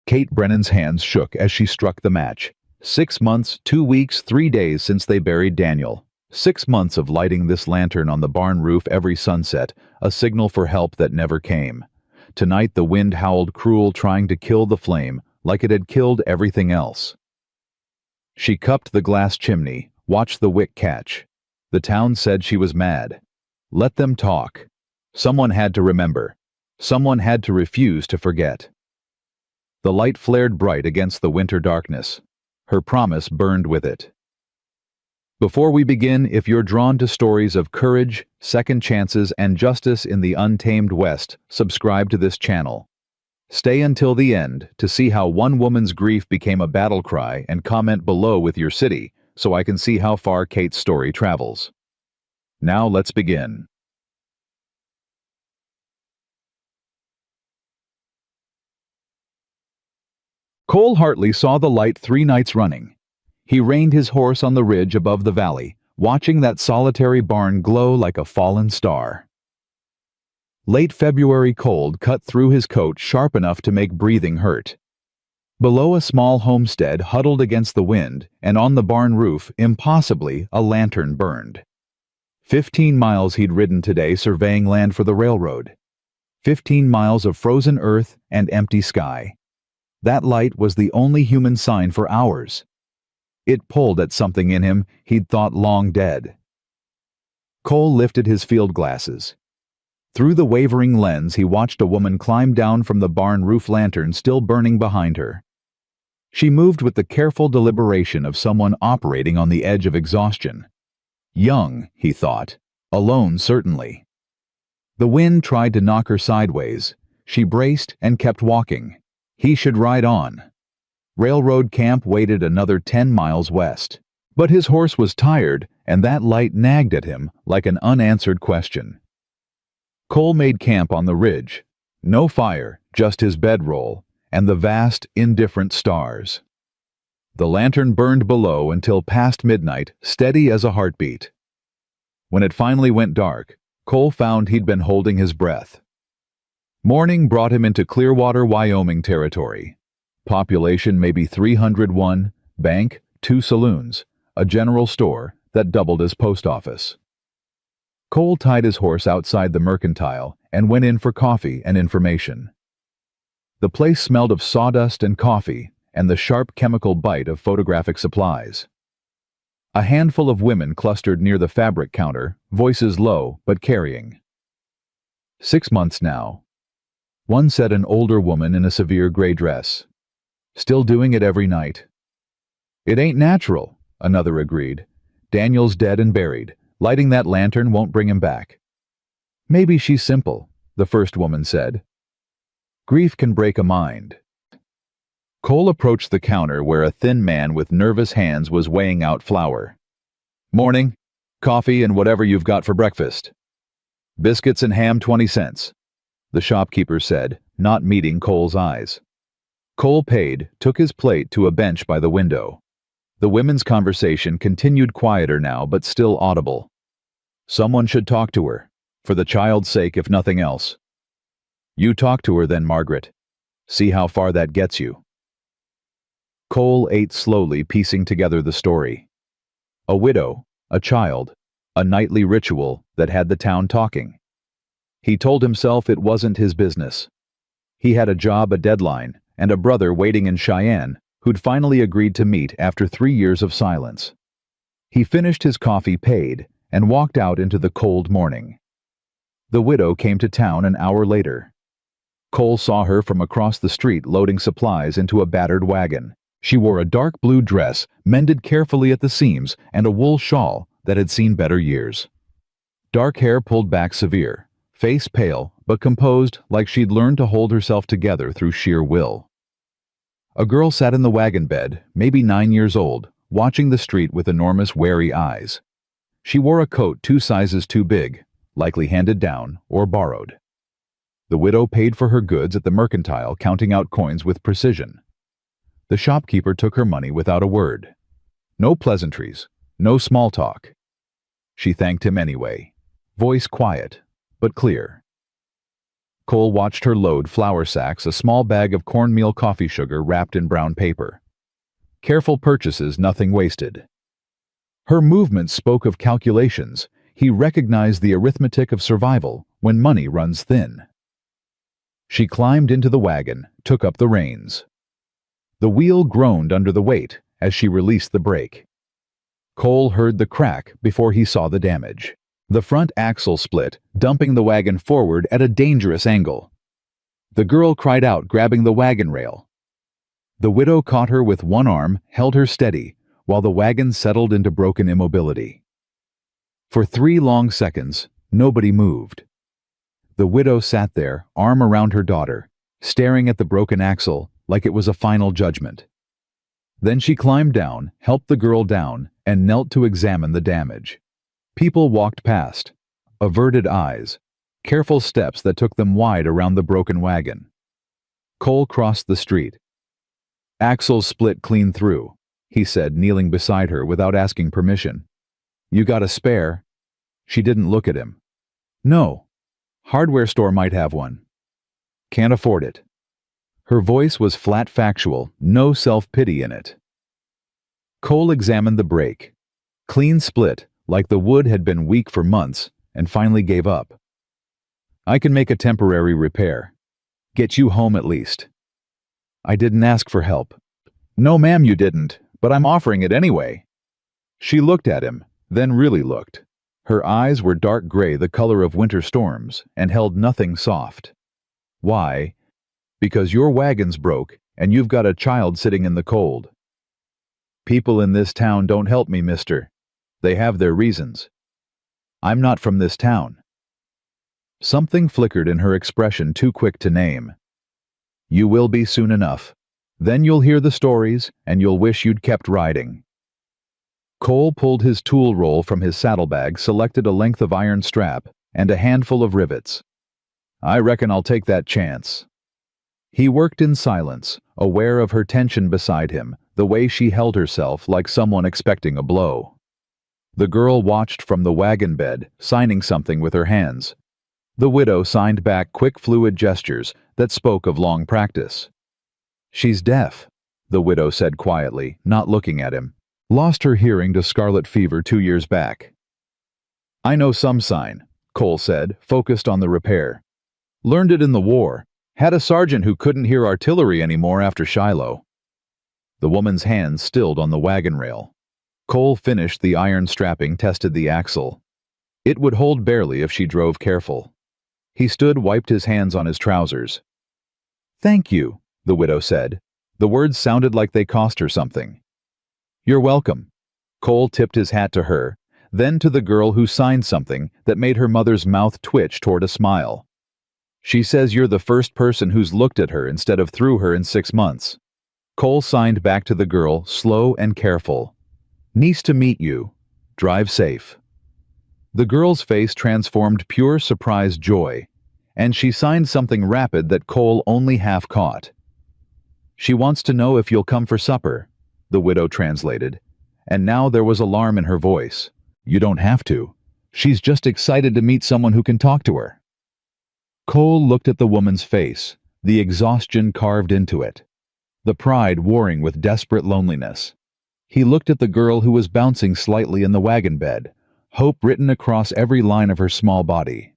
Kate Brennan's hands shook as she struck the match. 6 months, 2 weeks, 3 days since they buried Daniel. 6 months of lighting this lantern on the barn roof every sunset, a signal for help that never came. Tonight the wind howled cruel, trying to kill the flame, like it had killed everything else. She cupped the glass chimney, watched the wick catch. The town said she was mad. Let them talk. Someone had to remember. Someone had to refuse to forget. The light flared bright against the winter darkness. Her promise burned with it. Before we begin, if you're drawn to stories of courage, second chances, and justice in the untamed West, subscribe to this channel. Stay until the end to see how one woman's grief became a battle cry, and comment below with your city so I can see how far Kate's story travels. Now let's begin. Cole Hartley saw the light 3 nights running. He reined his horse on the ridge above the valley, watching that solitary barn glow like a fallen star. Late February cold cut through his coat sharp enough to make breathing hurt. Below a small homestead huddled against the wind, and on the barn roof, impossibly, a lantern burned. 15 miles he'd ridden today surveying land for the railroad. 15 miles of frozen earth and empty sky. That light was the only human sign for hours. It pulled at something in him he'd thought long dead. Cole lifted his field glasses. Through the wavering lens he watched a woman climb down from the barn roof lantern still burning behind her. She moved with the careful deliberation of someone operating on the edge of exhaustion. Young, he thought. Alone, certainly. The wind tried to knock her sideways. She braced and kept walking. He should ride on. Railroad camp waited another 10 miles west. But his horse was tired, and that light nagged at him like an unanswered question. Cole made camp on the ridge. No fire, just his bedroll, and the vast, indifferent stars. The lantern burned below until past midnight, steady as a heartbeat. When it finally went dark, Cole found he'd been holding his breath. Morning brought him into Clearwater, Wyoming territory. Population maybe 301, bank, 2 saloons, a general store that doubled as post office. Cole tied his horse outside the mercantile and went in for coffee and information. The place smelled of sawdust and coffee and the sharp chemical bite of photographic supplies. A handful of women clustered near the fabric counter, voices low but carrying. 6 months now. One said an older woman in a severe gray dress. Still doing it every night. It ain't natural, another agreed. Daniel's dead and buried. Lighting that lantern won't bring him back. Maybe she's simple, the first woman said. Grief can break a mind. Cole approached the counter where a thin man with nervous hands was weighing out flour. Morning. Coffee and whatever you've got for breakfast. Biscuits and ham 20 cents. The shopkeeper said, not meeting Cole's eyes. Cole paid, took his plate to a bench by the window. The women's conversation continued quieter now but still audible. Someone should talk to her, for the child's sake if nothing else. You talk to her then, Margaret. See how far that gets you. Cole ate slowly, piecing together the story. A widow, a child, a nightly ritual that had the town talking. He told himself it wasn't his business. He had a job, a deadline, and a brother waiting in Cheyenne who'd finally agreed to meet after 3 years of silence. He finished his coffee, paid, and walked out into the cold morning. The widow came to town an hour later. Cole saw her from across the street loading supplies into a battered wagon. She wore a dark blue dress, mended carefully at the seams, and a wool shawl that had seen better years. Dark hair pulled back severe, face pale but composed like she'd learned to hold herself together through sheer will. A girl sat in the wagon bed, maybe 9 years old, watching the street with enormous wary eyes. She wore a coat 2 sizes too big, likely handed down or borrowed. The widow paid for her goods at the mercantile, counting out coins with precision. The shopkeeper took her money without a word. No pleasantries, no small talk. She thanked him anyway, voice quiet, but clear. Cole watched her load flour sacks, a small bag of cornmeal coffee sugar wrapped in brown paper. Careful purchases, nothing wasted. Her movements spoke of calculations. He recognized the arithmetic of survival when money runs thin. She climbed into the wagon, took up the reins. The wheel groaned under the weight as she released the brake. Cole heard the crack before he saw the damage. The front axle split, dumping the wagon forward at a dangerous angle. The girl cried out, grabbing the wagon rail. The widow caught her with one arm, held her steady, while the wagon settled into broken immobility. For 3 long seconds, nobody moved. The widow sat there, arm around her daughter, staring at the broken axle like it was a final judgment. Then she climbed down, helped the girl down, and knelt to examine the damage. People walked past, averted eyes, careful steps that took them wide around the broken wagon. Cole crossed the street. "Axles split clean through," he said, kneeling beside her without asking permission. "You got a spare?" She didn't look at him. "No. Hardware store might have one." "Can't afford it." Her voice was flat factual, no self-pity in it. Cole examined the brake. Clean split, like the wood had been weak for months, and finally gave up. "I can make a temporary repair. Get you home at least." "I didn't ask for help." "No, ma'am, you didn't, but I'm offering it anyway." She looked at him, then really looked. Her eyes were dark gray, the color of winter storms, and held nothing soft. "Why?" "Because your wagon's broke, and you've got a child sitting in the cold." "People in this town don't help me, mister. They have their reasons. I'm not from this town." Something flickered in her expression too quick to name. "You will be soon enough. Then you'll hear the stories, and you'll wish you'd kept riding." Cole pulled his tool roll from his saddlebag, selected a length of iron strap, and a handful of rivets. "I reckon I'll take that chance." He worked in silence, aware of her tension beside him, the way she held herself like someone expecting a blow. The girl watched from the wagon bed, signing something with her hands. The widow signed back quick, fluid gestures that spoke of long practice. "She's deaf," the widow said quietly, not looking at him. "Lost her hearing to scarlet fever 2 years back." "I know some sign," Cole said, focused on the repair. "Learned it in the war. Had a sergeant who couldn't hear artillery anymore after Shiloh." The woman's hands stilled on the wagon rail. Cole finished the iron strapping, tested the axle. It would hold barely if she drove careful. He stood, wiped his hands on his trousers. "Thank you," the widow said. The words sounded like they cost her something. "You're welcome." Cole tipped his hat to her, then to the girl who signed something that made her mother's mouth twitch toward a smile. "She says you're the first person who's looked at her instead of through her in 6 months." Cole signed back to the girl, slow and careful. "Nice to meet you. Drive safe." The girl's face transformed pure surprised joy, and she signed something rapid that Cole only half caught. "She wants to know if you'll come for supper," the widow translated, and now there was alarm in her voice. "You don't have to. She's just excited to meet someone who can talk to her." Cole looked at the woman's face, the exhaustion carved into it, the pride warring with desperate loneliness. He looked at the girl who was bouncing slightly in the wagon bed, hope written across every line of her small body.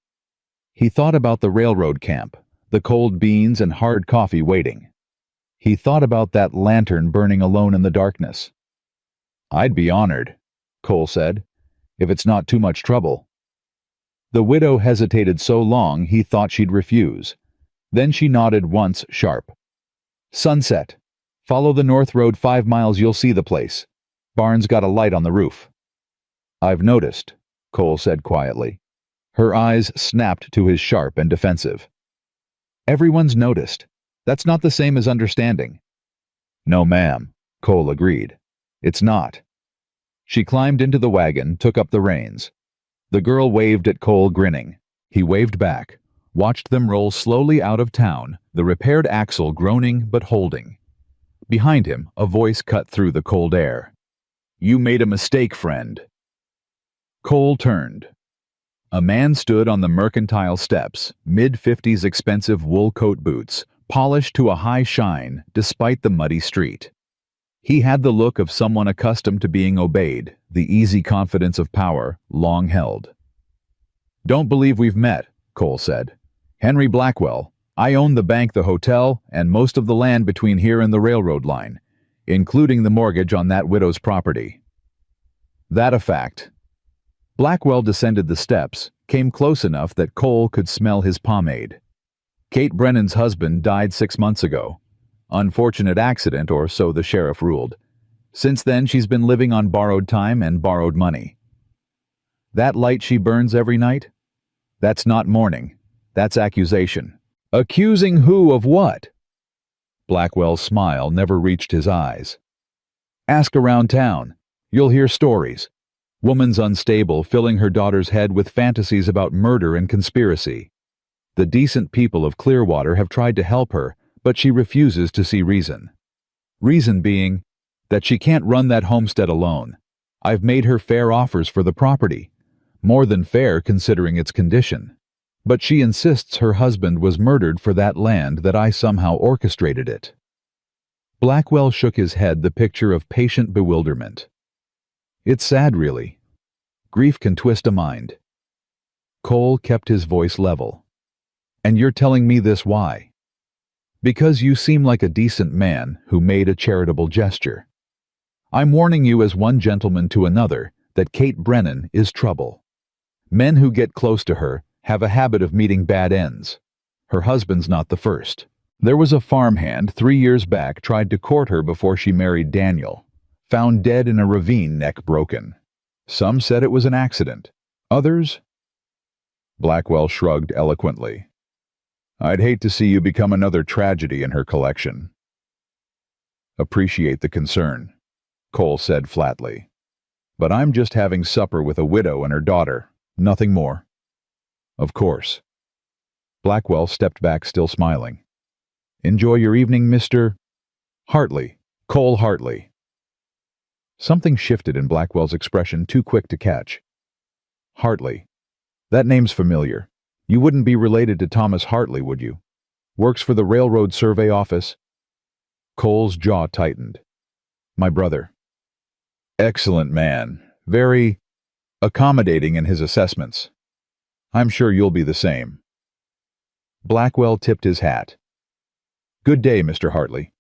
He thought about the railroad camp, the cold beans and hard coffee waiting. He thought about that lantern burning alone in the darkness. "I'd be honored," Cole said, "if it's not too much trouble." The widow hesitated so long he thought she'd refuse. Then she nodded once, sharp. "Sunset. Follow the north road 5 miles, you'll see the place. Barn's got a light on the roof." "I've noticed," Cole said quietly. Her eyes snapped to his, sharp and defensive. "Everyone's noticed. That's not the same as understanding." "No, ma'am," Cole agreed. "It's not." She climbed into the wagon, took up the reins. The girl waved at Cole, grinning. He waved back, watched them roll slowly out of town, the repaired axle groaning but holding. Behind him, a voice cut through the cold air. "You made a mistake, friend." Cole turned. A man stood on the mercantile steps, mid-50s expensive wool coat boots, polished to a high shine despite the muddy street. He had the look of someone accustomed to being obeyed, the easy confidence of power, long held. "Don't believe we've met," Cole said. "Henry Blackwell. I own the bank, the hotel, and most of the land between here and the railroad line, including the mortgage on that widow's property." "That a fact." Blackwell descended the steps, came close enough that Cole could smell his pomade. "Kate Brennan's husband died 6 months ago. Unfortunate accident, or so the sheriff ruled. Since then, she's been living on borrowed time and borrowed money." "That light she burns every night? That's not mourning. That's accusation." "Accusing who of what?" Blackwell's smile never reached his eyes. "Ask around town. You'll hear stories. Woman's unstable, filling her daughter's head with fantasies about murder and conspiracy. The decent people of Clearwater have tried to help her, but she refuses to see reason. Reason being that she can't run that homestead alone. I've made her fair offers for the property, more than fair considering its condition. But she insists her husband was murdered for that land, that I somehow orchestrated it." Blackwell shook his head, the picture of patient bewilderment. "It's sad, really. Grief can twist a mind." Cole kept his voice level. "And you're telling me this why?" "Because you seem like a decent man who made a charitable gesture. I'm warning you as one gentleman to another that Kate Brennan is trouble. Men who get close to her have a habit of meeting bad ends. Her husband's not the first. There was a farmhand 3 years back tried to court her before she married Daniel. Found dead in a ravine, neck broken. Some said it was an accident. Others—" Blackwell shrugged eloquently. "I'd hate to see you become another tragedy in her collection." "Appreciate the concern," Cole said flatly. "But I'm just having supper with a widow and her daughter, nothing more." "Of course." Blackwell stepped back, still smiling. "Enjoy your evening, Mr. Hartley, Cole Hartley." Something shifted in Blackwell's expression, too quick to catch. "Hartley. That name's familiar. You wouldn't be related to Thomas Hartley, would you? Works for the Railroad Survey Office?" Cole's jaw tightened. "My brother." "Excellent man. Very accommodating in his assessments. I'm sure you'll be the same." Blackwell tipped his hat. "Good day, Mr. Hartley.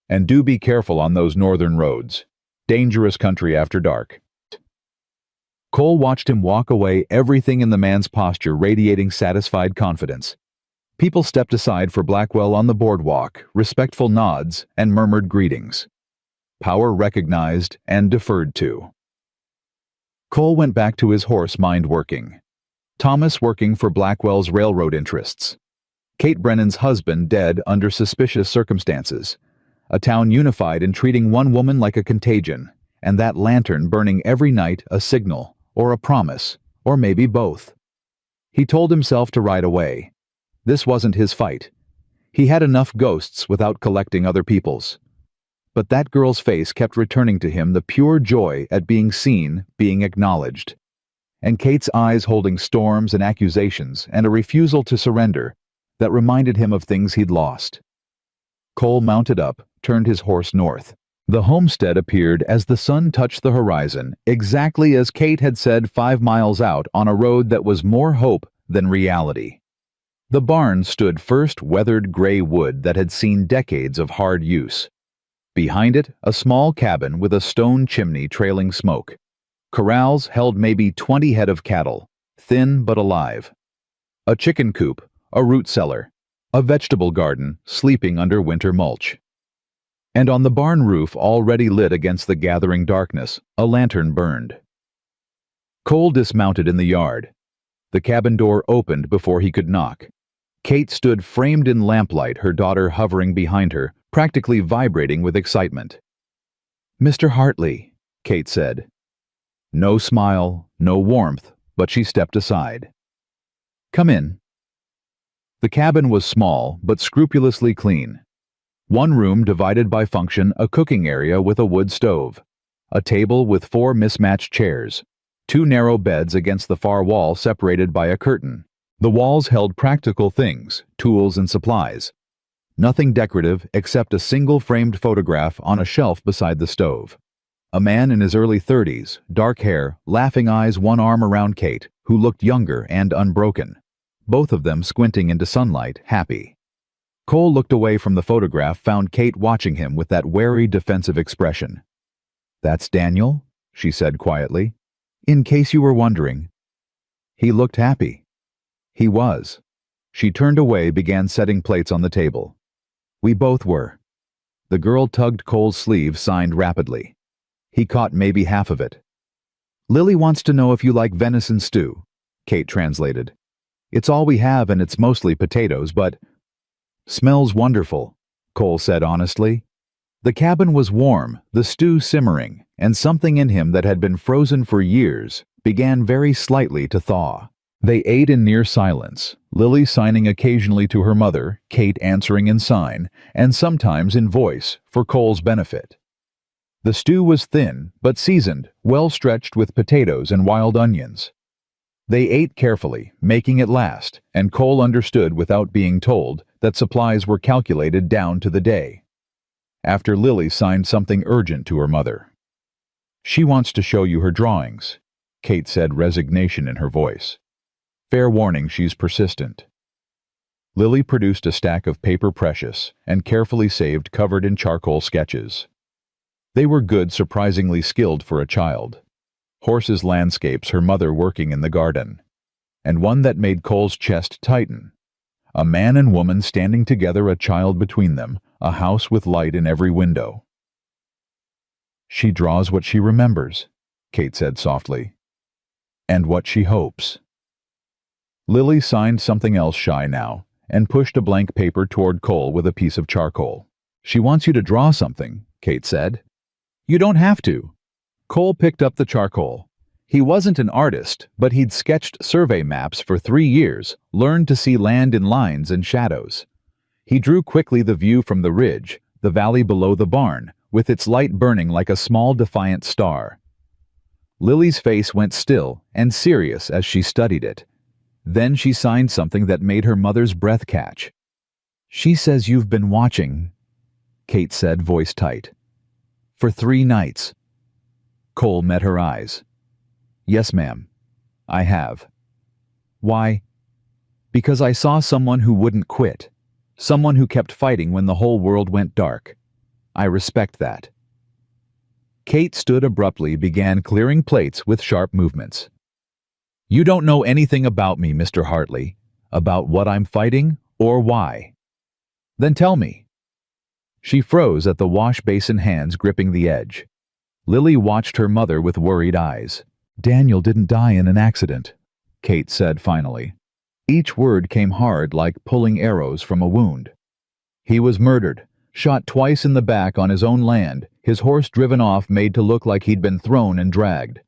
And do be careful on those northern roads. Dangerous country after dark." Cole watched him walk away, everything in the man's posture radiating satisfied confidence. People stepped aside for Blackwell on the boardwalk, respectful nods and murmured greetings. Power recognized and deferred to. Cole went back to his horse, mind working. Thomas working for Blackwell's railroad interests. Kate Brennan's husband dead under suspicious circumstances. A town unified in treating one woman like a contagion, and that lantern burning every night a signal, or a promise, or maybe both. He told himself to ride away. This wasn't his fight. He had enough ghosts without collecting other people's. But that girl's face kept returning to him, the pure joy at being seen, being acknowledged. And Kate's eyes holding storms and accusations and a refusal to surrender that reminded him of things he'd lost. Cole mounted up, turned his horse north. The homestead appeared as the sun touched the horizon, exactly as Kate had said 5 miles out on a road that was more hope than reality. The barn stood first weathered gray wood that had seen decades of hard use. Behind it, a small cabin with a stone chimney trailing smoke. Corrals held maybe 20 head of cattle, thin but alive. A chicken coop, a root cellar, a vegetable garden sleeping under winter mulch. And on the barn roof, already lit against the gathering darkness, a lantern burned. Cole dismounted in the yard. The cabin door opened before he could knock. Kate stood framed in lamplight, her daughter hovering behind her, practically vibrating with excitement. "Mr. Hartley," Kate said. No smile, no warmth, but she stepped aside. "Come in." The cabin was small, but scrupulously clean. One room divided by function, a cooking area with a wood stove. A table with 4 mismatched chairs. Two narrow beds against the far wall separated by a curtain. The walls held practical things, tools and supplies. Nothing decorative except a single framed photograph on a shelf beside the stove. A man in his early 30s, dark hair, laughing eyes, one arm around Kate, who looked younger and unbroken. Both of them squinting into sunlight, happy. Cole looked away from the photograph, found Kate watching him with that wary, defensive expression. "That's Daniel?" she said quietly. "In case you were wondering." He looked happy. He was. She turned away, began setting plates on the table. "We both were." The girl tugged Cole's sleeve, signed rapidly. He caught maybe half of it. "Lily wants to know if you like venison stew," Kate translated. "It's all we have and it's mostly potatoes, but—" "Smells wonderful," Cole said honestly. The cabin was warm, the stew simmering, and something in him that had been frozen for years began very slightly to thaw. They ate in near silence, Lily signing occasionally to her mother, Kate answering in sign, and sometimes in voice, for Cole's benefit. The stew was thin, but seasoned, well stretched with potatoes and wild onions. They ate carefully, making it last, and Cole understood without being told that supplies were calculated down to the day. After Lily signed something urgent to her mother. "She wants to show you her drawings," Kate said, resignation in her voice. "Fair warning, she's persistent." Lily produced a stack of paper precious and carefully saved covered in charcoal sketches. They were good, surprisingly skilled for a child. Horses' landscapes, her mother working in the garden. And one that made Cole's chest tighten. A man and woman standing together, a child between them, a house with light in every window. "She draws what she remembers," Kate said softly. "And what she hopes." Lily signed something else shy now, and pushed a blank paper toward Cole with a piece of charcoal. "She wants you to draw something," Kate said. "You don't have to." Cole picked up the charcoal. He wasn't an artist, but he'd sketched survey maps for 3 years, learned to see land in lines and shadows. He drew quickly the view from the ridge, the valley below the barn, with its light burning like a small defiant star. Lily's face went still and serious as she studied it. Then she signed something that made her mother's breath catch. "She says you've been watching," Kate said, voice tight. "For 3 nights." Cole met her eyes. "Yes, ma'am. I have." "Why?" "Because I saw someone who wouldn't quit. Someone who kept fighting when the whole world went dark. I respect that." Kate stood abruptly, began clearing plates with sharp movements. "You don't know anything about me, Mr. Hartley, about what I'm fighting or why." "Then tell me." She froze at the wash basin, hands gripping the edge. Lily watched her mother with worried eyes. "Daniel didn't die in an accident," Kate said finally. Each word came hard, like pulling arrows from a wound. "He was murdered, shot twice in the back on his own land, his horse driven off, made to look like he'd been thrown and dragged.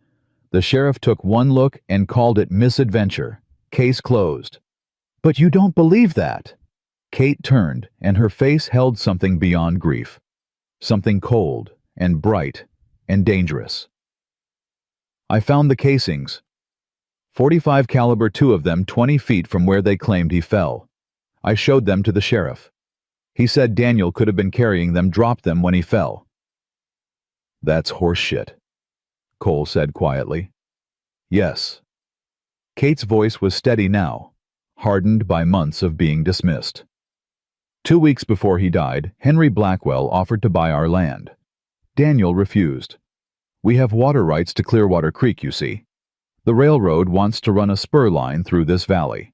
The sheriff took one look and called it misadventure. Case closed." "But you don't believe that." Kate turned, and her face held something beyond grief. Something cold and bright and dangerous. "I found the casings. 45 caliber, 2 of them 20 feet from where they claimed he fell. I showed them to the sheriff. He said Daniel could have been carrying them, dropped them when he fell." "That's horseshit," Cole said quietly. "Yes." Kate's voice was steady now, hardened by months of being dismissed. 2 weeks before he died, Henry Blackwell offered to buy our land. Daniel refused. "We have water rights to Clearwater Creek, you see. The railroad wants to run a spur line through this valley.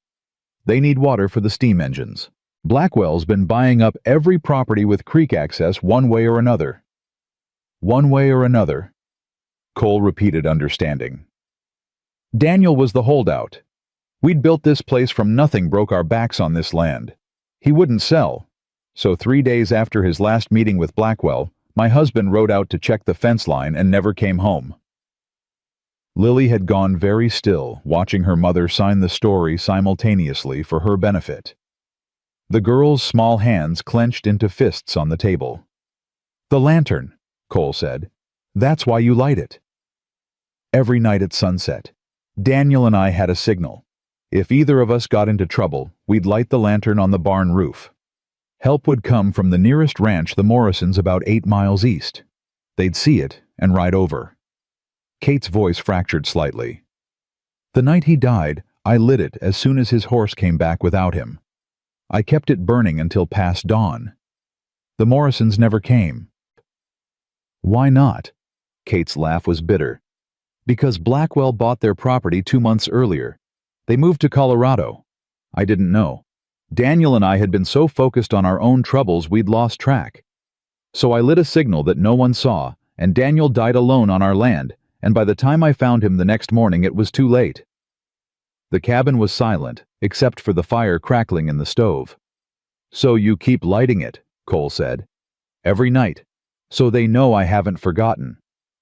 They need water for the steam engines. Blackwell's been buying up every property with creek access one way or another." "One way or another," Cole repeated, understanding. "Daniel was the holdout. We'd built this place from nothing, broke our backs on this land. He wouldn't sell. So 3 days after his last meeting with Blackwell, my husband rode out to check the fence line and never came home." Lily had gone very still, watching her mother sign the story simultaneously for her benefit. The girl's small hands clenched into fists on the table. "The lantern," Cole said. "That's why you light it." Every night at sunset, Daniel and I had a signal. If either of us got into trouble, we'd light the lantern on the barn roof. Help would come from the nearest ranch, the Morrisons, about 8 miles east. They'd see it and ride over. Kate's voice fractured slightly. The night he died, I lit it as soon as his horse came back without him. I kept it burning until past dawn. The Morrisons never came. Why not? Kate's laugh was bitter. Because Blackwell bought their property 2 months earlier. They moved to Colorado. I didn't know. Daniel and I had been so focused on our own troubles we'd lost track. So I lit a signal that no one saw, and Daniel died alone on our land, and by the time I found him the next morning it was too late. The cabin was silent, except for the fire crackling in the stove. So you keep lighting it, Cole said. Every night. So they know I haven't forgotten.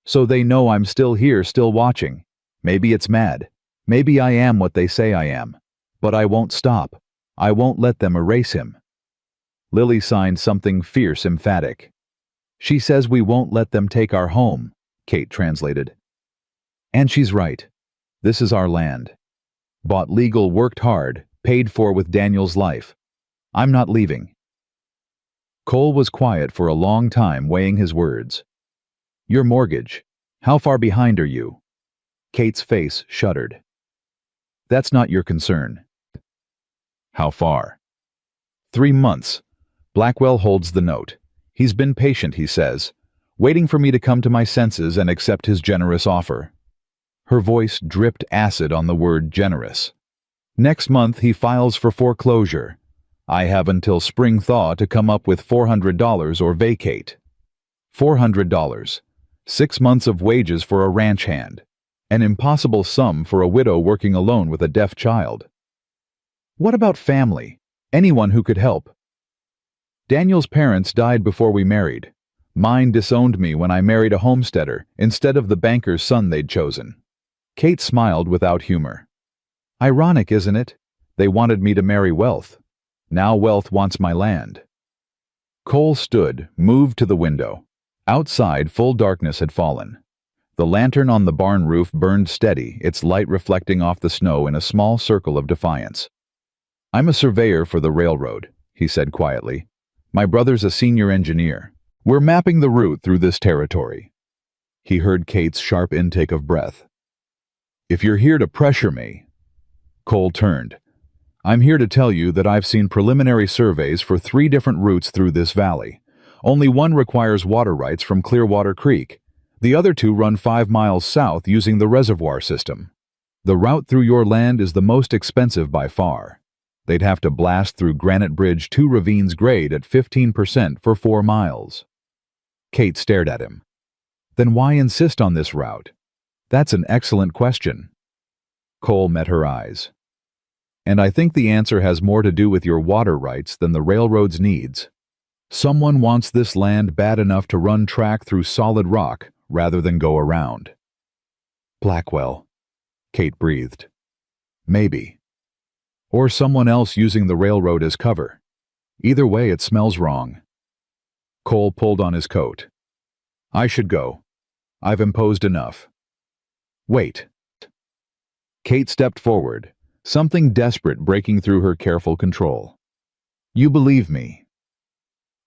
So they know I'm still here, still watching. Maybe it's mad. Maybe I am what they say I am. But I won't stop. I won't let them erase him. Lily signed something fierce, emphatic. She says we won't let them take our home, Kate translated. And she's right. This is our land. Bought legal, worked hard, paid for with Daniel's life. I'm not leaving. Cole was quiet for a long time, weighing his words. Your mortgage. How far behind are you? Kate's face shuddered. That's not your concern. How far? 3 months. Blackwell holds the note. He's been patient, he says, waiting for me to come to my senses and accept his generous offer. Her voice dripped acid on the word generous. Next month he files for foreclosure. I have until spring thaw to come up with $400 or vacate. $400. 6 months of wages for a ranch hand. An impossible sum for a widow working alone with a deaf child. What about family? Anyone who could help? Daniel's parents died before we married. Mine disowned me when I married a homesteader instead of the banker's son they'd chosen. Kate smiled without humor. Ironic, isn't it? They wanted me to marry wealth. Now wealth wants my land. Cole stood, moved to the window. Outside, full darkness had fallen. The lantern on the barn roof burned steady, its light reflecting off the snow in a small circle of defiance. I'm a surveyor for the railroad, he said quietly. My brother's a senior engineer. We're mapping the route through this territory. He heard Kate's sharp intake of breath. If you're here to pressure me... Cole turned. I'm here to tell you that I've seen preliminary surveys for 3 different routes through this valley. Only one requires water rights from Clearwater Creek. The other 2 run 5 miles south using the reservoir system. The route through your land is the most expensive by far. They'd have to blast through Granite Bridge 2 ravines grade at 15% for 4 miles. Kate stared at him. Then why insist on this route? That's an excellent question. Cole met her eyes. And I think the answer has more to do with your water rights than the railroad's needs. Someone wants this land bad enough to run track through solid rock rather than go around. Blackwell, Kate breathed. Maybe. Or someone else using the railroad as cover. Either way, it smells wrong. Cole pulled on his coat. I should go. I've imposed enough. Wait. Kate stepped forward, something desperate breaking through her careful control. You believe me?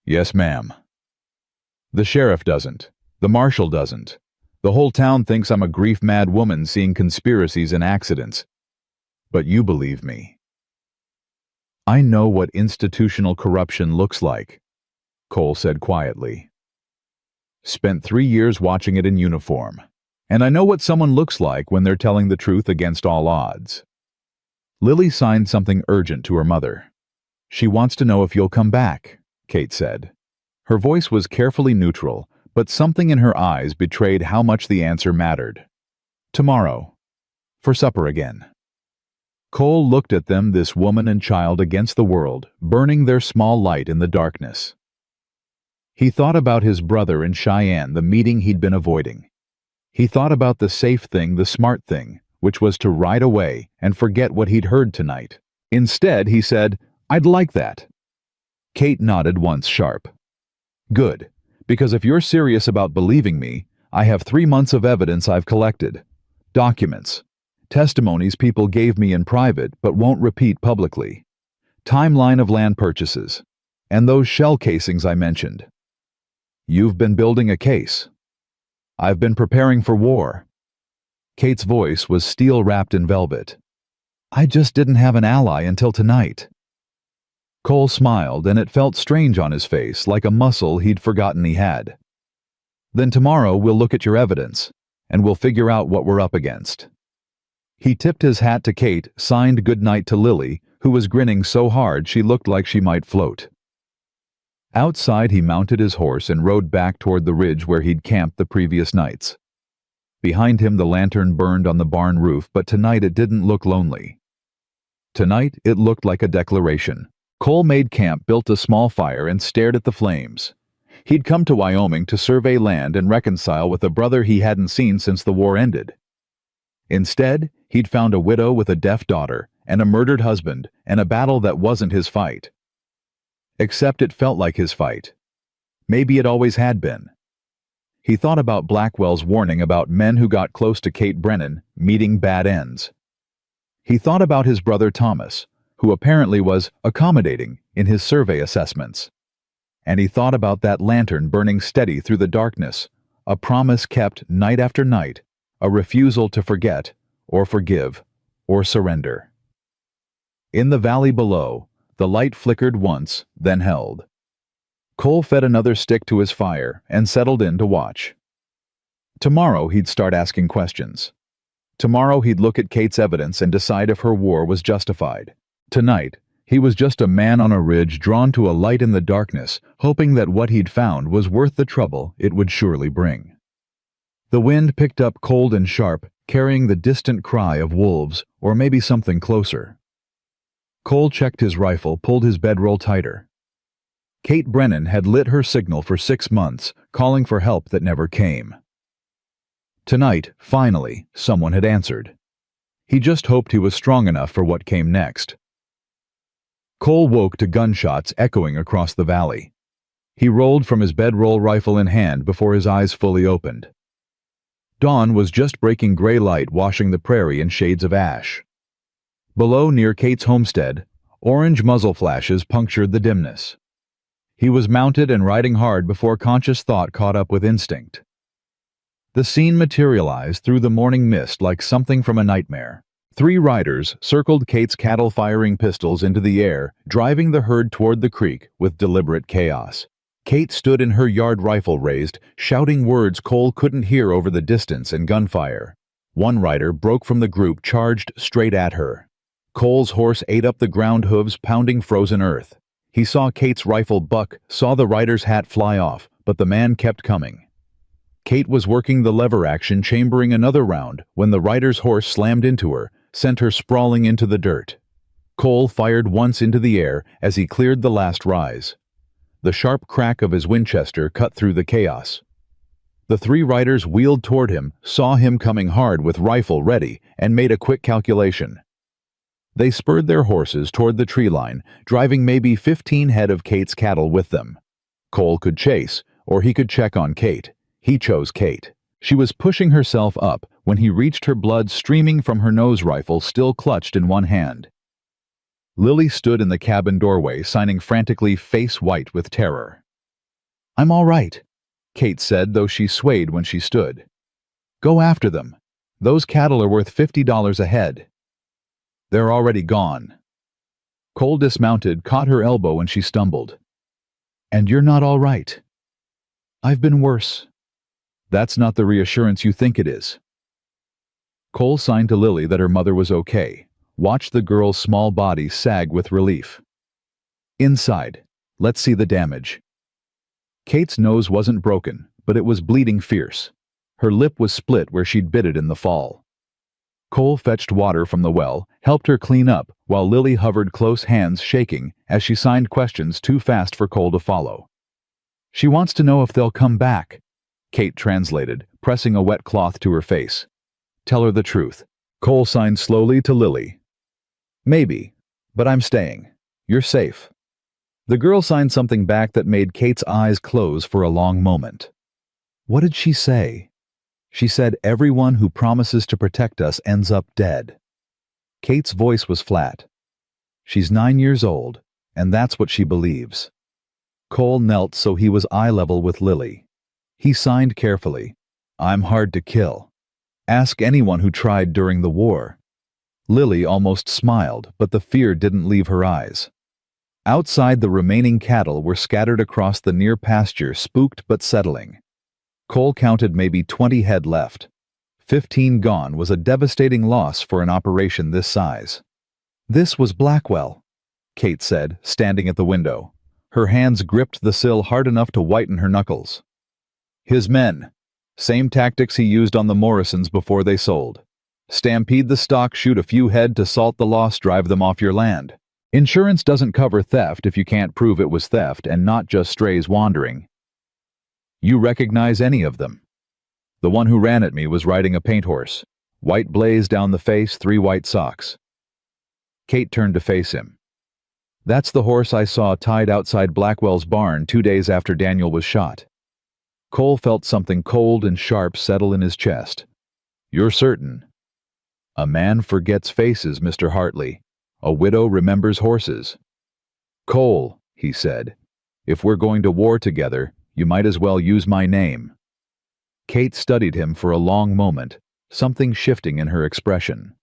Yes, ma'am. The sheriff doesn't. The marshal doesn't. The whole town thinks I'm a grief-mad woman seeing conspiracies and accidents. But you believe me. I know what institutional corruption looks like, Cole said quietly. Spent 3 years watching it in uniform, and I know what someone looks like when they're telling the truth against all odds. Lily signed something urgent to her mother. She wants to know if you'll come back, Kate said. Her voice was carefully neutral, but something in her eyes betrayed how much the answer mattered. Tomorrow. For supper again. Cole looked at them, this woman and child against the world, burning their small light in the darkness. He thought about his brother in Cheyenne, the meeting he'd been avoiding. He thought about the safe thing, the smart thing, which was to ride away and forget what he'd heard tonight. Instead, he said, I'd like that. Kate nodded once sharp. Good, because if you're serious about believing me, I have 3 months of evidence I've collected. Documents. Testimonies people gave me in private but won't repeat publicly. Timeline of land purchases. And those shell casings I mentioned. You've been building a case. I've been preparing for war. Kate's voice was steel wrapped in velvet. I just didn't have an ally until tonight. Cole smiled, and it felt strange on his face, like a muscle he'd forgotten he had. Then tomorrow we'll look at your evidence, and we'll figure out what we're up against. He tipped his hat to Kate, signed goodnight to Lily, who was grinning so hard she looked like she might float. Outside he mounted his horse and rode back toward the ridge where he'd camped the previous nights. Behind him the lantern burned on the barn roof, but tonight it didn't look lonely. Tonight it looked like a declaration. Cole made camp, built a small fire, and stared at the flames. He'd come to Wyoming to survey land and reconcile with a brother he hadn't seen since the war ended. Instead, he'd found a widow with a deaf daughter, and a murdered husband, and a battle that wasn't his fight. Except it felt like his fight. Maybe it always had been. He thought about Blackwell's warning about men who got close to Kate Brennan meeting bad ends. He thought about his brother Thomas, who apparently was accommodating in his survey assessments. And he thought about that lantern burning steady through the darkness, a promise kept night after night, a refusal to forget, or forgive, or surrender. In the valley below, the light flickered once, then held. Cole fed another stick to his fire and settled in to watch. Tomorrow he'd start asking questions. Tomorrow he'd look at Kate's evidence and decide if her war was justified. Tonight, he was just a man on a ridge drawn to a light in the darkness, hoping that what he'd found was worth the trouble it would surely bring. The wind picked up cold and sharp, carrying the distant cry of wolves, or maybe something closer. Cole checked his rifle, pulled his bedroll tighter. Kate Brennan had lit her signal for 6 months, calling for help that never came. Tonight, finally, someone had answered. He just hoped he was strong enough for what came next. Cole woke to gunshots echoing across the valley. He rolled from his bedroll, rifle in hand, before his eyes fully opened. Dawn was just breaking gray light, washing the prairie in shades of ash. Below, near Kate's homestead, orange muzzle flashes punctured the dimness. He was mounted and riding hard before conscious thought caught up with instinct. The scene materialized through the morning mist like something from a nightmare. 3 riders circled Kate's cattle, firing pistols into the air, driving the herd toward the creek with deliberate chaos. Kate stood in her yard, rifle raised, shouting words Cole couldn't hear over the distance and gunfire. One rider broke from the group, charged straight at her. Cole's horse ate up the ground, hooves pounding frozen earth. He saw Kate's rifle buck, saw the rider's hat fly off, but the man kept coming. Kate was working the lever action, chambering another round, when the rider's horse slammed into her, sent her sprawling into the dirt. Cole fired once into the air as he cleared the last rise. The sharp crack of his Winchester cut through the chaos. The 3 riders wheeled toward him, saw him coming hard with rifle ready, and made a quick calculation. They spurred their horses toward the tree line, driving maybe 15 head of Kate's cattle with them. Cole could chase, or he could check on Kate. He chose Kate. She was pushing herself up when he reached her, blood streaming from her nose rifle still clutched in one hand. Lily stood in the cabin doorway, signing frantically, face white with terror. "I'm all right," Kate said, though she swayed when she stood. "Go after them. Those cattle are worth $50 a head." "They're already gone." Cole dismounted, caught her elbow, and she stumbled. "And you're not all right." "I've been worse." "That's not the reassurance you think it is." Cole signed to Lily that her mother was okay, watched the girl's small body sag with relief. "Inside. Let's see the damage." Kate's nose wasn't broken, but it was bleeding fierce. Her lip was split where she'd bit it in the fall. Cole fetched water from the well, helped her clean up, while Lily hovered close, hands shaking, as she signed questions too fast for Cole to follow. "She wants to know if they'll come back," Kate translated, pressing a wet cloth to her face. "Tell her the truth." Cole signed slowly to Lily. "Maybe, but I'm staying. You're safe." The girl signed something back that made Kate's eyes close for a long moment. What did she say? She said everyone who promises to protect us ends up dead. Kate's voice was flat. She's 9 years old, and that's what she believes. Cole knelt so he was eye level with Lily. He signed carefully. I'm hard to kill. Ask anyone who tried during the war. Lily almost smiled, but the fear didn't leave her eyes. Outside, the remaining cattle were scattered across the near pasture, spooked but settling. Cole counted maybe 20 head left. 15 gone was a devastating loss for an operation this size. This was Blackwell, Kate said, standing at the window. Her hands gripped the sill hard enough to whiten her knuckles. His men. Same tactics he used on the Morrisons before they sold. Stampede the stock, shoot a few head to salt the loss, drive them off your land. Insurance doesn't cover theft if you can't prove it was theft and not just strays wandering. You recognize any of them? The one who ran at me was riding a paint horse. White blaze down the face, 3 white socks. Kate turned to face him. That's the horse I saw tied outside Blackwell's barn 2 days after Daniel was shot. Cole felt something cold and sharp settle in his chest. You're certain? A man forgets faces, Mr. Hartley. A widow remembers horses. Cole, he said, if we're going to war together, you might as well use my name. Kate studied him for a long moment, something shifting in her expression.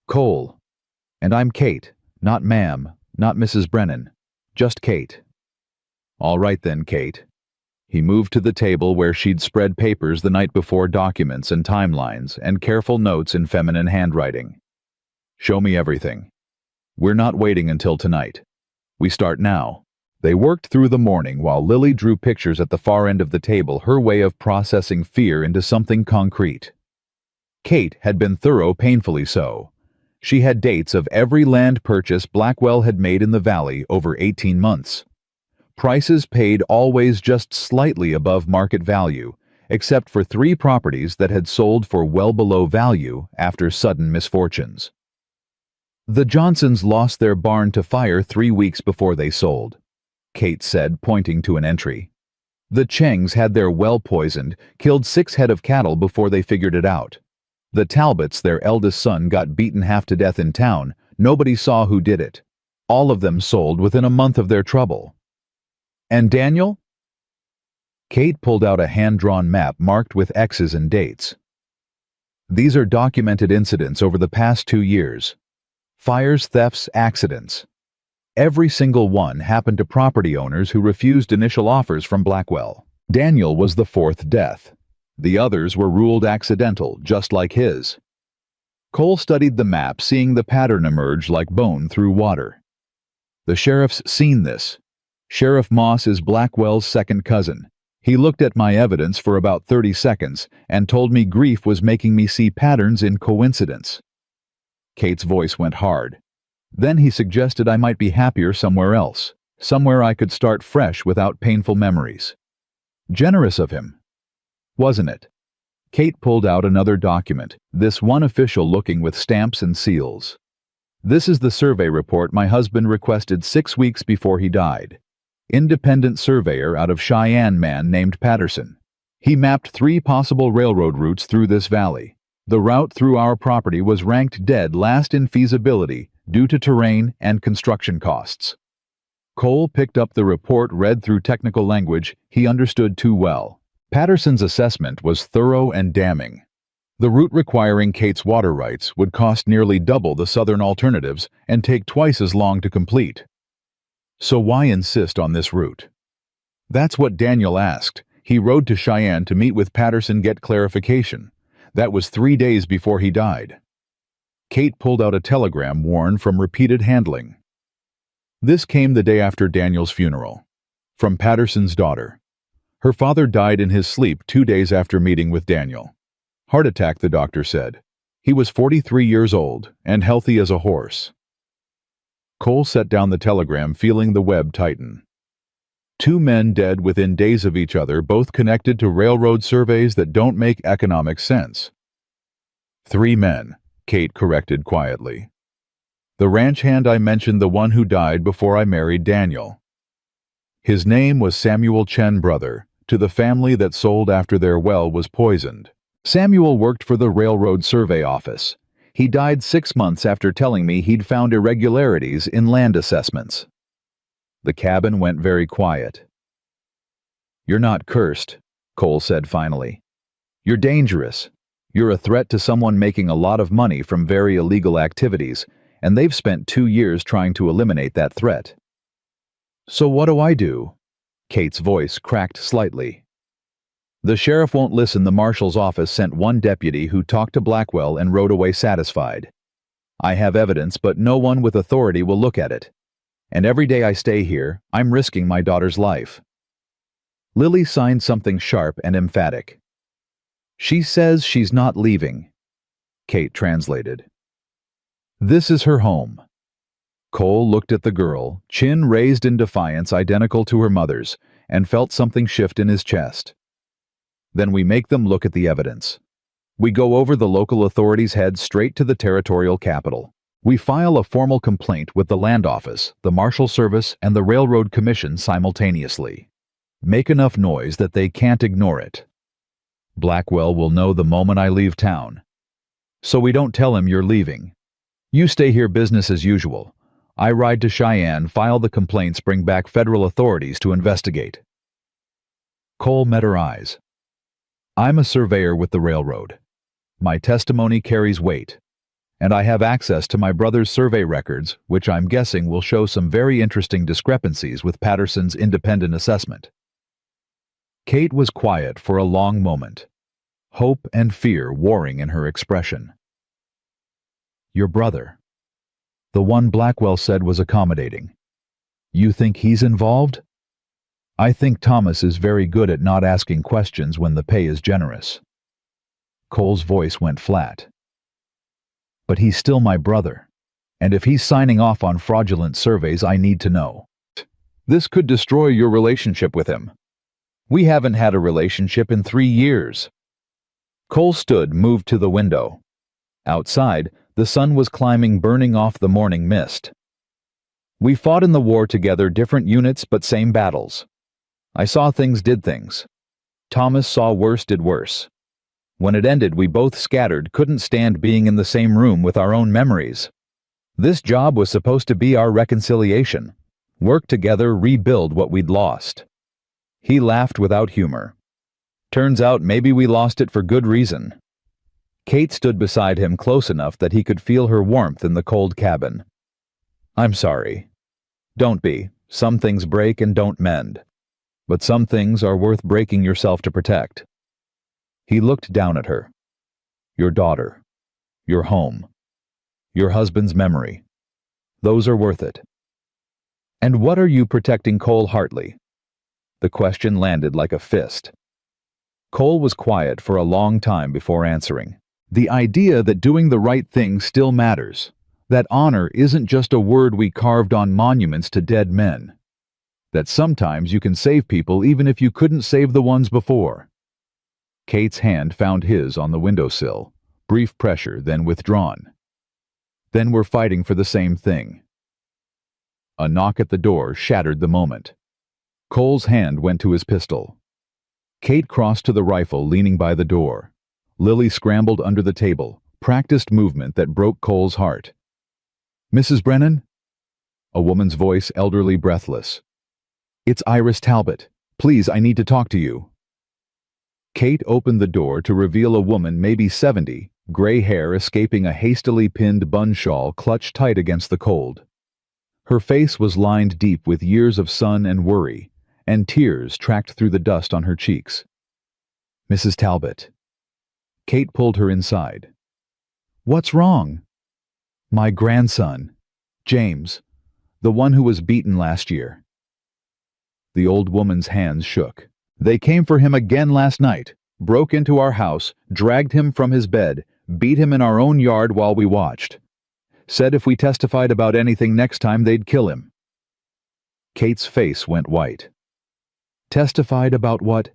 Cole. And I'm Kate, not ma'am, not Mrs. Brennan, just Kate. All right then, Kate. He moved to the table where she'd spread papers the night before, documents and timelines and careful notes in feminine handwriting. Show me everything. We're not waiting until tonight. We start now. They worked through the morning while Lily drew pictures at the far end of the table, her way of processing fear into something concrete. Kate had been thorough, painfully so. She had dates of every land purchase Blackwell had made in the valley over 18 months. Prices paid always just slightly above market value, except for 3 properties that had sold for well below value after sudden misfortunes. The Johnsons lost their barn to fire 3 weeks before they sold, Kate said, pointing to an entry. The Chengs had their well poisoned, killed 6 head of cattle before they figured it out. The Talbots, their eldest son, got beaten half to death in town. Nobody saw who did it. All of them sold within a month of their trouble. And Daniel? Kate pulled out a hand-drawn map marked with X's and dates. These are documented incidents over the past 2 years. Fires, thefts, accidents. Every single one happened to property owners who refused initial offers from Blackwell. Daniel was the 4th death. The others were ruled accidental, just like his. Cole studied the map, seeing the pattern emerge like bone through water. The sheriff's seen this. Sheriff Moss is Blackwell's second cousin. He looked at my evidence for about 30 seconds and told me grief was making me see patterns in coincidence. Kate's voice went hard. Then he suggested I might be happier somewhere else, somewhere I could start fresh without painful memories. Generous of him, wasn't it? Kate pulled out another document, this one official looking with stamps and seals. This is the survey report my husband requested 6 weeks before he died. Independent surveyor out of Cheyenne, man named Patterson. He mapped 3 possible railroad routes through this valley. The route through our property was ranked dead last in feasibility due to terrain and construction costs. Cole picked up the report, read through technical language he understood too well. Patterson's assessment was thorough and damning. The route requiring Kate's water rights would cost nearly double the southern alternatives and take twice as long to complete. So why insist on this route? That's what Daniel asked. He rode to Cheyenne to meet with Patterson, get clarification. That was 3 days before he died. Kate pulled out a telegram worn from repeated handling. This came the day after Daniel's funeral. From Patterson's daughter. Her father died in his sleep 2 days after meeting with Daniel. Heart attack, the doctor said. He was 43 years old and healthy as a horse. Cole set down the telegram, feeling the web tighten. 2 men dead within days of each other, both connected to railroad surveys that don't make economic sense. 3 men, Kate corrected quietly. The ranch hand I mentioned, the one who died before I married Daniel. His name was Samuel Chen, brother to the family that sold after their well was poisoned. Samuel worked for the Railroad Survey Office. He died 6 months after telling me he'd found irregularities in land assessments. The cabin went very quiet. "You're not cursed," Cole said finally. "You're dangerous. You're a threat to someone making a lot of money from very illegal activities, and they've spent 2 years trying to eliminate that threat." "So what do I do?" Kate's voice cracked slightly. "The sheriff won't listen. The marshal's office sent one deputy who talked to Blackwell and rode away satisfied. I have evidence, but no one with authority will look at it. And every day I stay here, I'm risking my daughter's life." Lily signed something sharp and emphatic. "She says she's not leaving," Kate translated. "This is her home." Cole looked at the girl, chin raised in defiance identical to her mother's, and felt something shift in his chest. "Then we make them look at the evidence. We go over the local authorities' heads straight to the territorial capital. We file a formal complaint with the Land Office, the Marshal Service, and the Railroad Commission simultaneously. Make enough noise that they can't ignore it. Blackwell will know the moment I leave town. So we don't tell him you're leaving. You stay here, business as usual. I ride to Cheyenne, file the complaints, bring back federal authorities to investigate." Cole met her eyes. "I'm a surveyor with the railroad. My testimony carries weight, and I have access to my brother's survey records, which I'm guessing will show some very interesting discrepancies with Patterson's independent assessment." Kate was quiet for a long moment, hope and fear warring in her expression. "Your brother, the one Blackwell said was accommodating. You think he's involved?" "I think Thomas is very good at not asking questions when the pay is generous." Cole's voice went flat. "But he's still my brother, and if he's signing off on fraudulent surveys, I need to know. This could destroy your relationship with him. We haven't had a relationship in 3 years." Cole stood, moved to the window. Outside, the sun was climbing, burning off the morning mist. "We fought in the war together, different units but same battles. I saw things, did things. Thomas saw worse, did worse. When it ended, we both scattered, couldn't stand being in the same room with our own memories. This job was supposed to be our reconciliation. Work together, rebuild what we'd lost." He laughed without humor. "Turns out maybe we lost it for good reason." Kate stood beside him, close enough that he could feel her warmth in the cold cabin. "I'm sorry. Don't be. Some things break and don't mend. But some things are worth breaking yourself to protect." He looked down at her. "Your daughter. Your home. Your husband's memory. Those are worth it." "And what are you protecting Cole Hartley?" The question landed like a fist. Cole was quiet for a long time before answering. "The idea that doing the right thing still matters. That honor isn't just a word we carved on monuments to dead men. That sometimes you can save people even if you couldn't save the ones before." Kate's hand found his on the windowsill. Brief pressure, then withdrawn. "Then we're fighting for the same thing." A knock at the door shattered the moment. Cole's hand went to his pistol. Kate crossed to the rifle, leaning by the door. Lily scrambled under the table, practiced movement that broke Cole's heart. "Mrs. Brennan?" A woman's voice, elderly, breathless. "It's Iris Talbot. Please, I need to talk to you." Kate opened the door to reveal a woman, maybe 70, gray hair escaping a hastily pinned bun shawl clutched tight against the cold. Her face was lined deep with years of sun and worry, and tears tracked through the dust on her cheeks. "Mrs. Talbot." Kate pulled her inside. "What's wrong?" "My grandson, James, the one who was beaten last year." The old woman's hands shook. "They came for him again last night, broke into our house, dragged him from his bed, beat him in our own yard while we watched. Said if we testified about anything next time they'd kill him." Kate's face went white. "Testified about what?"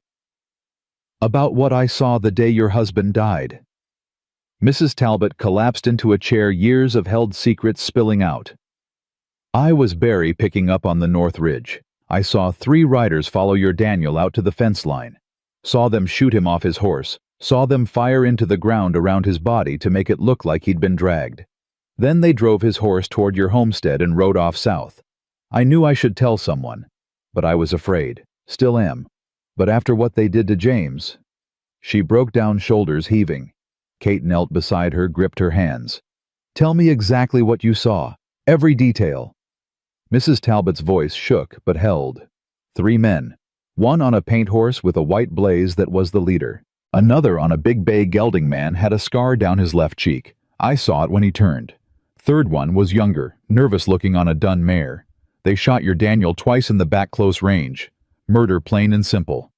"About what I saw the day your husband died." Mrs. Talbot collapsed into a chair, years of held secrets spilling out. "I was berry picking up on the North Ridge. I saw 3 riders follow your Daniel out to the fence line. Saw them shoot him off his horse. saw them fire into the ground around his body to make it look like he'd been dragged. Then they drove his horse toward your homestead and rode off south. I knew I should tell someone, but I was afraid. Still am. But after what they did to James..." She broke down, shoulders heaving. Kate knelt beside her, gripped her hands. "Tell me exactly what you saw. Every detail." Mrs. Talbot's voice shook but held. 3 men. One on a paint horse with a white blaze that was the leader. Another on a big bay gelding man had a scar down his left cheek. I saw it when he turned. Third one was younger, nervous looking on a dun mare. They shot your Daniel twice in the back close range. Murder plain and simple.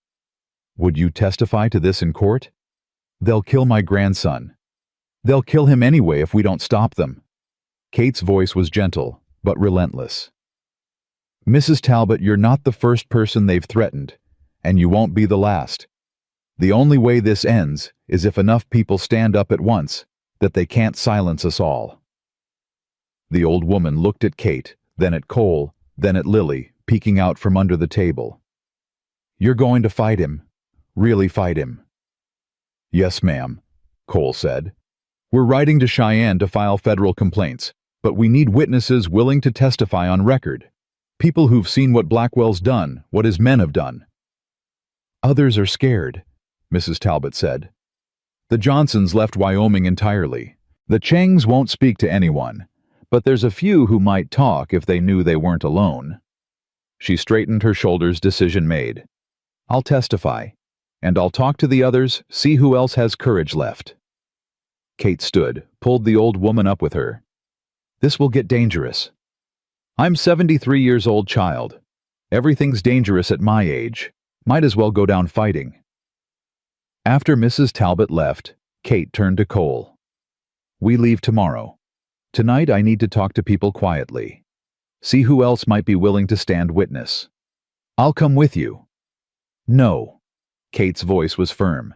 Would you testify to this in court? They'll kill my grandson. They'll kill him anyway if we don't stop them. Kate's voice was gentle, but relentless. Mrs. Talbot, you're not the first person they've threatened, and you won't be the last. The only way this ends is if enough people stand up at once, that they can't silence us all. The old woman looked at Kate, then at Cole, then at Lily, peeking out from under the table. You're going to fight him. Really fight him. Yes, ma'am, Cole said. We're riding to Cheyenne to file federal complaints, but we need witnesses willing to testify on record. People who've seen what Blackwell's done, what his men have done. Others are scared, Mrs. Talbot said. The Johnsons left Wyoming entirely. The Changs won't speak to anyone, but there's a few who might talk if they knew they weren't alone. She straightened her shoulders, decision made. I'll testify, and I'll talk to the others, see who else has courage left. Kate stood, pulled the old woman up with her. This will get dangerous. I'm 73 years old, child. Everything's dangerous at my age. Might as well go down fighting. After Mrs. Talbot left, Kate turned to Cole. We leave tomorrow. Tonight I need to talk to people quietly. See who else might be willing to stand witness. I'll come with you. No. Kate's voice was firm.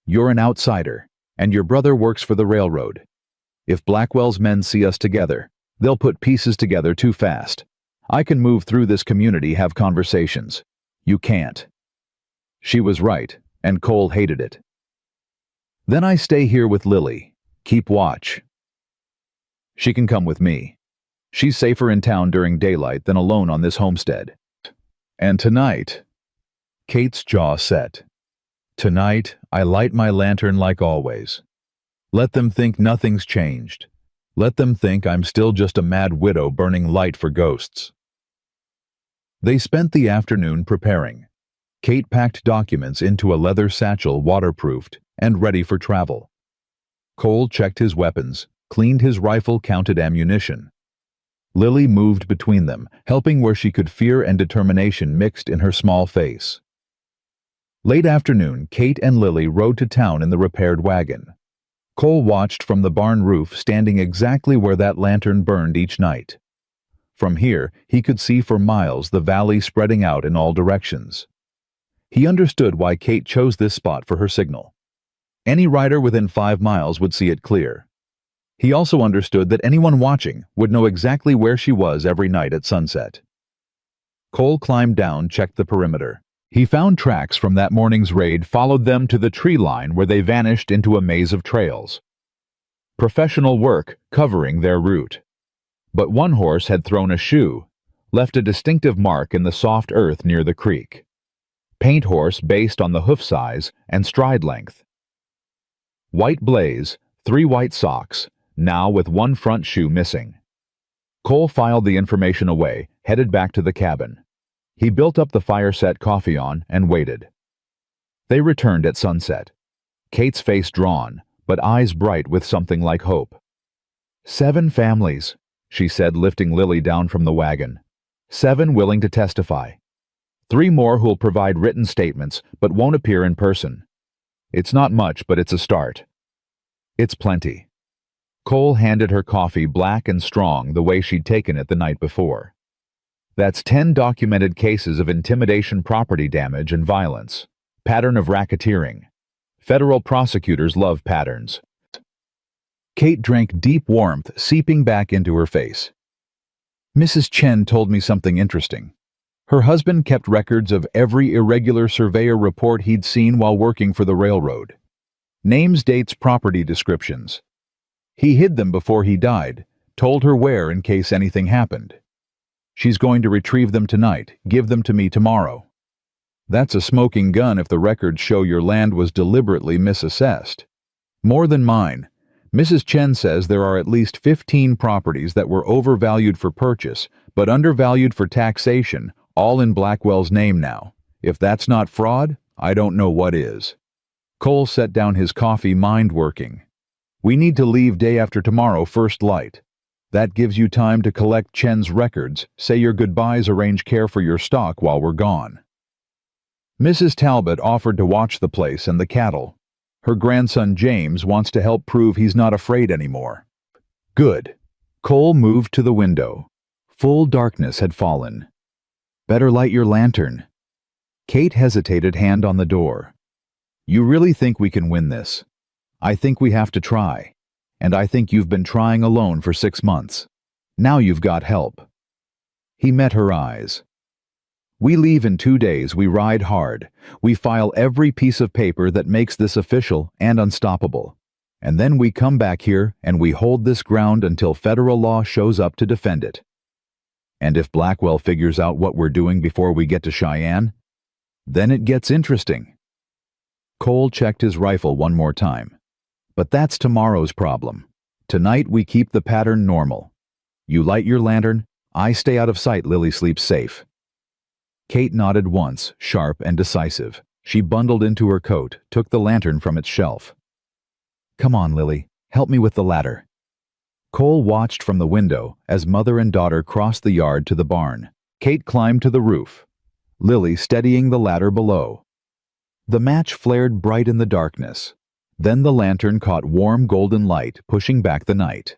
You're an outsider, and your brother works for the railroad. If Blackwell's men see us together, they'll put pieces together too fast. I can move through this community, have conversations. You can't. She was right, and Cole hated it. Then I stay here with Lily. Keep watch. She can come with me. She's safer in town during daylight than alone on this homestead. And tonight... Kate's jaw set. Tonight, I light my lantern like always. Let them think nothing's changed. Let them think I'm still just a mad widow burning light for ghosts. They spent the afternoon preparing. Kate packed documents into a leather satchel, waterproofed and ready for travel. Cole checked his weapons, cleaned his rifle, counted ammunition. Lily moved between them, helping where she could, fear and determination mixed in her small face. Late afternoon, Kate and Lily rode to town in the repaired wagon. Cole watched from the barn roof, standing exactly where that lantern burned each night. From here, he could see for miles the valley spreading out in all directions. He understood why Kate chose this spot for her signal. Any rider within 5 miles would see it clear. He also understood that anyone watching would know exactly where she was every night at sunset. Cole climbed down, checked the perimeter. He found tracks from that morning's raid, followed them to the tree line where they vanished into a maze of trails. Professional work covering their route. But one horse had thrown a shoe, left a distinctive mark in the soft earth near the creek. Paint horse based on the hoof size and stride length. White blaze, 3 white socks, now with one front shoe missing. Cole filed the information away, headed back to the cabin. He built up the fire, set coffee on, and waited. They returned at sunset. Kate's face drawn, but eyes bright with something like hope. 7 families, she said, lifting Lily down from the wagon. 7 willing to testify. 3 more who'll provide written statements, but won't appear in person. It's not much, but it's a start. It's plenty. Cole handed her coffee, black and strong, the way she'd taken it the night before. That's 10 documented cases of intimidation, property damage, and violence. Pattern of racketeering. Federal prosecutors love patterns. Kate drank deep warmth, seeping back into her face. Mrs. Chen told me something interesting. Her husband kept records of every irregular surveyor report he'd seen while working for the railroad. Names, dates, property descriptions. He hid them before he died, told her where in case anything happened. She's going to retrieve them tonight, give them to me tomorrow. That's a smoking gun if the records show your land was deliberately misassessed. More than mine. Mrs. Chen says there are at least 15 properties that were overvalued for purchase, but undervalued for taxation, all in Blackwell's name now. If that's not fraud, I don't know what is. Cole set down his coffee, mind working. We need to leave day after tomorrow, first light. That gives you time to collect Chen's records, say your goodbyes, arrange care for your stock while we're gone. Mrs. Talbot offered to watch the place and the cattle. Her grandson James wants to help prove he's not afraid anymore. Good. Cole moved to the window. Full darkness had fallen. Better light your lantern. Kate hesitated, hand on the door. You really think we can win this? I think we have to try. And I think you've been trying alone for 6 months. Now you've got help. He met her eyes. We leave in 2 days, we ride hard. We file every piece of paper that makes this official and unstoppable. And then we come back here and we hold this ground until federal law shows up to defend it. And if Blackwell figures out what we're doing before we get to Cheyenne, then it gets interesting. Cole checked his rifle one more time. But that's tomorrow's problem. Tonight we keep the pattern normal. You light your lantern, I stay out of sight, Lily sleeps safe. Kate nodded once, sharp and decisive. She bundled into her coat, took the lantern from its shelf. Come on, Lily, help me with the ladder. Cole watched from the window as mother and daughter crossed the yard to the barn. Kate climbed to the roof, Lily steadying the ladder below. The match flared bright in the darkness. Then the lantern caught warm golden light, pushing back the night.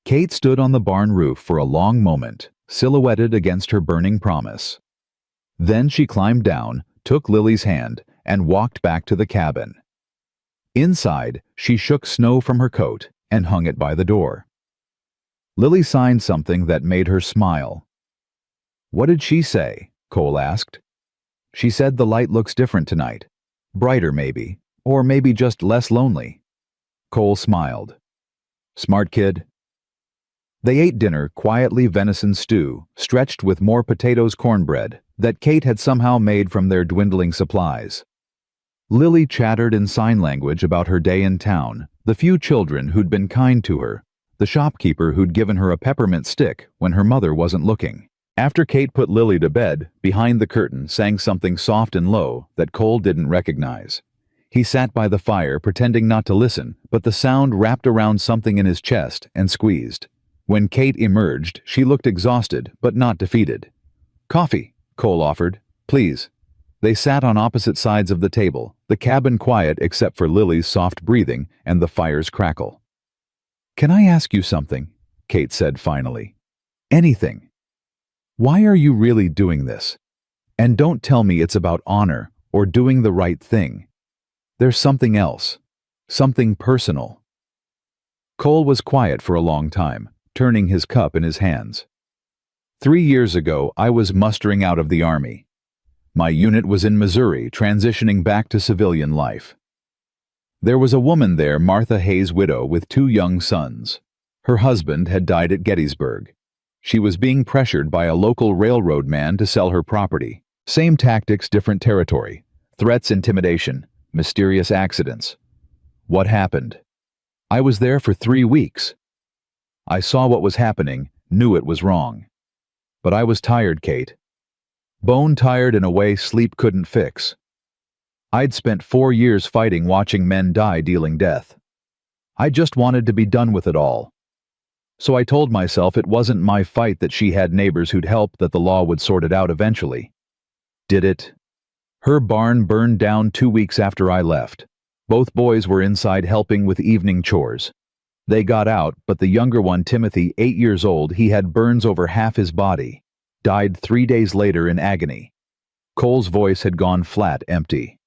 Kate stood on the barn roof for a long moment, silhouetted against her burning promise. Then she climbed down, took Lily's hand, and walked back to the cabin. Inside, she shook snow from her coat and hung it by the door. Lily signed something that made her smile. What did she say? Cole asked. She said the light looks different tonight. Brighter maybe, or maybe just less lonely. Cole smiled. Smart kid. They ate dinner, quietly venison stew, stretched with more potatoes, cornbread, that Kate had somehow made from their dwindling supplies. Lily chattered in sign language about her day in town, the few children who'd been kind to her, the shopkeeper who'd given her a peppermint stick when her mother wasn't looking. After Kate put Lily to bed, behind the curtain sang something soft and low that Cole didn't recognize. He sat by the fire, pretending not to listen, but the sound wrapped around something in his chest and squeezed. When Kate emerged, she looked exhausted, but not defeated. Coffee, Cole offered. Please. They sat on opposite sides of the table, the cabin quiet except for Lily's soft breathing and the fire's crackle. Can I ask you something? Kate said finally. Anything. Why are you really doing this? And don't tell me it's about honor or doing the right thing. There's something else. Something personal. Cole was quiet for a long time, turning his cup in his hands. 3 years ago, I was mustering out of the Army. My unit was in Missouri, transitioning back to civilian life. There was a woman there, Martha Hayes' widow, with 2 young sons. Her husband had died at Gettysburg. She was being pressured by a local railroad man to sell her property. Same tactics, different territory. Threats, intimidation, mysterious accidents. What happened? I was there for 3 weeks. I saw what was happening, knew it was wrong. But I was tired, Kate. Bone tired in a way sleep couldn't fix. I'd spent 4 years fighting, watching men die, dealing death. I just wanted to be done with it all. So I told myself it wasn't my fight, that she had neighbors who'd help, that the law would sort it out eventually. Did it? Her barn burned down 2 weeks after I left. Both boys were inside helping with evening chores. They got out, but the younger one, Timothy, 8 years old, he had burns over half his body. Died 3 days later in agony. Cole's voice had gone flat, empty.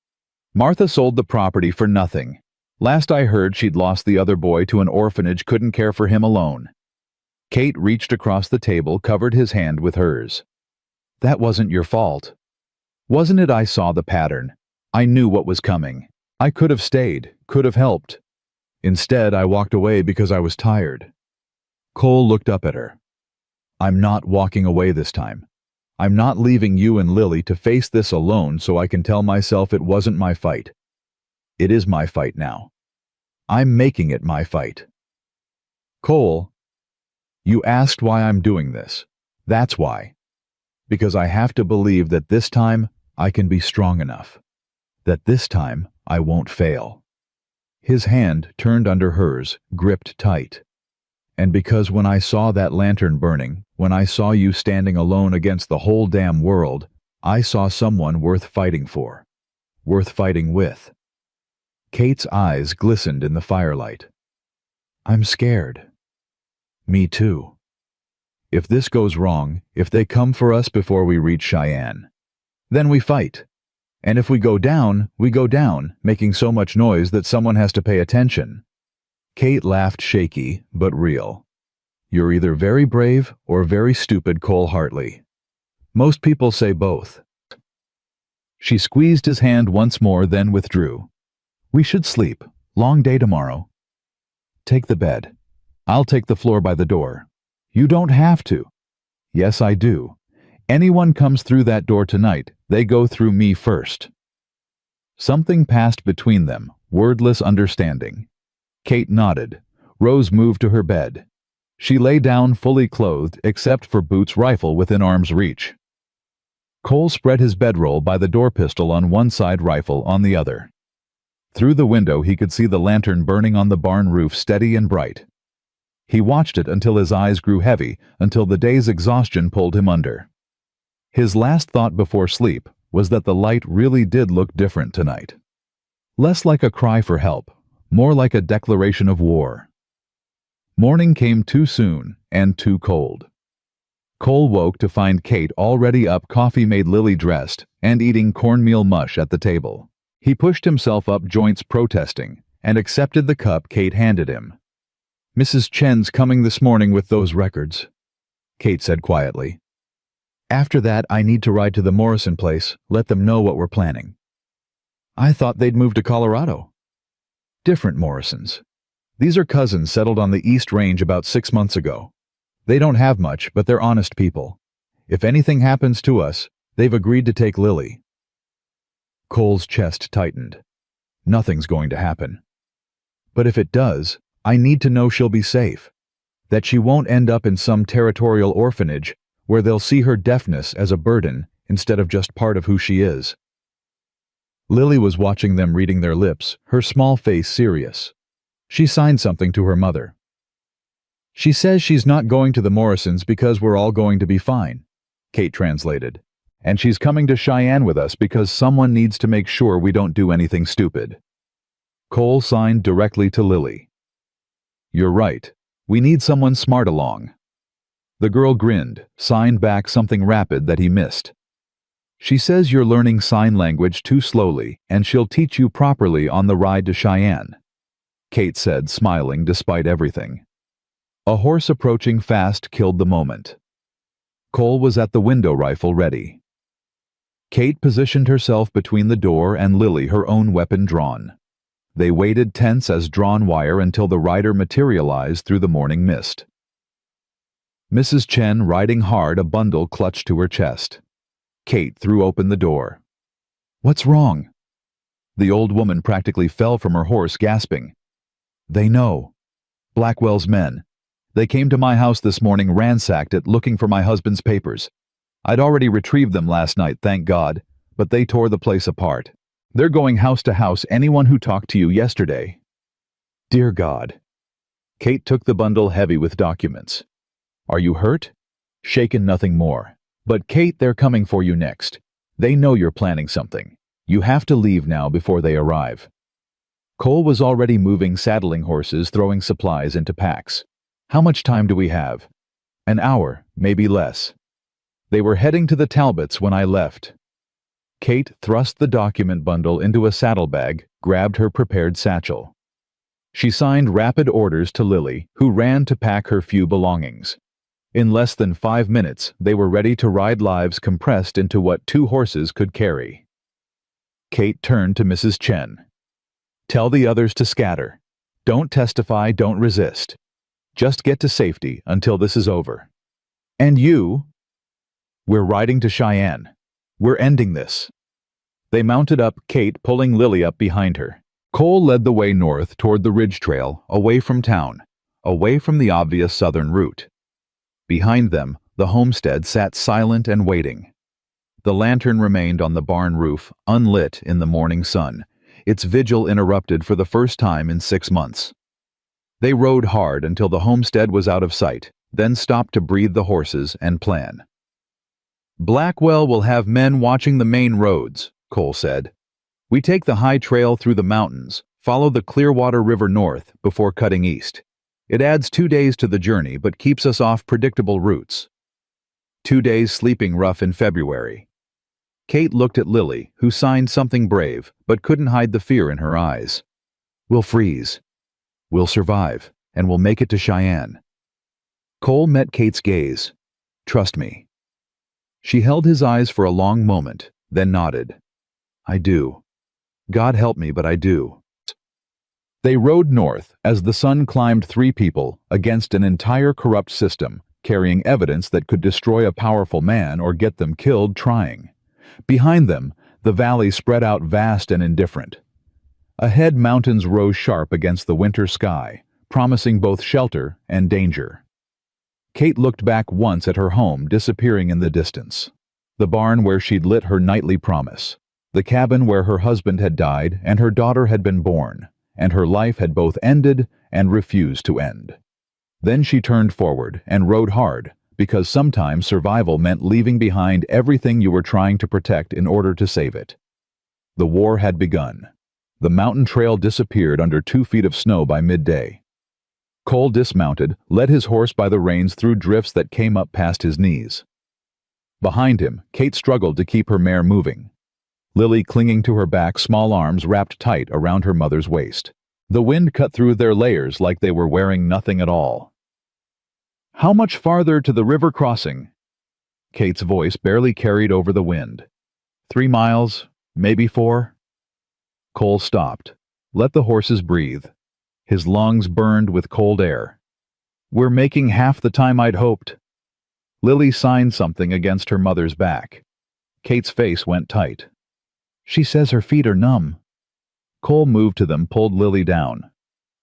Martha sold the property for nothing. Last I heard, she'd lost the other boy to an orphanage, couldn't care for him alone. Kate reached across the table, covered his hand with hers. That wasn't your fault. Wasn't it? I saw the pattern. I knew what was coming. I could have stayed, could have helped. Instead, I walked away because I was tired. Cole looked up at her. I'm not walking away this time. I'm not leaving you and Lily to face this alone so I can tell myself it wasn't my fight. It is my fight now. I'm making it my fight. Cole, you asked why I'm doing this. That's why. Because I have to believe that this time I can be strong enough. That this time I won't fail. His hand turned under hers, gripped tight. And because when I saw that lantern burning, when I saw you standing alone against the whole damn world, I saw someone worth fighting for. Worth fighting with. Kate's eyes glistened in the firelight. I'm scared. Me too. If this goes wrong, if they come for us before we reach Cheyenne, then we fight. And if we go down, making so much noise that someone has to pay attention. Kate laughed shaky, but real. You're either very brave or very stupid, Cole Hartley. Most people say both. She squeezed his hand once more, then withdrew. We should sleep. Long day tomorrow. Take the bed. I'll take the floor by the door. You don't have to. Yes, I do. Anyone comes through that door tonight, they go through me first. Something passed between them, wordless understanding. Kate nodded. Rose moved to her bed. She lay down fully clothed except for Boots' rifle within arm's reach. Cole spread his bedroll by the door pistol on one side, rifle on the other. Through the window he could see the lantern burning on the barn roof, steady and bright. He watched it until his eyes grew heavy, until the day's exhaustion pulled him under. His last thought before sleep was that the light really did look different tonight. Less like a cry for help, more like a declaration of war. Morning came too soon and too cold. Cole woke to find Kate already up, coffee made, Lily dressed, and eating cornmeal mush at the table. He pushed himself up, joints protesting, and accepted the cup Kate handed him. Mrs. Chen's coming this morning with those records, Kate said quietly. After that, I need to ride to the Morrison place, let them know what we're planning. I thought they'd moved to Colorado. Different Morrisons. These are cousins settled on the East Range about 6 months ago. They don't have much, but they're honest people. If anything happens to us, they've agreed to take Lily. Cole's chest tightened. Nothing's going to happen. But if it does, I need to know she'll be safe. That she won't end up in some territorial orphanage where they'll see her deafness as a burden instead of just part of who she is. Lily was watching them, reading their lips, her small face serious. She signed something to her mother. She says she's not going to the Morrisons because we're all going to be fine, Kate translated. And she's coming to Cheyenne with us because someone needs to make sure we don't do anything stupid. Cole signed directly to Lily. You're right. We need someone smart along. The girl grinned, signed back something rapid that he missed. She says you're learning sign language too slowly, and she'll teach you properly on the ride to Cheyenne, Kate said, smiling despite everything. A horse approaching fast killed the moment. Cole was at the window, rifle ready. Kate positioned herself between the door and Lily, her own weapon drawn. They waited tense as drawn wire until the rider materialized through the morning mist. Mrs. Chen riding hard, a bundle clutched to her chest. Kate threw open the door. What's wrong? The old woman practically fell from her horse, gasping. They know. Blackwell's men. They came to my house this morning, ransacked it, looking for my husband's papers. I'd already retrieved them last night, thank God, but they tore the place apart. They're going house to house, anyone who talked to you yesterday. Dear God. Kate took the bundle, heavy with documents. Are you hurt? Shaken, nothing more. But Kate, they're coming for you next. They know you're planning something. You have to leave now before they arrive. Cole was already moving, saddling horses, throwing supplies into packs. How much time do we have? An hour, maybe less. They were heading to the Talbots when I left. Kate thrust the document bundle into a saddlebag, grabbed her prepared satchel. She signed rapid orders to Lily, who ran to pack her few belongings. In less than 5 minutes, they were ready to ride, lives compressed into what 2 horses could carry. Kate turned to Mrs. Chen. Tell the others to scatter. Don't testify, don't resist. Just get to safety until this is over. And you? We're riding to Cheyenne. We're ending this. They mounted up, Kate pulling Lily up behind her. Cole led the way north toward the ridge trail, away from town, away from the obvious southern route. Behind them, the homestead sat silent and waiting. The lantern remained on the barn roof, unlit in the morning sun, its vigil interrupted for the first time in 6 months. They rode hard until the homestead was out of sight, then stopped to breathe the horses and plan. Blackwell will have men watching the main roads, Cole said. We take the high trail through the mountains, follow the Clearwater River north before cutting east. It adds 2 days to the journey but keeps us off predictable routes. 2 days sleeping rough in February. Kate looked at Lily, who signed something brave but couldn't hide the fear in her eyes. We'll freeze. We'll survive, and we'll make it to Cheyenne. Cole met Kate's gaze. Trust me. She held his eyes for a long moment, then nodded. I do. God help me, but I do. They rode north as the sun climbed 3 people against an entire corrupt system, carrying evidence that could destroy a powerful man or get them killed trying. Behind them, the valley spread out vast and indifferent. Ahead, mountains rose sharp against the winter sky, promising both shelter and danger. Kate looked back once at her home disappearing in the distance. The barn where she'd lit her nightly promise. The cabin where her husband had died and her daughter had been born, and her life had both ended and refused to end. Then she turned forward and rode hard, because sometimes survival meant leaving behind everything you were trying to protect in order to save it. The war had begun. The mountain trail disappeared under 2 feet of snow by midday. Cole dismounted, led his horse by the reins through drifts that came up past his knees. Behind him, Kate struggled to keep her mare moving. Lily clinging to her back, small arms wrapped tight around her mother's waist. The wind cut through their layers like they were wearing nothing at all. How much farther to the river crossing? Kate's voice barely carried over the wind. 3 miles, maybe 4. Cole stopped, let the horses breathe. His lungs burned with cold air. We're making half the time I'd hoped. Lily signed something against her mother's back. Kate's face went tight. She says her feet are numb. Cole moved to them, pulled Lily down.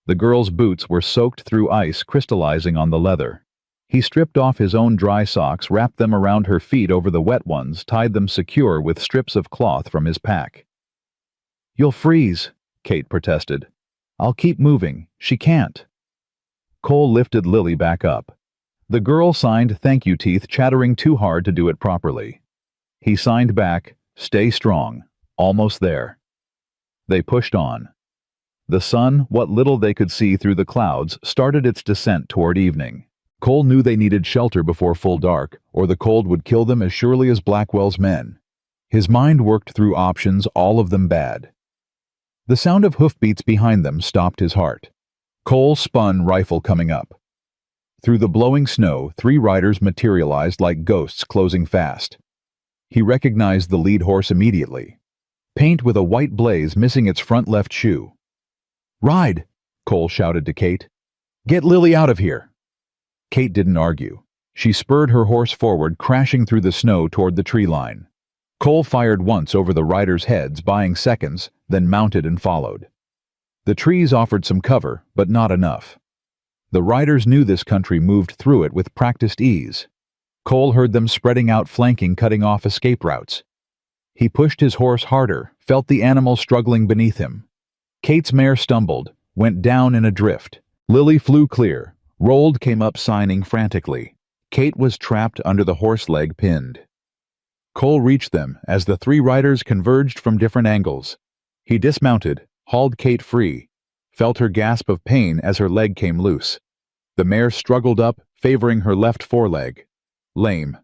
The girl's boots were soaked through ice crystallizing on the leather. He stripped off his own dry socks, wrapped them around her feet over the wet ones, tied them secure with strips of cloth from his pack. You'll freeze, Kate protested. I'll keep moving. She can't. Cole lifted Lily back up. The girl signed thank you teeth, chattering too hard to do it properly. He signed back, stay strong, almost there. They pushed on. The sun, what little they could see through the clouds, started its descent toward evening. Cole knew they needed shelter before full dark, or the cold would kill them as surely as Blackwell's men. His mind worked through options, all of them bad. The sound of hoofbeats behind them stopped his heart. Cole spun, rifle coming up. Through the blowing snow, 3 riders materialized like ghosts closing fast. He recognized the lead horse immediately. Paint with a white blaze missing its front left shoe. Ride, Cole shouted to Kate. Get Lily out of here. Kate didn't argue. She spurred her horse forward, crashing through the snow toward the tree line. Cole fired once over the riders' heads, buying seconds, then mounted and followed. The trees offered some cover, but not enough. The riders knew this country moved through it with practiced ease. Cole heard them spreading out, flanking, cutting off escape routes. He pushed his horse harder, felt the animal struggling beneath him. Kate's mare stumbled, went down in a drift. Lily flew clear, rolled, came up signing frantically. Kate was trapped under the horse leg, pinned. Cole reached them as the 3 riders converged from different angles. He dismounted, hauled Kate free, felt her gasp of pain as her leg came loose. The mare struggled up, favoring her left foreleg. Lame.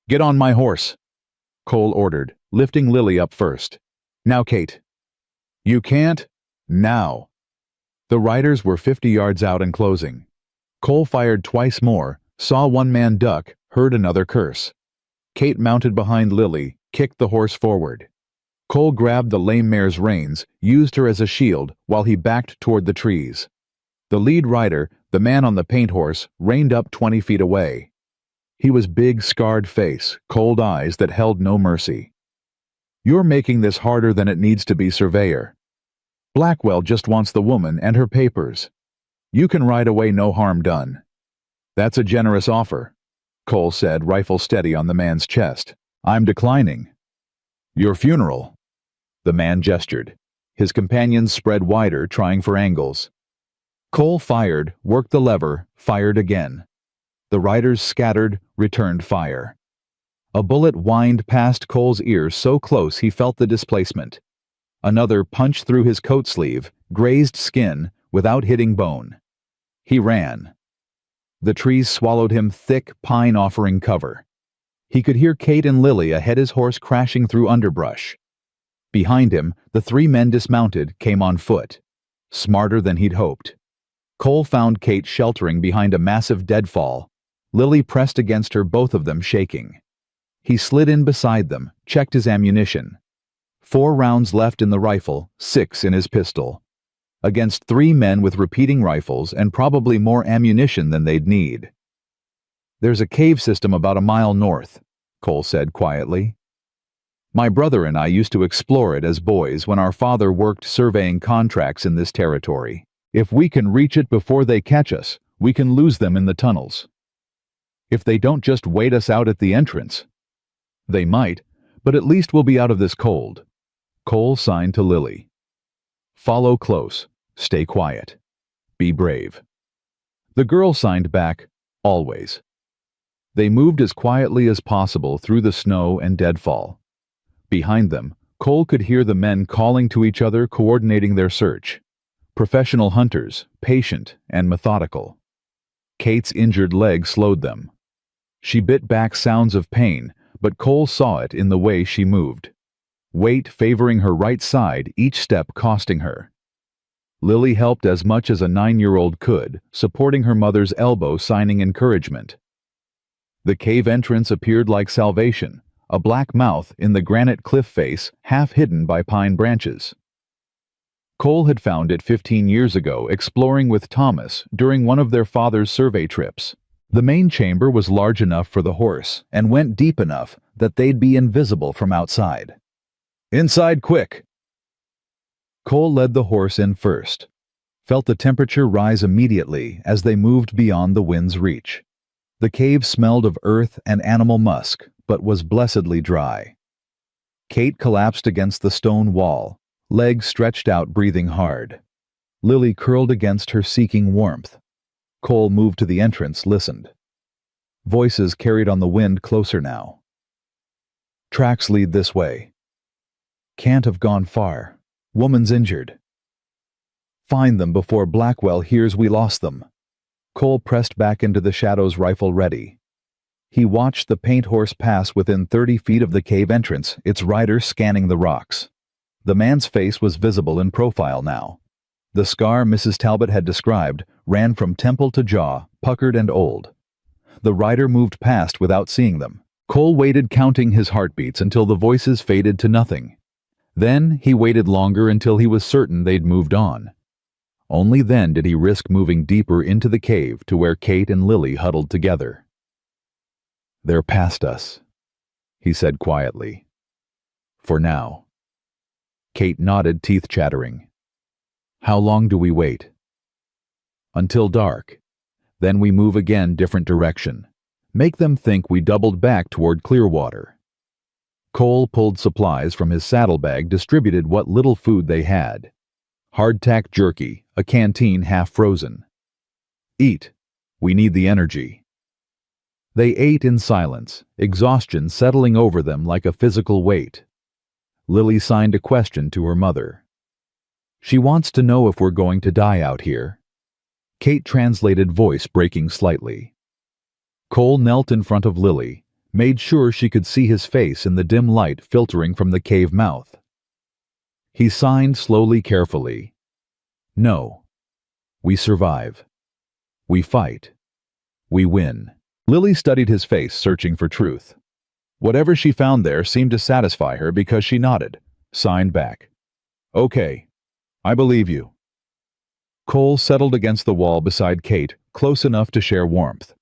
Get on my horse, Cole ordered, lifting Lily up first. Now, Kate. You can't? Now. The riders were 50 yards out and closing. Cole fired twice more, saw one man duck, heard another curse. Kate mounted behind Lily, kicked the horse forward. Cole grabbed the lame mare's reins, used her as a shield, while he backed toward the trees. The lead rider, the man on the paint horse, reined up 20 feet away. He was big, scarred face, cold eyes that held no mercy. "You're making this harder than it needs to be, surveyor. Blackwell just wants the woman and her papers. You can ride away, no harm done." "That's a generous offer," Cole said, rifle steady on the man's chest. "I'm declining." "Your funeral." The man gestured. His companions spread wider, trying for angles. Cole fired, worked the lever, fired again. The riders scattered, returned fire. A bullet whined past Cole's ears so close he felt the displacement. Another punched through his coat sleeve, grazed skin, without hitting bone. He ran. The trees swallowed him thick, pine offering cover. He could hear Kate and Lily ahead his horse crashing through underbrush. Behind him, the three men dismounted, came on foot. Smarter than he'd hoped. Cole found Kate sheltering behind a massive deadfall. Lily pressed against her, both of them shaking. He slid in beside them, checked his ammunition. 4 rounds left in the rifle, 6 in his pistol. Against 3 men with repeating rifles and probably more ammunition than they'd need. "There's a cave system about a mile north," Cole said quietly. "My brother and I used to explore it as boys when our father worked surveying contracts in this territory. If we can reach it before they catch us, we can lose them in the tunnels. If they don't just wait us out at the entrance. They might, but at least we'll be out of this cold." Cole signed to Lily. "Follow close. Stay quiet. Be brave." The girl signed back, "Always." They moved as quietly as possible through the snow and deadfall. Behind them, Cole could hear the men calling to each other, coordinating their search. Professional hunters, patient and methodical. Kate's injured leg slowed them. She bit back sounds of pain, but Cole saw it in the way she moved. Weight favoring her right side, each step costing her. Lily helped as much as a 9-year-old could, supporting her mother's elbow, signing encouragement. The cave entrance appeared like salvation, a black mouth in the granite cliff face, half hidden by pine branches. Cole had found it 15 years ago, exploring with Thomas during one of their father's survey trips. The main chamber was large enough for the horse and went deep enough that they'd be invisible from outside. "Inside, quick!" Cole led the horse in first, felt the temperature rise immediately as they moved beyond the wind's reach. The cave smelled of earth and animal musk, but was blessedly dry. Kate collapsed against the stone wall, legs stretched out, breathing hard. Lily curled against her, seeking warmth. Cole moved to the entrance, listened. Voices carried on the wind, closer now. "Tracks lead this way. Can't have gone far. Woman's injured. Find them before Blackwell hears we lost them." Cole pressed back into the shadows, rifle ready. He watched the paint horse pass within 30 feet of the cave entrance, its rider scanning the rocks. The man's face was visible in profile now. The scar Mrs. Talbot had described ran from temple to jaw, puckered and old. The rider moved past without seeing them. Cole waited, counting his heartbeats until the voices faded to nothing. Then he waited longer until he was certain they'd moved on. Only then did he risk moving deeper into the cave to where Kate and Lily huddled together. "They're past us," he said quietly. "For now." Kate nodded, teeth chattering. "How long do we wait?" "Until dark. Then we move again, different direction. Make them think we doubled back toward Clearwater." Cole pulled supplies from his saddlebag, distributed what little food they had. Hardtack jerky, a canteen half frozen. "Eat. We need the energy." They ate in silence, exhaustion settling over them like a physical weight. Lily signed a question to her mother. "She wants to know if we're going to die out here." Kate translated, voice breaking slightly. Cole knelt in front of Lily, made sure she could see his face in the dim light filtering from the cave mouth. He signed slowly, carefully. "No. We survive. We fight. We win." Lily studied his face, searching for truth. Whatever she found there seemed to satisfy her because she nodded. signed back. Okay, I believe you. Cole settled against the wall beside Kate, close enough to share warmth.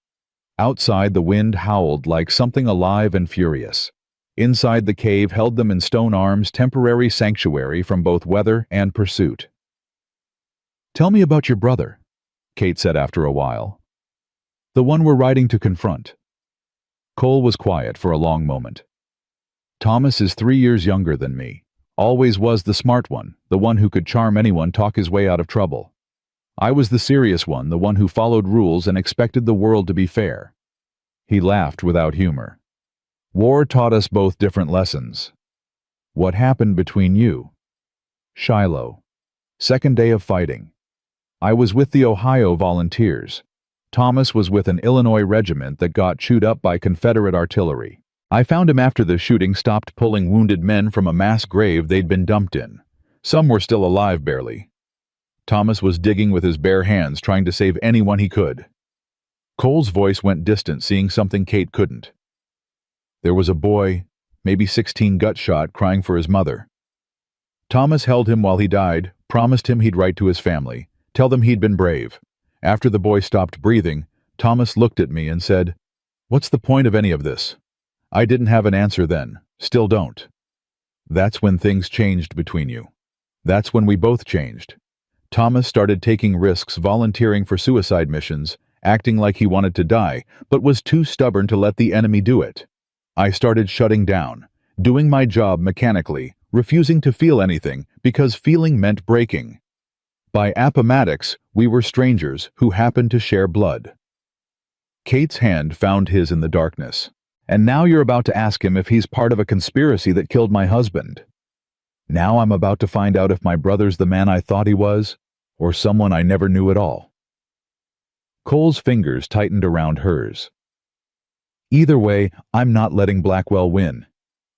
Outside, the wind howled like something alive and furious. Inside, the cave held them in stone arms, temporary sanctuary from both weather and pursuit. "Tell me about your brother," Kate said after a while. "The one we're riding to confront." Cole was quiet for a long moment. "Thomas is 3 years younger than me. Always was the smart one, the one who could charm anyone, talk his way out of trouble. I was the serious one, the one who followed rules and expected the world to be fair." He laughed without humor. "War taught us both different lessons. What happened between you?" "Shiloh. Second day of fighting. I was with the Ohio Volunteers. Thomas was with an Illinois regiment that got chewed up by Confederate artillery. I found him after the shooting stopped pulling wounded men from a mass grave they'd been dumped in. Some were still alive barely. Thomas was digging with his bare hands, trying to save anyone he could." Cole's voice went distant, seeing something Kate couldn't. "There was a boy, maybe 16, gut shot, crying for his mother. Thomas held him while he died, promised him he'd write to his family, tell them he'd been brave. After the boy stopped breathing, Thomas looked at me and said, 'What's the point of any of this?' I didn't have an answer then, still don't. That's when things changed between you. That's when we both changed. Thomas started taking risks, volunteering for suicide missions, acting like he wanted to die, but was too stubborn to let the enemy do it. I started shutting down, doing my job mechanically, refusing to feel anything because feeling meant breaking. By Appomattox, we were strangers who happened to share blood." Kate's hand found his in the darkness. "And now you're about to ask him if he's part of a conspiracy that killed my husband. Now I'm about to find out if my brother's the man I thought he was, or someone I never knew at all." Cole's fingers tightened around hers. "Either way, I'm not letting Blackwell win,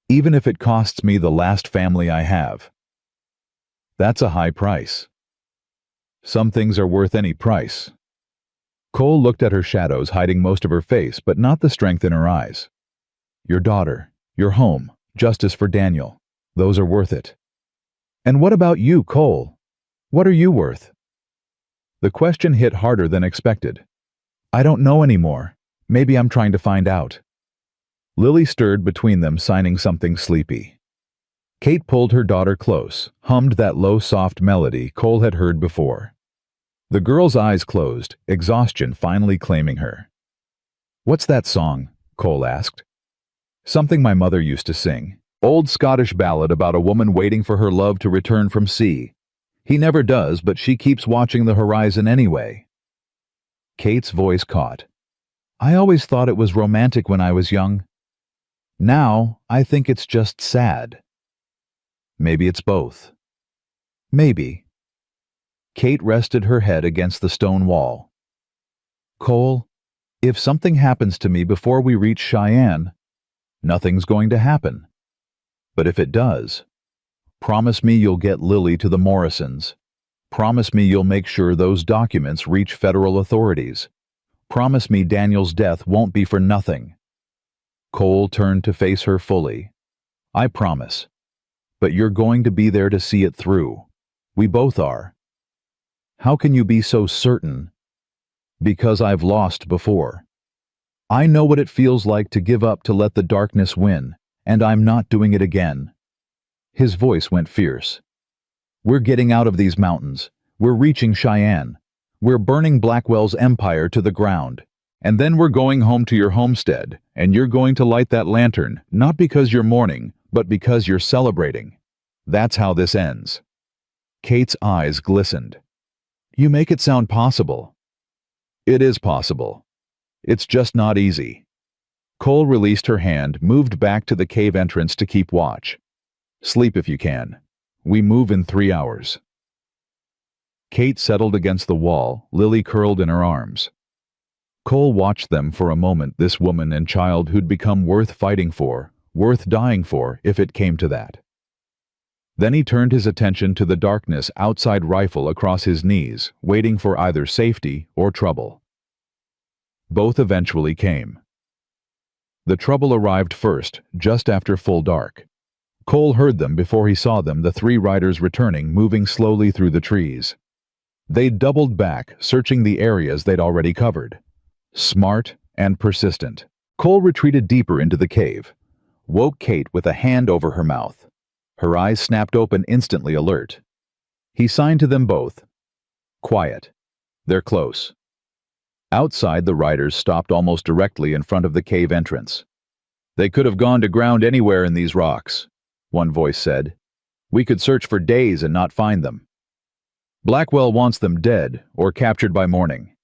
even if it costs me the last family I have. That's a high price." "Some things are worth any price." Cole looked at her shadows, hiding most of her face, but not the strength in her eyes. "Your daughter, your home, justice for Daniel, those are worth it." "And what about you, Cole? What are you worth?" The question hit harder than expected. "I don't know anymore. Maybe I'm trying to find out." Lily stirred between them, signing something sleepy. Kate pulled her daughter close, hummed that low, soft melody Cole had heard before. The girl's eyes closed, exhaustion finally claiming her. "What's that song?" Cole asked. "Something my mother used to sing. Old Scottish ballad about a woman waiting for her love to return from sea. He never does, but she keeps watching the horizon anyway." Kate's voice caught. "I always thought it was romantic when I was young. Now, I think it's just sad." "Maybe it's both." "Maybe." Kate rested her head against the stone wall. "Cole, if something happens to me before we reach Cheyenne, nothing's going to happen. But if it does, promise me you'll get Lily to the Morrisons. Promise me you'll make sure those documents reach federal authorities. Promise me Daniel's death won't be for nothing." Cole turned to face her fully. "I promise. But you're going to be there to see it through. We both are." "How can you be so certain?" "Because I've lost before. I know what it feels like to give up, to let the darkness win, and I'm not doing it again." His voice went fierce. "We're getting out of these mountains. We're reaching Cheyenne. We're burning Blackwell's empire to the ground. And then we're going home to your homestead, and you're going to light that lantern, not because you're mourning, but because you're celebrating. That's how this ends." Kate's eyes glistened. "You make it sound possible." "It is possible. It's just not easy." Cole released her hand, moved back to the cave entrance to keep watch. "Sleep if you can. We move in 3 hours." Kate settled against the wall, Lily curled in her arms. Cole watched them for a moment, this woman and child who'd become worth fighting for, worth dying for if it came to that. Then he turned his attention to the darkness outside, rifle across his knees, waiting for either safety or trouble. Both eventually came. The trouble arrived first, just after full dark. Cole heard them before he saw them, the three riders returning, moving slowly through the trees. They doubled back, searching the areas they'd already covered. Smart and persistent. Cole retreated deeper into the cave, woke Kate with a hand over her mouth. Her eyes snapped open, instantly alert. He signed to them both. Quiet. They're close. Outside, the riders stopped almost directly in front of the cave entrance. They could have gone to ground anywhere in these rocks, one voice said. We could search for days and not find them. Blackwell wants them dead or captured by morning.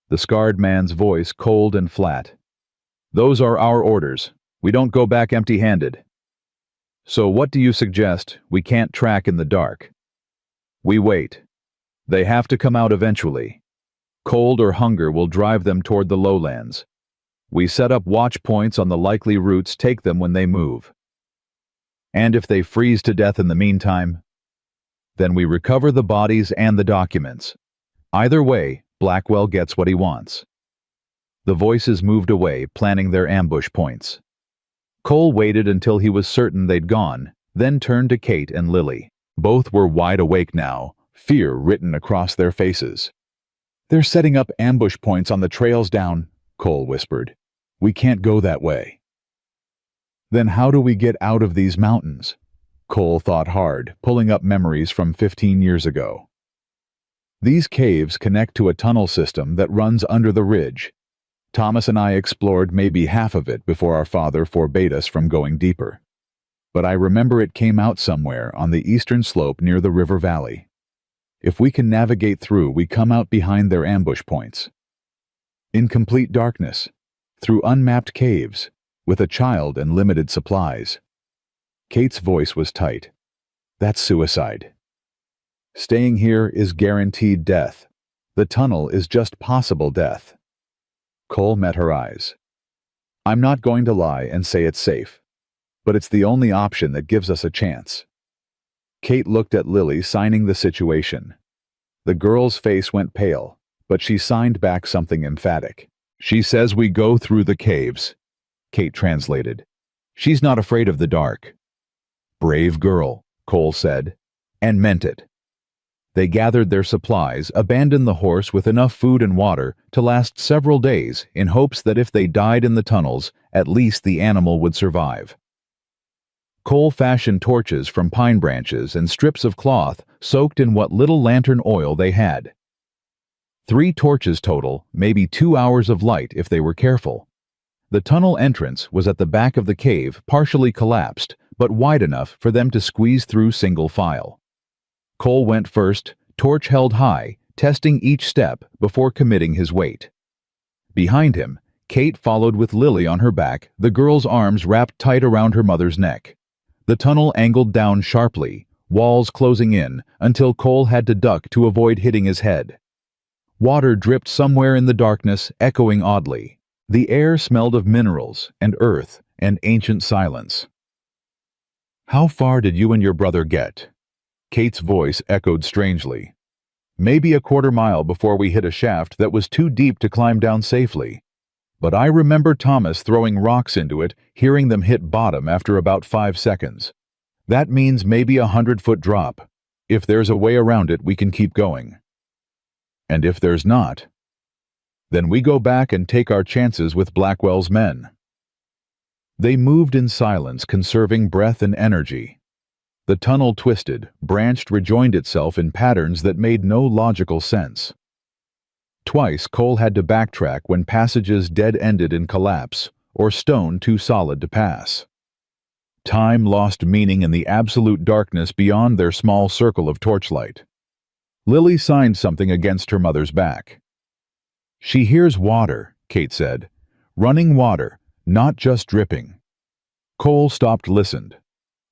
The scarred man's voice cold and flat. Those are our orders. We don't go back empty-handed. So what do you suggest? We can't track in the dark. We wait. They have to come out eventually. Cold or hunger will drive them toward the lowlands. We set up watch points on the likely routes, take them when they move. And if they freeze to death in the meantime, then we recover the bodies and the documents. Either way, Blackwell gets what he wants. The voices moved away, planning their ambush points. Cole waited until he was certain they'd gone, then turned to Kate and Lily. Both were wide awake now, fear written across their faces. They're setting up ambush points on the trails down, Cole whispered. We can't go that way. Then how do we get out of these mountains? Cole thought hard, pulling up memories from 15 years ago. These caves connect to a tunnel system that runs under the ridge. Thomas and I explored maybe half of it before our father forbade us from going deeper. But I remember it came out somewhere on the eastern slope near the river valley. If we can navigate through, we come out behind their ambush points. In complete darkness, through unmapped caves, with a child and limited supplies. Kate's voice was tight. That's suicide. Staying here is guaranteed death. The tunnel is just possible death. Cole met her eyes. I'm not going to lie and say it's safe, but it's the only option that gives us a chance. Kate looked at Lily, signing the situation. The girl's face went pale, but she signed back something emphatic. She says we go through the caves, Kate translated. She's not afraid of the dark. Brave girl, Cole said, and meant it. They gathered their supplies, abandoned the horse with enough food and water to last several days in hopes that if they died in the tunnels, at least the animal would survive. Cole fashioned torches from pine branches and strips of cloth soaked in what little lantern oil they had. 3 torches total, maybe 2 hours of light if they were careful. The tunnel entrance was at the back of the cave, partially collapsed, but wide enough for them to squeeze through single file. Cole went first, torch held high, testing each step before committing his weight. Behind him, Kate followed with Lily on her back, the girl's arms wrapped tight around her mother's neck. The tunnel angled down sharply, walls closing in, until Cole had to duck to avoid hitting his head. Water dripped somewhere in the darkness, echoing oddly. The air smelled of minerals and earth and ancient silence. How far did you and your brother get? Kate's voice echoed strangely. Maybe a quarter-mile before we hit a shaft that was too deep to climb down safely. But I remember Thomas throwing rocks into it, hearing them hit bottom after about 5 seconds. That means maybe a 100-foot drop. If there's a way around it, we can keep going. And if there's not, then we go back and take our chances with Blackwell's men. They moved in silence, conserving breath and energy. The tunnel twisted, branched, rejoined itself in patterns that made no logical sense. Twice Cole had to backtrack when passages dead-ended in collapse, or stone too solid to pass. Time lost meaning in the absolute darkness beyond their small circle of torchlight. Lily signed something against her mother's back. She hears water, Kate said. Running water, not just dripping. Cole stopped, listened.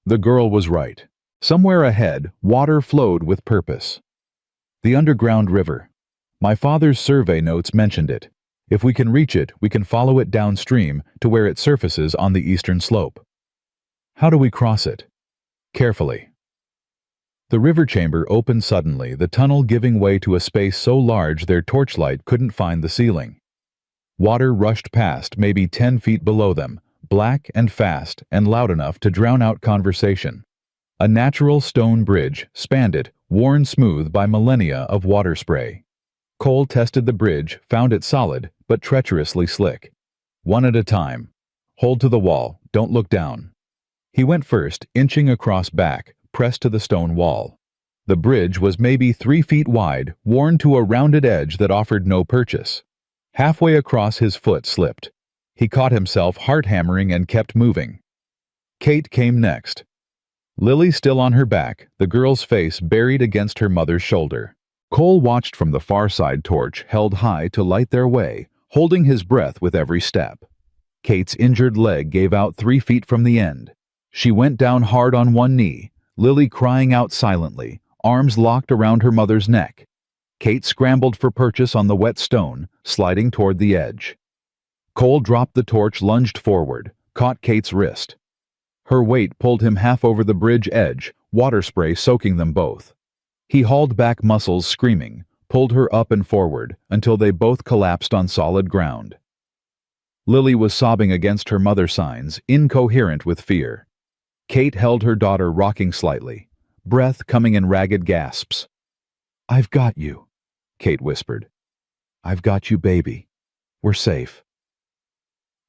The girl was right. Somewhere ahead, water flowed with purpose. The underground river. My father's survey notes mentioned it. If we can reach it, we can follow it downstream to where it surfaces on the eastern slope. How do we cross it? Carefully. The river chamber opened suddenly, the tunnel giving way to a space so large their torchlight couldn't find the ceiling. Water rushed past, maybe 10 feet below them, black and fast and loud enough to drown out conversation. A natural stone bridge spanned it, worn smooth by millennia of water spray. Cole tested the bridge, found it solid, but treacherously slick. One at a time. Hold to the wall, don't look down. He went first, inching across back, pressed to the stone wall. The bridge was maybe 3 feet wide, worn to a rounded edge that offered no purchase. Halfway across, his foot slipped. He caught himself heart-hammering and kept moving. Kate came next. Lily still on her back, the girl's face buried against her mother's shoulder. Cole watched from the far side torch held high to light their way, holding his breath with every step. Kate's injured leg gave out 3 feet from the end. She went down hard on one knee, Lily crying out silently, arms locked around her mother's neck. Kate scrambled for purchase on the wet stone, sliding toward the edge. Cole dropped the torch, lunged forward, caught Kate's wrist. Her weight pulled him half over the bridge edge, water spray soaking them both. He hauled back muscles, screaming, pulled her up and forward, until they both collapsed on solid ground. Lily was sobbing against her mother's signs, incoherent with fear. Kate held her daughter, rocking slightly, breath coming in ragged gasps. "I've got you," Kate whispered. "I've got you, baby. We're safe."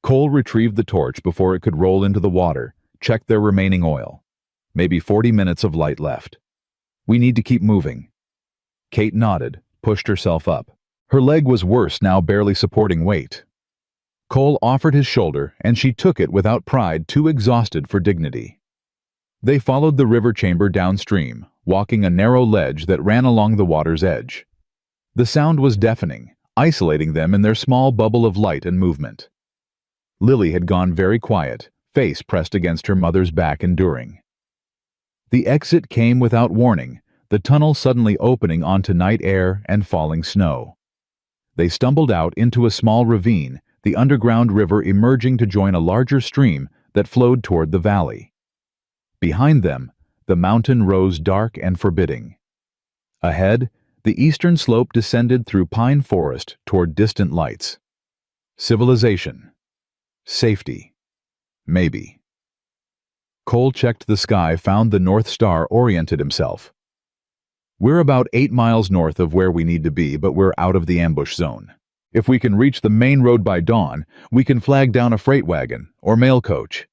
Cole retrieved the torch before it could roll into the water, checked their remaining oil. Maybe 40 minutes of light left. "We need to keep moving." Kate nodded, pushed herself up. Her leg was worse now, barely supporting weight. Cole offered his shoulder, and she took it without pride, too exhausted for dignity. They followed the river chamber downstream, walking a narrow ledge that ran along the water's edge. The sound was deafening, isolating them in their small bubble of light and movement. Lily had gone very quiet, face pressed against her mother's back, enduring. The exit came without warning, the tunnel suddenly opening onto night air and falling snow. They stumbled out into a small ravine, the underground river emerging to join a larger stream that flowed toward the valley. Behind them, the mountain rose dark and forbidding. Ahead, the eastern slope descended through pine forest toward distant lights. Civilization. Safety. Maybe. Cole checked the sky, found the North Star, oriented himself. "We're about 8 miles north of where we need to be, but we're out of the ambush zone. If we can reach the main road by dawn, we can flag down a freight wagon or mail coach."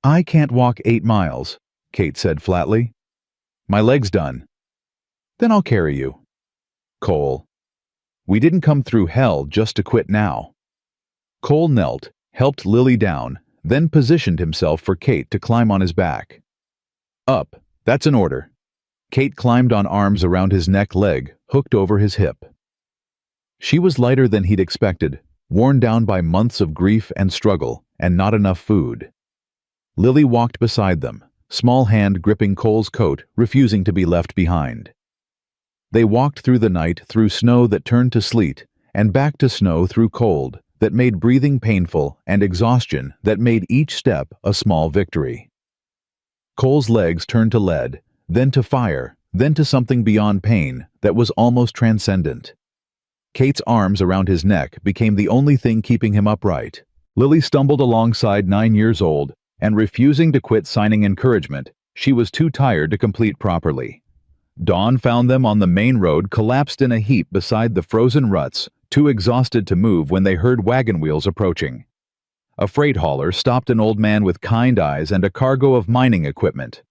"I can't walk 8 miles, Kate said flatly. "My leg's done." "Then I'll carry you." Cole. "We didn't come through hell just to quit now." Cole knelt, helped Lily down, then positioned himself for Kate to climb on his back. "Up, that's an order." Kate climbed on, arms around his neck, leg hooked over his hip. She was lighter than he'd expected, worn down by months of grief and struggle, and not enough food. Lily walked beside them, small hand gripping Cole's coat, refusing to be left behind. They walked through the night, through snow that turned to sleet, and back to snow, through cold that made breathing painful and exhaustion that made each step a small victory. Cole's legs turned to lead, then to fire, then to something beyond pain that was almost transcendent. Kate's arms around his neck became the only thing keeping him upright. Lily stumbled alongside, 9 years old, and refusing to quit, signing encouragement. She was too tired to complete properly. Dawn found them on the main road, collapsed in a heap beside the frozen ruts, too exhausted to move when they heard wagon wheels approaching. A freight hauler stopped an old man with kind eyes and a cargo of mining equipment.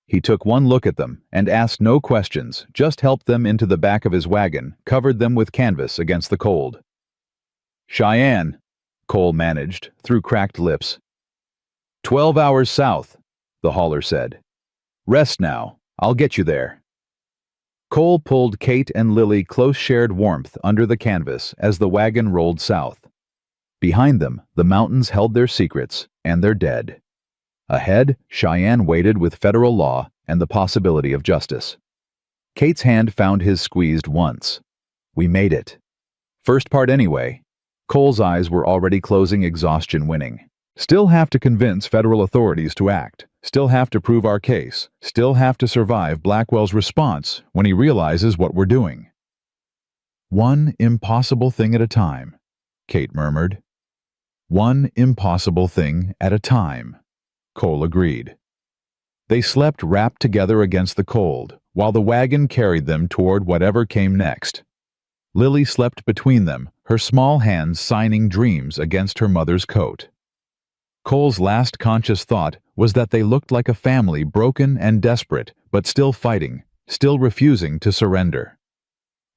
He took one look at them and asked no questions, just helped them into the back of his wagon, covered them with canvas against the cold. "Cheyenne," Cole managed, through cracked lips. 12 hours south, the hauler said. "Rest now. I'll get you there." Cole pulled Kate and Lily, close shared warmth under the canvas as the wagon rolled south. Behind them, the mountains held their secrets and their dead. Ahead, Cheyenne waited with federal law and the possibility of justice. Kate's hand found his squeezed once. "We made it." First part anyway. Cole's eyes were already closing, exhaustion winning. Still have to convince federal authorities to act. Still have to prove our case. Still have to survive Blackwell's response when he realizes what we're doing. "One impossible thing at a time," Kate murmured. One impossible thing at a time, Cole agreed. They slept wrapped together against the cold, while the wagon carried them toward whatever came next. Lily slept between them, her small hands signing dreams against her mother's coat. Cole's last conscious thought was that they looked like a family broken and desperate, but still fighting, still refusing to surrender.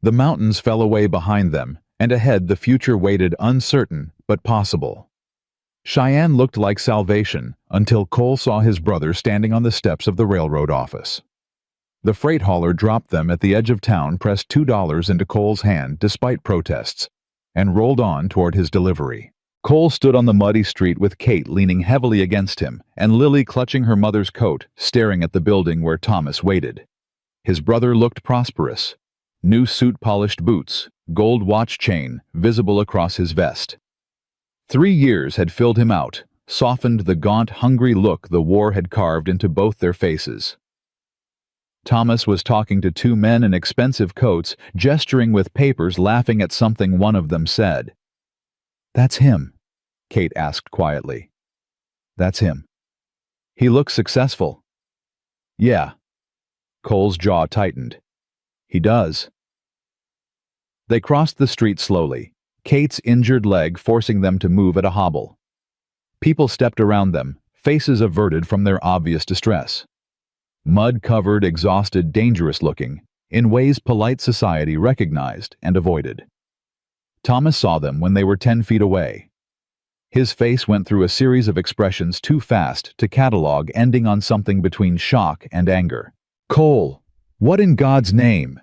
The mountains fell away behind them, and ahead the future waited uncertain but possible. Cheyenne looked like salvation until Cole saw his brother standing on the steps of the railroad office. The freight hauler dropped them at the edge of town, pressed $2 into Cole's hand despite protests, and rolled on toward his delivery. Cole stood on the muddy street with Kate leaning heavily against him and Lily clutching her mother's coat, staring at the building where Thomas waited. His brother looked prosperous. New suit-polished boots, gold watch chain visible across his vest. 3 years had filled him out, softened the gaunt, hungry look the war had carved into both their faces. Thomas was talking to 2 men in expensive coats, gesturing with papers, laughing at something one of them said. "That's him," Kate asked quietly. "That's him. He looks successful." "Yeah." Cole's jaw tightened. "He does." They crossed the street slowly, Kate's injured leg forcing them to move at a hobble. People stepped around them, faces averted from their obvious distress. Mud-covered, exhausted, dangerous-looking, in ways polite society recognized and avoided. Thomas saw them when they were 10 feet away. His face went through a series of expressions too fast to catalog, ending on something between shock and anger. "Cole, what in God's name?"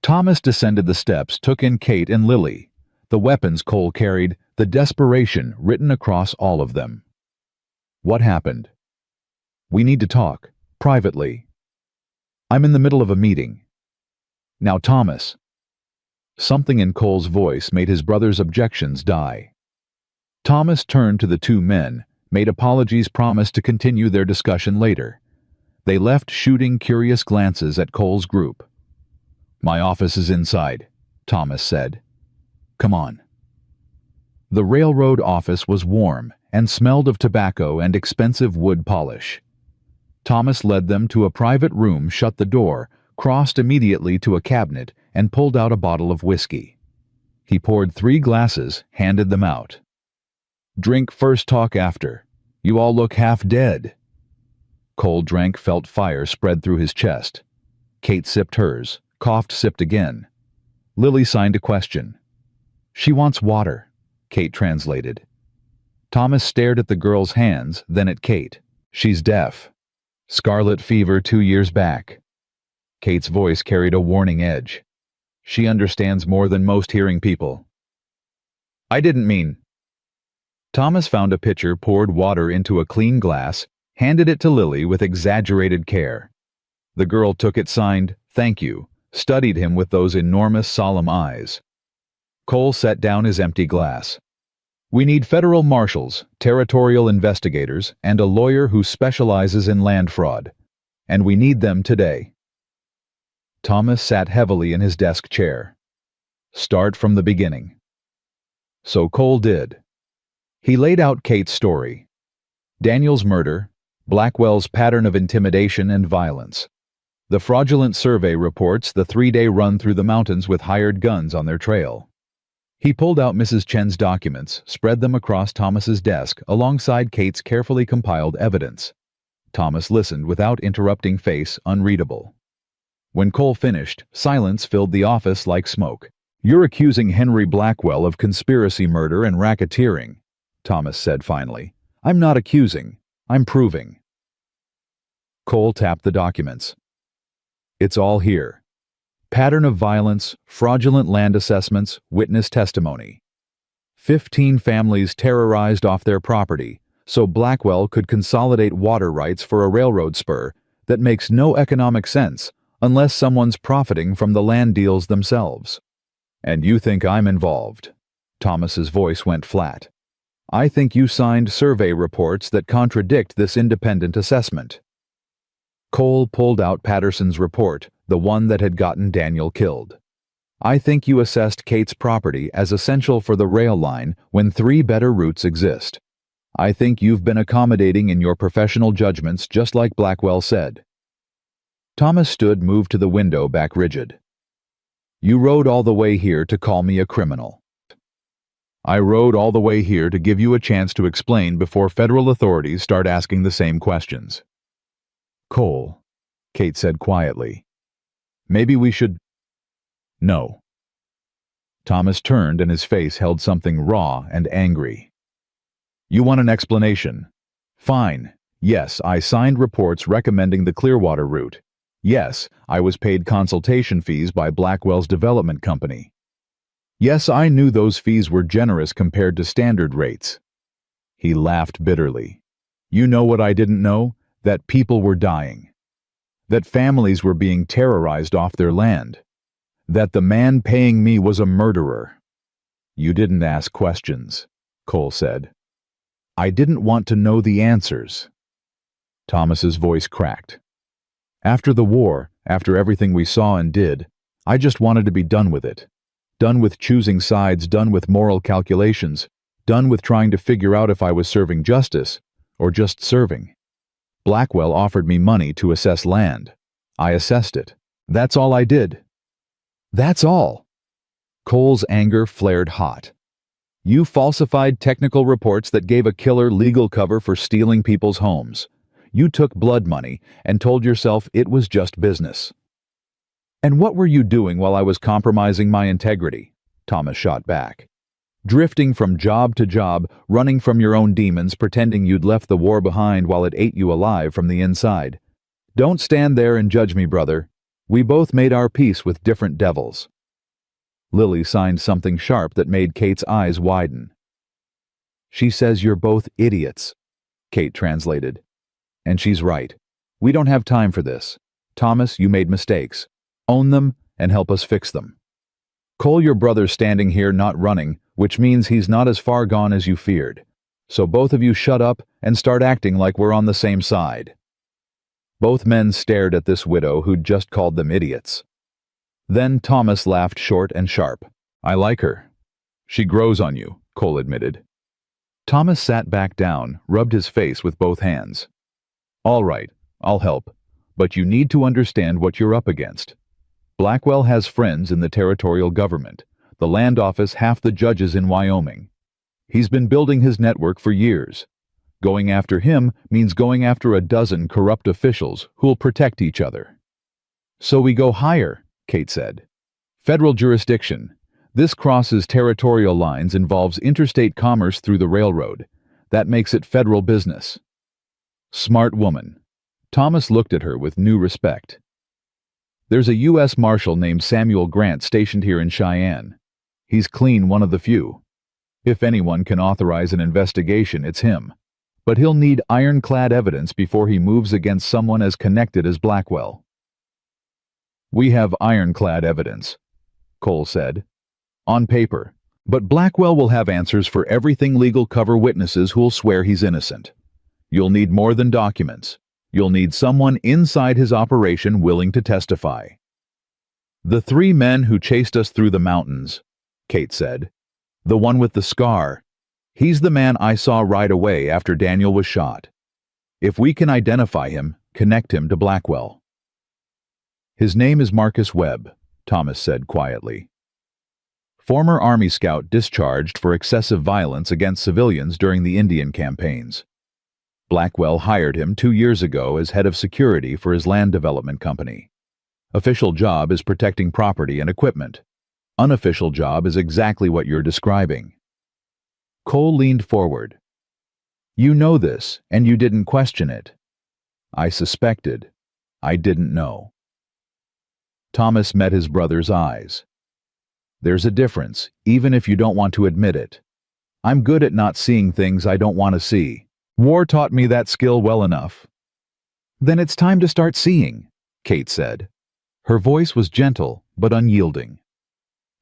Thomas descended the steps, took in Kate and Lily. The weapons Cole carried, the desperation written across all of them. "What happened?" "We need to talk. Privately." "I'm in the middle of a meeting." "Now, Thomas." Something in Cole's voice made his brother's objections die. Thomas turned to the 2 men, made apologies, promised to continue their discussion later. They left, shooting curious glances at Cole's group. "My office is inside," Thomas said. "Come on." The railroad office was warm and smelled of tobacco and expensive wood polish. Thomas led them to a private room, shut the door, crossed immediately to a cabinet, and pulled out a bottle of whiskey. He poured 3 glasses, handed them out. "Drink first, talk after. You all look half dead." Cole drank, felt fire spread through his chest. Kate sipped hers, coughed, sipped again. Lily signed a question. "She wants water," Kate translated. Thomas stared at the girl's hands, then at Kate. "She's deaf. Scarlet fever 2 years back." Kate's voice carried a warning edge. "She understands more than most hearing people." "I didn't mean." Thomas found a pitcher, poured water into a clean glass, handed it to Lily with exaggerated care. The girl took it, signed, "Thank you," studied him with those enormous, solemn eyes. Cole set down his empty glass. "We need federal marshals, territorial investigators, and a lawyer who specializes in land fraud. And we need them today." Thomas sat heavily in his desk chair. "Start from the beginning." So Cole did. He laid out Kate's story. Daniel's murder, Blackwell's pattern of intimidation and violence. The fraudulent survey reports, the 3-day run through the mountains with hired guns on their trail. He pulled out Mrs. Chen's documents, spread them across Thomas's desk alongside Kate's carefully compiled evidence. Thomas listened without interrupting, face unreadable. When Cole finished, silence filled the office like smoke. "You're accusing Henry Blackwell of conspiracy, murder, and racketeering," Thomas said finally. "I'm not accusing. I'm proving." Cole tapped the documents. "It's all here. Pattern of violence, fraudulent land assessments, witness testimony. 15 families terrorized off their property, so Blackwell could consolidate water rights for a railroad spur that makes no economic sense unless someone's profiting from the land deals themselves. And you think I'm involved?" Thomas's voice went flat. "I think you signed survey reports that contradict this independent assessment." Cole pulled out Patterson's report, the one that had gotten Daniel killed. I think you assessed Kate's property as essential for the rail line when 3 better routes exist. I think you've been accommodating in your professional judgments, just like Blackwell said. Thomas stood, moved to the window, back rigid. You rode all the way here to call me a criminal. I rode all the way here to give you a chance to explain before federal authorities start asking the same questions. Cole, Kate said quietly. Maybe we should... No. Thomas turned and his face held something raw and angry. You want an explanation? Fine. Yes, I signed reports recommending the Clearwater route. Yes, I was paid consultation fees by Blackwell's development company. Yes, I knew those fees were generous compared to standard rates. He laughed bitterly. You know what I didn't know? That people were dying. That families were being terrorized off their land. That the man paying me was a murderer. You didn't ask questions, Cole said. I didn't want to know the answers. Thomas's voice cracked. After the war, after everything we saw and did, I just wanted to be done with it. Done with choosing sides, done with moral calculations, done with trying to figure out if I was serving justice or just serving. Blackwell offered me money to assess land. I assessed it. That's all I did. That's all. Cole's anger flared hot. You falsified technical reports that gave a killer legal cover for stealing people's homes. You took blood money and told yourself it was just business. And what were you doing while I was compromising my integrity? Thomas shot back. Drifting from job to job, running from your own demons, pretending you'd left the war behind while it ate you alive from the inside. Don't stand there and judge me, brother. We both made our peace with different devils. Lily signed something sharp that made Kate's eyes widen. She says you're both idiots, Kate translated. And she's right. We don't have time for this. Thomas, you made mistakes. Own them and help us fix them. Cole, your brother's standing here not running, which means he's not as far gone as you feared. So both of you shut up and start acting like we're on the same side. Both men stared at this widow who'd just called them idiots. Then Thomas laughed short and sharp. I like her. She grows on you, Cole admitted. Thomas sat back down, rubbed his face with both hands. All right, I'll help, but you need to understand what you're up against. Blackwell has friends in the territorial government, the land office, half the judges in Wyoming. He's been building his network for years. Going after him means going after a dozen corrupt officials who'll protect each other. So we go higher, Kate said. Federal jurisdiction. This crosses territorial lines, involves interstate commerce through the railroad. That makes it federal business. Smart woman. Thomas looked at her with new respect. There's a U.S. Marshal named Samuel Grant stationed here in Cheyenne. He's clean, one of the few. If anyone can authorize an investigation, it's him. But he'll need ironclad evidence before he moves against someone as connected as Blackwell. We have ironclad evidence, Cole said. On paper. But Blackwell will have answers for everything, legal cover, witnesses who'll swear he's innocent. You'll need more than documents. You'll need someone inside his operation willing to testify. The 3 men who chased us through the mountains, Kate said. The one with the scar. He's the man I saw right away after Daniel was shot. If we can identify him, connect him to Blackwell. His name is Marcus Webb, Thomas said quietly. Former Army scout discharged for excessive violence against civilians during the Indian campaigns. Blackwell hired him 2 years ago as head of security for his land development company. Official job is protecting property and equipment. Unofficial job is exactly what you're describing. Cole leaned forward. You know this, and you didn't question it. I suspected. I didn't know. Thomas met his brother's eyes. There's a difference, even if you don't want to admit it. I'm good at not seeing things I don't want to see. War taught me that skill well enough. Then it's time to start seeing, Kate said. Her voice was gentle but unyielding.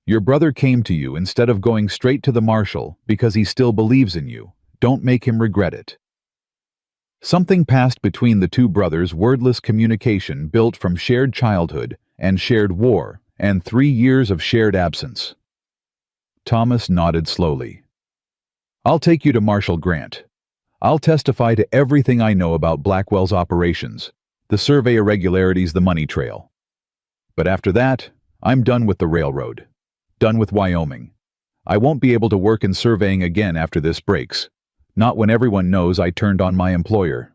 Your brother came to you instead of going straight to the marshal because he still believes in you. Don't make him regret it. Something passed between the 2 brothers, wordless communication built from shared childhood and shared war and 3 years of shared absence. Thomas nodded slowly. I'll take you to Marshal Grant. I'll testify to everything I know about Blackwell's operations, the survey irregularities, the money trail. But after that, I'm done with the railroad. Done with Wyoming. I won't be able to work in surveying again after this breaks. Not when everyone knows I turned on my employer.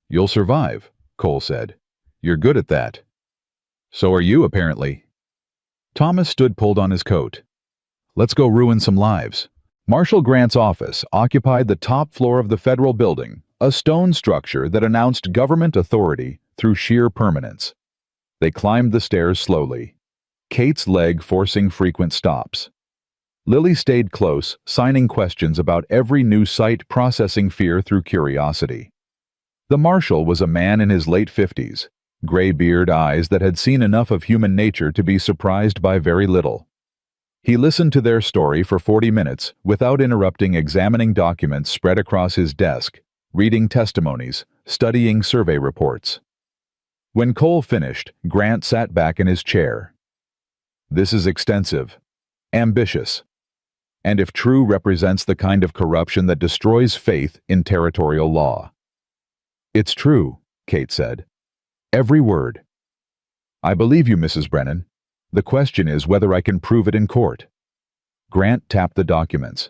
You'll survive, Cole said. You're good at that. So are you, apparently. Thomas stood pulled on his coat. Let's go ruin some lives. Marshal Grant's office occupied the top floor of the federal building, a stone structure that announced government authority through sheer permanence. They climbed the stairs slowly, Kate's leg forcing frequent stops. Lily stayed close, signing questions about every new sight, processing fear through curiosity. The marshal was a man in his late 50s, gray-beard eyes that had seen enough of human nature to be surprised by very little. He listened to their story for 40 minutes without interrupting, examining documents spread across his desk, reading testimonies, studying survey reports. When Cole finished, Grant sat back in his chair. This is extensive, ambitious, and if true, represents the kind of corruption that destroys faith in territorial law. It's true, Kate said. Every word. I believe you, Mrs. Brennan. The question is whether I can prove it in court. Grant tapped the documents.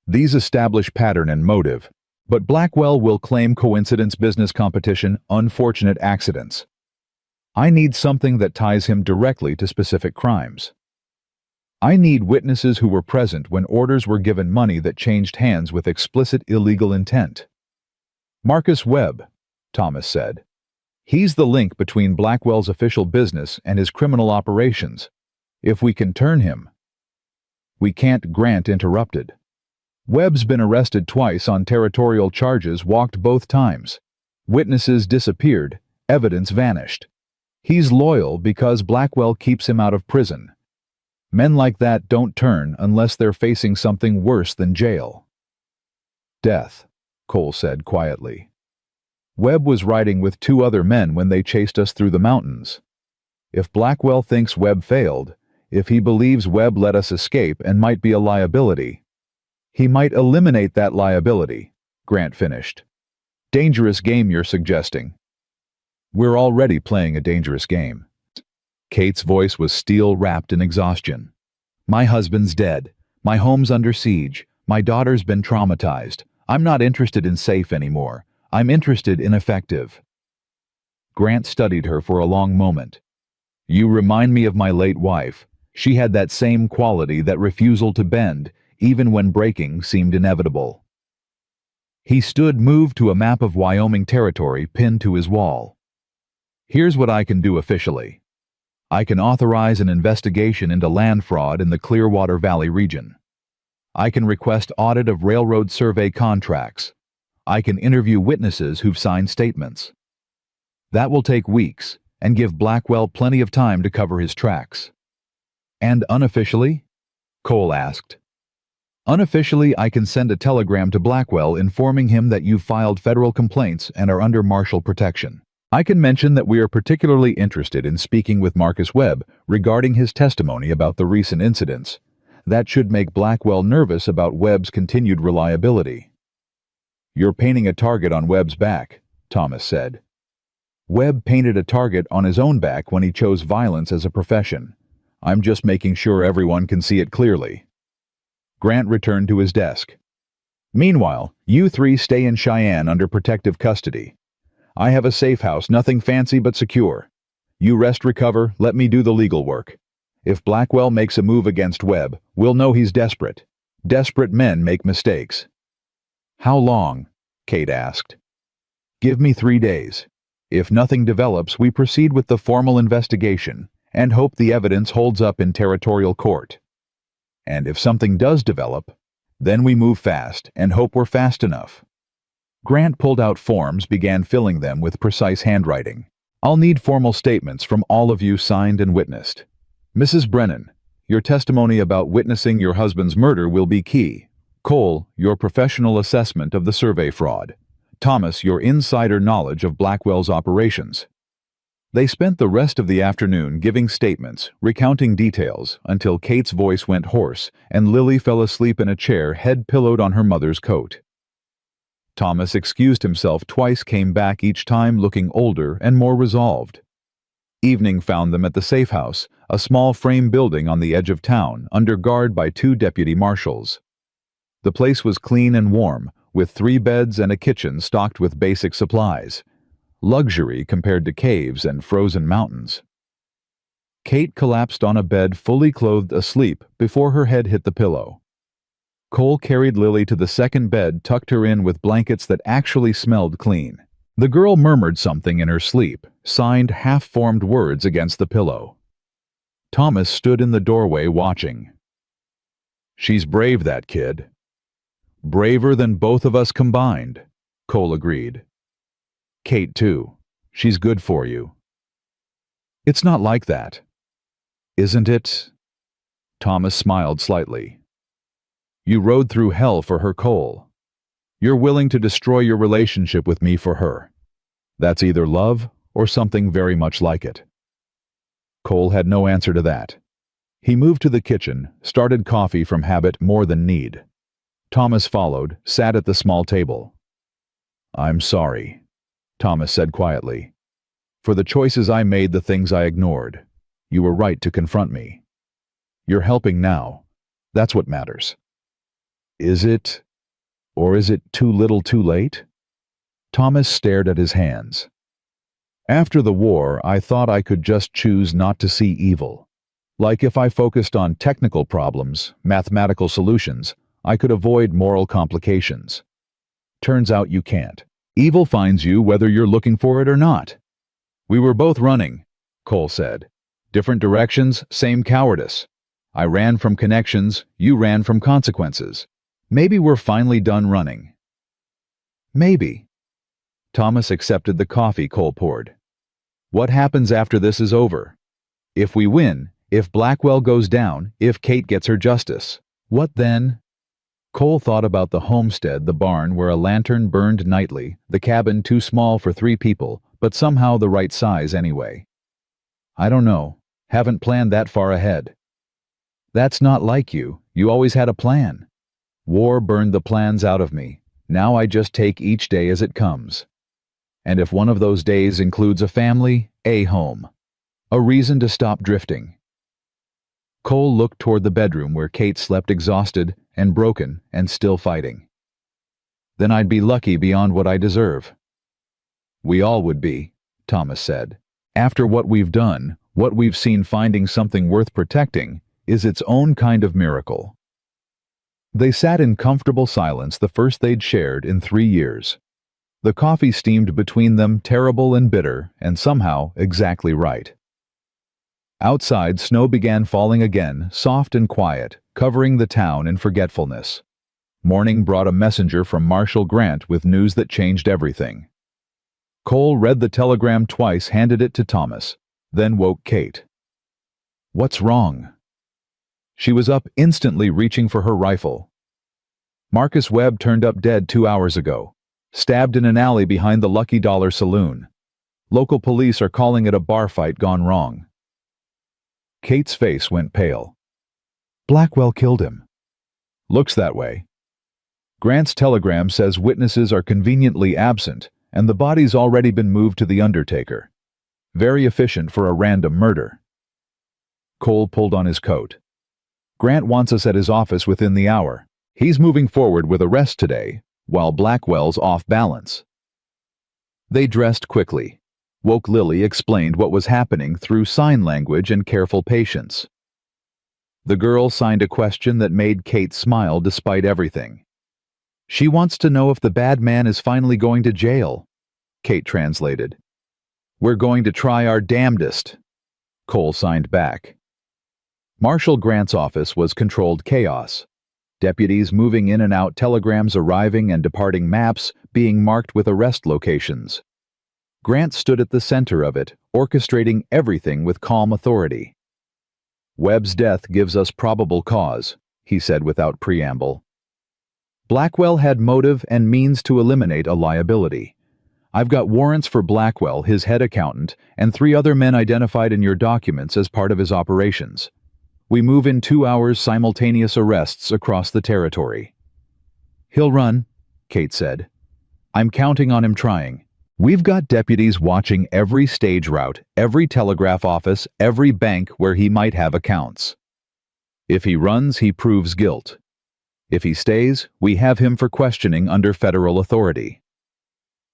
These establish pattern and motive, but Blackwell will claim coincidence, business competition, unfortunate accidents. I need something that ties him directly to specific crimes. I need witnesses who were present when orders were given, money that changed hands with explicit illegal intent. Marcus Webb, Thomas said. He's the link between Blackwell's official business and his criminal operations. If we can turn him. We can't, Grant interrupted. Webb's been arrested twice on territorial charges, walked both times. Witnesses disappeared, evidence vanished. He's loyal because Blackwell keeps him out of prison. Men like that don't turn unless they're facing something worse than jail. Death, Cole said quietly. Webb was riding with 2 other men when they chased us through the mountains. If Blackwell thinks Webb failed, if he believes Webb let us escape and might be a liability, he might eliminate that liability, Grant finished. Dangerous game you're suggesting. We're already playing a dangerous game. Kate's voice was steel-wrapped in exhaustion. My husband's dead. My home's under siege. My daughter's been traumatized. I'm not interested in safe anymore. I'm interested in effective. Grant studied her for a long moment. You remind me of my late wife. She had that same quality, that refusal to bend, even when breaking seemed inevitable. He stood, moved to a map of Wyoming territory pinned to his wall. Here's what I can do officially. I can authorize an investigation into land fraud in the Clearwater Valley region. I can request audit of railroad survey contracts. I can interview witnesses who've signed statements. That will take weeks and give Blackwell plenty of time to cover his tracks. And unofficially? Cole asked. Unofficially, I can send a telegram to Blackwell informing him that you've filed federal complaints and are under marshal protection. I can mention that we are particularly interested in speaking with Marcus Webb regarding his testimony about the recent incidents. That should make Blackwell nervous about Webb's continued reliability. You're painting a target on Webb's back, Thomas said. Webb painted a target on his own back when he chose violence as a profession. I'm just making sure everyone can see it clearly. Grant returned to his desk. Meanwhile, you 3 stay in Cheyenne under protective custody. I have a safe house, nothing fancy but secure. You rest, recover, let me do the legal work. If Blackwell makes a move against Webb, we'll know he's desperate. Desperate men make mistakes. How long? Kate asked. Give me 3 days. If nothing develops, we proceed with the formal investigation and hope the evidence holds up in territorial court. And if something does develop, then we move fast and hope we're fast enough. Grant pulled out forms, began filling them with precise handwriting. I'll need formal statements from all of you, signed and witnessed. Mrs. Brennan, your testimony about witnessing your husband's murder will be key. Cole, your professional assessment of the survey fraud. Thomas, your insider knowledge of Blackwell's operations. They spent the rest of the afternoon giving statements, recounting details, until Kate's voice went hoarse and Lily fell asleep in a chair, head pillowed on her mother's coat. Thomas excused himself twice, came back each time looking older and more resolved. Evening found them at the safe house, a small frame building on the edge of town, under guard by 2 deputy marshals. The place was clean and warm, with 3 beds and a kitchen stocked with basic supplies. Luxury compared to caves and frozen mountains. Kate collapsed on a bed, fully clothed, asleep, before her head hit the pillow. Cole carried Lily to the second bed, tucked her in with blankets that actually smelled clean. The girl murmured something in her sleep, signed half-formed words against the pillow. Thomas stood in the doorway watching. "She's brave, that kid." "Braver than both of us combined," Cole agreed. "Kate, too. She's good for you." "It's not like that." "Isn't it?" Thomas smiled slightly. "You rode through hell for her, Cole. You're willing to destroy your relationship with me for her. That's either love or something very much like it." Cole had no answer to that. He moved to the kitchen, started coffee from habit more than need. Thomas followed, sat at the small table. "I'm sorry," Thomas said quietly, "for the choices I made, the things I ignored. You were right to confront me. You're helping now. That's what matters." "Is it? Or is it too little too late?" Thomas stared at his hands. "After the war, I thought I could just choose not to see evil. Like if I focused on technical problems, mathematical solutions, I could avoid moral complications. Turns out you can't. Evil finds you whether you're looking for it or not." "We were both running," Cole said. "Different directions, same cowardice. I ran from connections, you ran from consequences. Maybe we're finally done running." "Maybe." Thomas accepted the coffee Cole poured. "What happens after this is over? If we win, if Blackwell goes down, if Kate gets her justice, what then?" Cole thought about the homestead, the barn where a lantern burned nightly, the cabin too small for 3 people, but somehow the right size anyway. "I don't know. Haven't planned that far ahead." "That's not like you. You always had a plan." "War burned the plans out of me. Now I just take each day as it comes. And if one of those days includes a family, a home, a reason to stop drifting." Cole looked toward the bedroom where Kate slept, exhausted and broken and still fighting. "Then I'd be lucky beyond what I deserve." "We all would be," Thomas said. "After what we've done, what we've seen, finding something worth protecting is its own kind of miracle." They sat in comfortable silence, the first they'd shared in 3 years. The coffee steamed between them, terrible and bitter, and somehow exactly right. Outside, snow began falling again, soft and quiet, covering the town in forgetfulness. Morning brought a messenger from Marshal Grant with news that changed everything. Cole read the telegram twice, handed it to Thomas, then woke Kate. "What's wrong?" She was up instantly, reaching for her rifle. "Marcus Webb turned up dead 2 hours ago, stabbed in an alley behind the Lucky Dollar Saloon. Local police are calling it a bar fight gone wrong." Kate's face went pale. "Blackwell killed him." "Looks that way. Grant's telegram says witnesses are conveniently absent, and the body's already been moved to the undertaker. Very efficient for a random murder." Cole pulled on his coat. "Grant wants us at his office within the hour. He's moving forward with arrest today, while Blackwell's off balance." They dressed quickly. Woke Lily explained what was happening through sign language and careful patience. The girl signed a question that made Kate smile despite everything. "She wants to know if the bad man is finally going to jail," Kate translated. "We're going to try our damnedest," Cole signed back. Marshal Grant's office was controlled chaos. Deputies moving in and out, telegrams arriving and departing, maps being marked with arrest locations. Grant stood at the center of it, orchestrating everything with calm authority. "Webb's death gives us probable cause," he said without preamble. Blackwell had motive and means to eliminate a liability. I've got warrants for Blackwell, his head accountant, and 3 other men identified in your documents as part of his operations. We move in 2 hours simultaneous arrests across the territory." "He'll run," Kate said. "I'm counting on him trying. We've got deputies watching every stage route, every telegraph office, every bank where he might have accounts. If he runs, he proves guilt. If he stays, we have him for questioning under federal authority."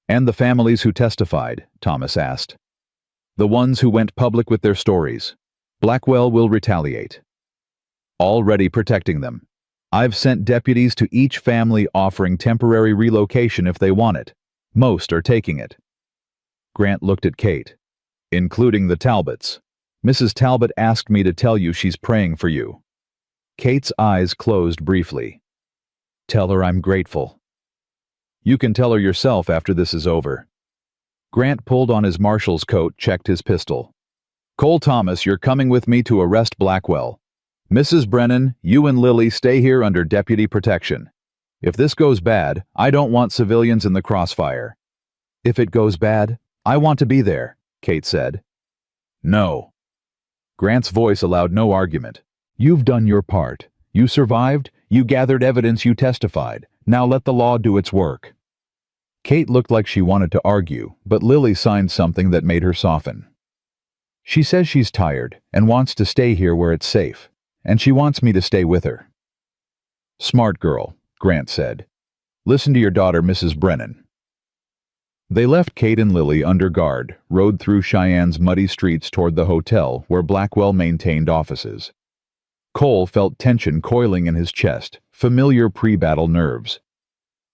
"And the families who testified?" Thomas asked. "The ones who went public with their stories. Blackwell will retaliate." "Already protecting them. I've sent deputies to each family offering temporary relocation if they want it. Most are taking it." Grant looked at Kate. "Including the Talbots. Mrs. Talbot asked me to tell you she's praying for you." Kate's eyes closed briefly. "Tell her I'm grateful." "You can tell her yourself after this is over." Grant pulled on his marshal's coat, checked his pistol. "Cole Thomas, you're coming with me to arrest Blackwell. Mrs. Brennan, you and Lily stay here under deputy protection. If this goes bad, I don't want civilians in the crossfire." "If it goes bad, I want to be there," Kate said. "No." Grant's voice allowed no argument. "You've done your part. You survived, you gathered evidence, you testified. Now let the law do its work." Kate looked like she wanted to argue, but Lily signed something that made her soften. "She says she's tired and wants to stay here where it's safe, and she wants me to stay with her." "Smart girl," Grant said. "Listen to your daughter, Mrs. Brennan." They left Kate and Lily under guard, rode through Cheyenne's muddy streets toward the hotel where Blackwell maintained offices. Cole felt tension coiling in his chest, familiar pre-battle nerves.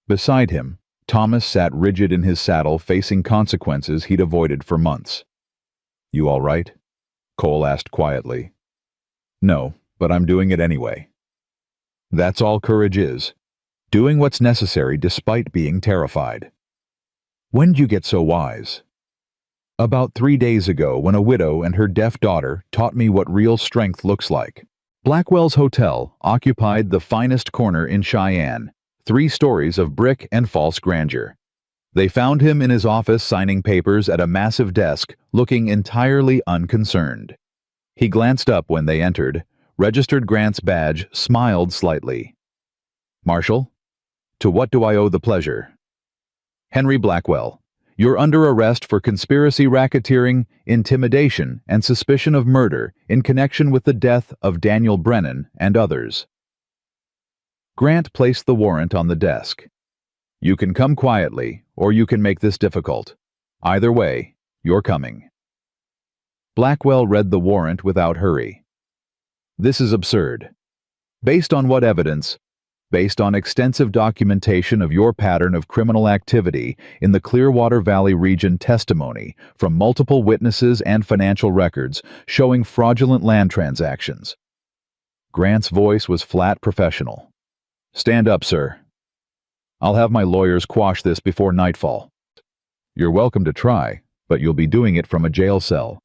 Beside him, Thomas sat rigid in his saddle, facing consequences he'd avoided for months. "You all right?" Cole asked quietly. "No, but I'm doing it anyway." That's all courage is. Doing what's necessary despite being terrified. "When'd you get so wise?" "About 3 days ago, when a widow and her deaf daughter taught me what real strength looks like." Blackwell's hotel occupied the finest corner in Cheyenne, 3 stories of brick and false grandeur. They found him in his office signing papers at a massive desk, looking entirely unconcerned. He glanced up when they entered, registered Grant's badge, smiled slightly. "Marshal, to what do I owe the pleasure?" "Henry Blackwell, you're under arrest for conspiracy, racketeering, intimidation, and suspicion of murder in connection with the death of Daniel Brennan and others." Grant placed the warrant on the desk. "You can come quietly, or you can make this difficult. Either way, you're coming." Blackwell read the warrant without hurry. "This is absurd. Based on what evidence? Based on extensive documentation of your pattern of criminal activity in the Clearwater Valley region, testimony from multiple witnesses and financial records showing fraudulent land transactions." Grant's voice was flat professional. "Stand up, sir. I'll have my lawyers quash this before nightfall. You're welcome to try, but you'll be doing it from a jail cell."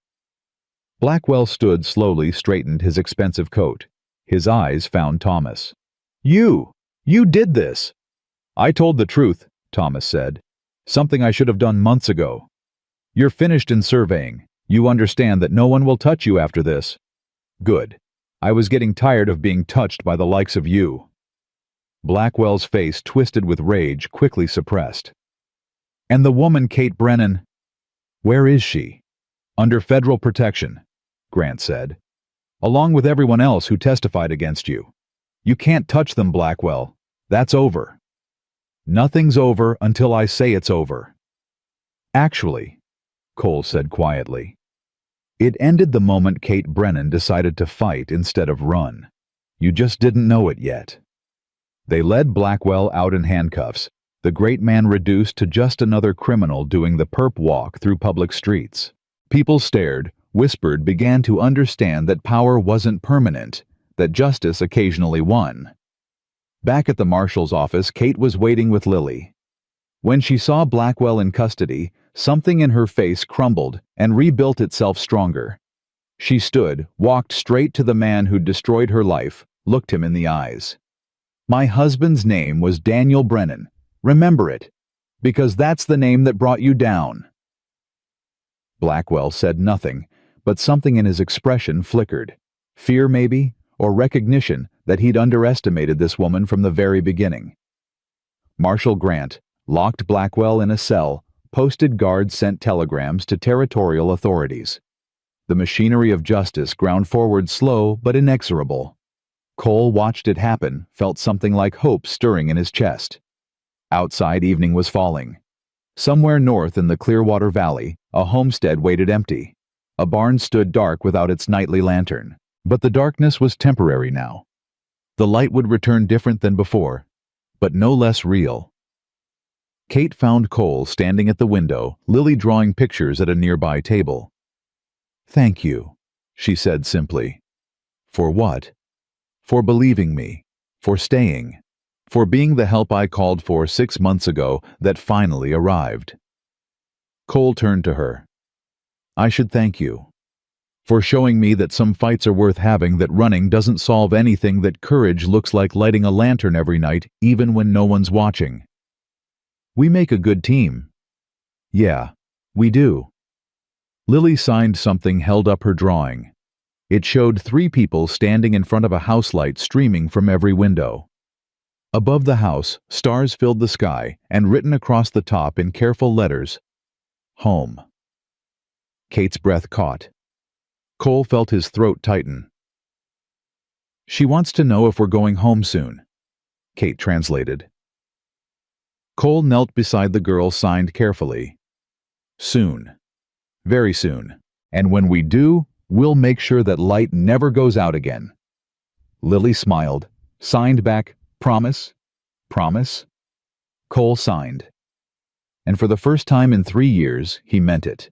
Blackwell stood slowly, straightened his expensive coat. His eyes found Thomas. You did this." "I told the truth," Thomas said. "Something I should have done months ago. You're finished in surveying. You understand that no one will touch you after this." "Good. I was getting tired of being touched by the likes of you." Blackwell's face twisted with rage, quickly suppressed. "And the woman, Kate Brennan, where is she?" "Under federal protection," Grant said, "along with everyone else who testified against you. You can't touch them, Blackwell. That's over." "Nothing's over until I say it's over." "Actually," Cole said quietly, "it ended the moment Kate Brennan decided to fight instead of run. You just didn't know it yet." They led Blackwell out in handcuffs, the great man reduced to just another criminal doing the perp walk through public streets. People stared, whispered, began to understand that power wasn't permanent, that justice occasionally won. Back at the marshal's office, Kate was waiting with Lily. When she saw Blackwell in custody, something in her face crumbled and rebuilt itself stronger. She stood, walked straight to the man who'd destroyed her life, looked him in the eyes. "My husband's name was Daniel Brennan. Remember it. Because that's the name that brought you down." Blackwell said nothing, but something in his expression flickered. Fear, maybe, or recognition that he'd underestimated this woman from the very beginning. Marshal Grant locked Blackwell in a cell, posted guards sent telegrams to territorial authorities. The machinery of justice ground forward slow but inexorable. Cole watched it happen, felt something like hope stirring in his chest. Outside, evening was falling. Somewhere north in the Clearwater Valley, a homestead waited empty. A barn stood dark without its nightly lantern, but the darkness was temporary now. The light would return different than before, but no less real. Kate found Cole standing at the window, Lily drawing pictures at a nearby table. "Thank you," she said simply. "For what?" "For believing me, for staying, for being the help I called for 6 months ago that finally arrived." Cole turned to her. "I should thank you. For showing me that some fights are worth having, that running doesn't solve anything, that courage looks like lighting a lantern every night, even when no one's watching. We make a good team." "Yeah, we do." Lily signed something, held up her drawing. It showed 3 people standing in front of a house light streaming from every window. Above the house, stars filled the sky, and written across the top in careful letters, "Home." Kate's breath caught. Cole felt his throat tighten. "She wants to know if we're going home soon," Kate translated. Cole knelt beside the girl, signed carefully. "Soon. Very soon. And when we do, we'll make sure that light never goes out again." Lily smiled, signed back, "Promise? Promise?" Cole signed. And for the first time in 3 years, he meant it.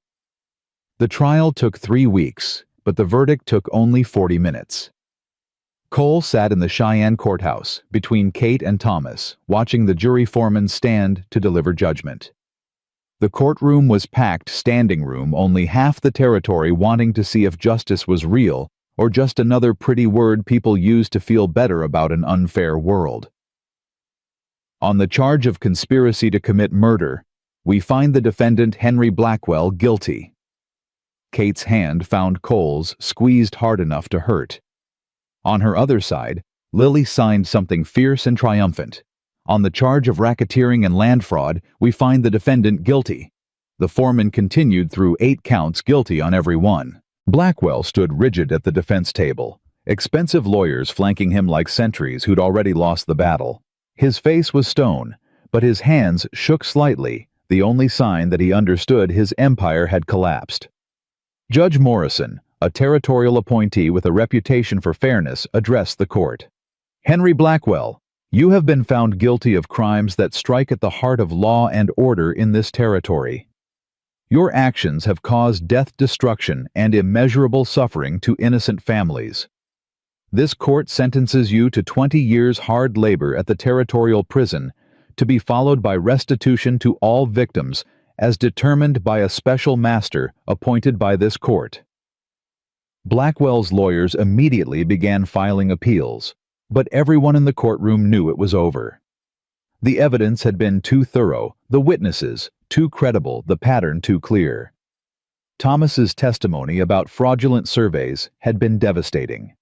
The trial took 3 weeks, but the verdict took only 40 minutes. Cole sat in the Cheyenne courthouse, between Kate and Thomas, watching the jury foreman stand to deliver judgment. The courtroom was packed standing room, only half the territory wanting to see if justice was real or just another pretty word people use to feel better about an unfair world. On the charge of conspiracy to commit murder, we find the defendant Henry Blackwell guilty. Kate's hand found Cole's, squeezed hard enough to hurt. On her other side, Lily signed something fierce and triumphant. On the charge of racketeering and land fraud, we find the defendant guilty. The foreman continued through 8 counts, guilty on every one. Blackwell stood rigid at the defense table, expensive lawyers flanking him like sentries who'd already lost the battle. His face was stone, but his hands shook slightly, the only sign that he understood his empire had collapsed. Judge Morrison, a territorial appointee with a reputation for fairness, addressed the court. "Henry Blackwell, you have been found guilty of crimes that strike at the heart of law and order in this territory. Your actions have caused death, destruction, and immeasurable suffering to innocent families. This court sentences you to 20 years hard labor at the territorial prison, to be followed by restitution to all victims, as determined by a special master appointed by this court." Blackwell's lawyers immediately began filing appeals, but everyone in the courtroom knew it was over. The evidence had been too thorough, the witnesses too credible, the pattern too clear. Thomas's testimony about fraudulent surveys had been devastating.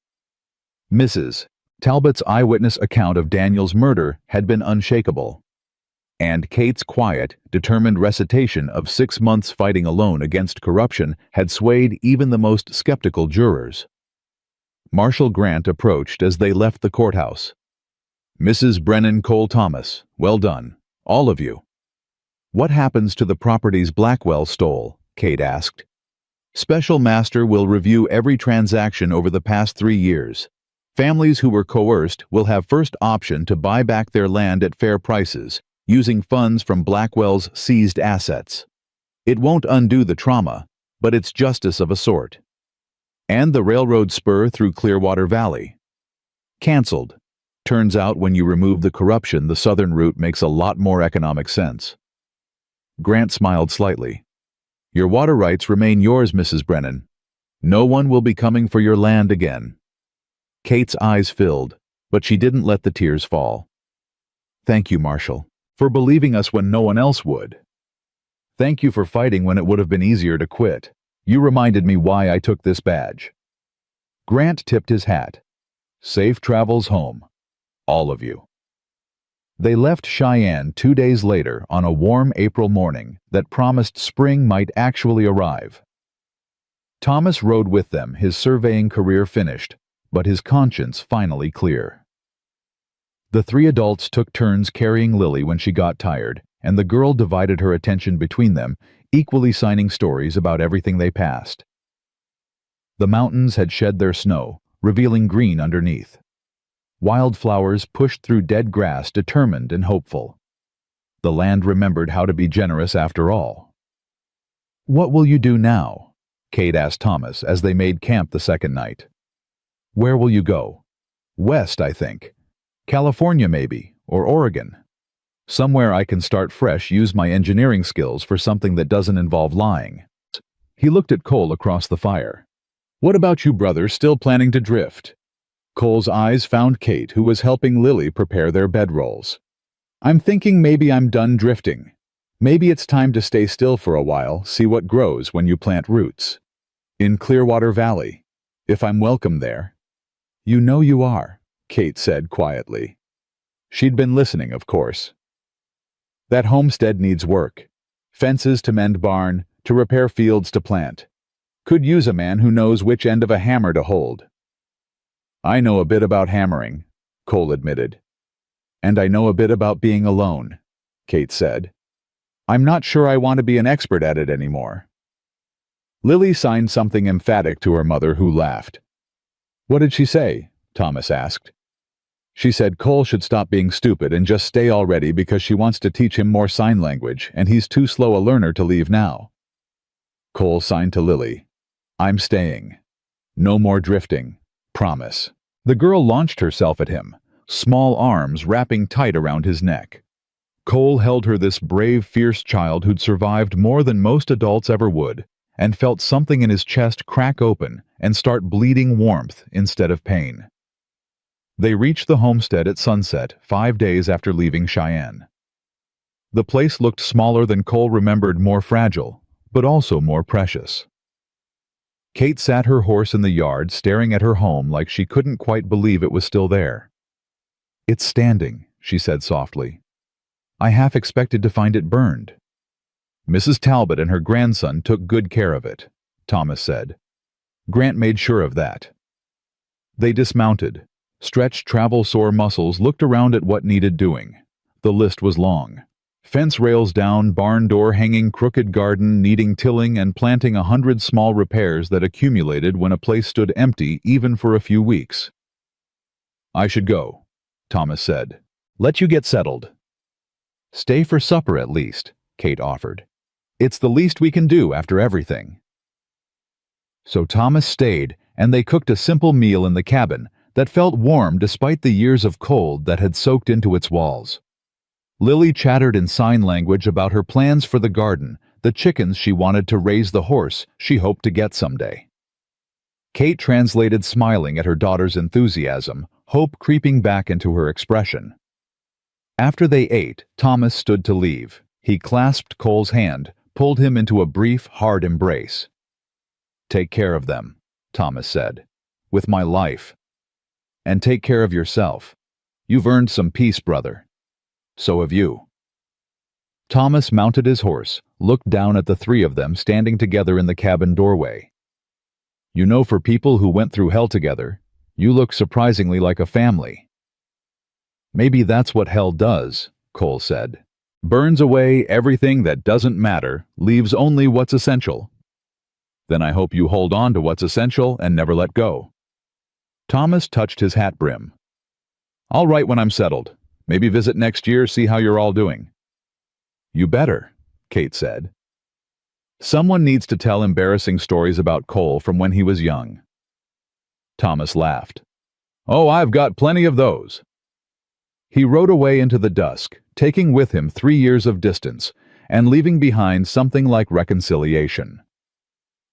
Mrs. Talbot's eyewitness account of Daniel's murder had been unshakable. And Kate's quiet, determined recitation of 6 months fighting alone against corruption had swayed even the most skeptical jurors. Marshal Grant approached as they left the courthouse. "Mrs. Brennan Cole Thomas, well done, all of you." "What happens to the properties Blackwell stole?" Kate asked. "Special Master will review every transaction over the past 3 years. Families who were coerced will have first option to buy back their land at fair prices, using funds from Blackwell's seized assets. It won't undo the trauma, but it's justice of a sort. And the railroad spur through Clearwater Valley. Cancelled. Turns out when you remove the corruption, the southern route makes a lot more economic sense." Grant smiled slightly. "Your water rights remain yours, Mrs. Brennan. No one will be coming for your land again." Kate's eyes filled, but she didn't let the tears fall. "Thank you, Marshal. For believing us when no one else would. Thank you for fighting when it would have been easier to quit. You reminded me why I took this badge. Grant tipped his hat. Safe travels home. All of you. They left Cheyenne 2 days later on a warm April morning that promised spring might actually arrive. Thomas rode with them, his surveying career finished, but his conscience finally clear. The three adults took turns carrying Lily when she got tired, and the girl divided her attention between them, equally signing stories about everything they passed. The mountains had shed their snow, revealing green underneath. Wildflowers pushed through dead grass, determined and hopeful. The land remembered how to be generous after all. "What will you do now?" Kate asked Thomas as they made camp the second night. "Where will you go?" "West, I think. California maybe, or Oregon. Somewhere I can start fresh, use my engineering skills for something that doesn't involve lying." He looked at Cole across the fire. "What about you, brother, still planning to drift?" Cole's eyes found Kate, who was helping Lily prepare their bedrolls. "I'm thinking maybe I'm done drifting. Maybe it's time to stay still for a while, see what grows when you plant roots. In Clearwater Valley, if I'm welcome there." "You know you are," Kate said quietly. She'd been listening, of course. "That homestead needs work. Fences to mend barn, to repair fields to plant. Could use a man who knows which end of a hammer to hold." "I know a bit about hammering," Cole admitted. "And I know a bit about being alone," Kate said. "I'm not sure I want to be an expert at it anymore." Lily signed something emphatic to her mother, who laughed. "What did she say?" Thomas asked. "She said Cole should stop being stupid and just stay already because she wants to teach him more sign language and he's too slow a learner to leave now." Cole signed to Lily. "I'm staying. No more drifting. Promise." The girl launched herself at him, small arms wrapping tight around his neck. Cole held her, this brave, fierce child who'd survived more than most adults ever would, and felt something in his chest crack open and start bleeding warmth instead of pain. They reached the homestead at sunset 5 days after leaving Cheyenne. The place looked smaller than Cole remembered, more fragile, but also more precious. Kate sat her horse in the yard, staring at her home like she couldn't quite believe it was still there. "It's standing," she said softly. "I half expected to find it burned." "Mrs. Talbot and her grandson took good care of it," Thomas said. "Grant made sure of that." They dismounted. Stretched, travel-sore muscles looked around at what needed doing. The list was long. Fence rails down, barn door hanging, crooked garden needing tilling, and planting 100 small repairs that accumulated when a place stood empty even for a few weeks. "I should go," Thomas said. "Let you get settled." "Stay for supper at least," Kate offered. "It's the least we can do after everything." So Thomas stayed, and they cooked a simple meal in the cabin that felt warm despite the years of cold that had soaked into its walls. Lily chattered in sign language about her plans for the garden, the chickens she wanted to raise, the horse she hoped to get someday. Kate translated, smiling at her daughter's enthusiasm, hope creeping back into her expression. After they ate, Thomas stood to leave. He clasped Cole's hand, pulled him into a brief, hard embrace. "Take care of them," Thomas said. "With my life. And take care of yourself. You've earned some peace, brother. So have you." Thomas mounted his horse, looked down at the three of them standing together in the cabin doorway. "You know, for people who went through hell together, you look surprisingly like a family." "Maybe that's what hell does," Cole said. "Burns away everything that doesn't matter, leaves only what's essential." "Then I hope you hold on to what's essential and never let go." Thomas touched his hat brim. "I'll write when I'm settled. Maybe visit next year, see how you're all doing." "You better," Kate said. "Someone needs to tell embarrassing stories about Cole from when he was young." Thomas laughed. "Oh, I've got plenty of those." He rode away into the dusk, taking with him 3 years of distance, and leaving behind something like reconciliation.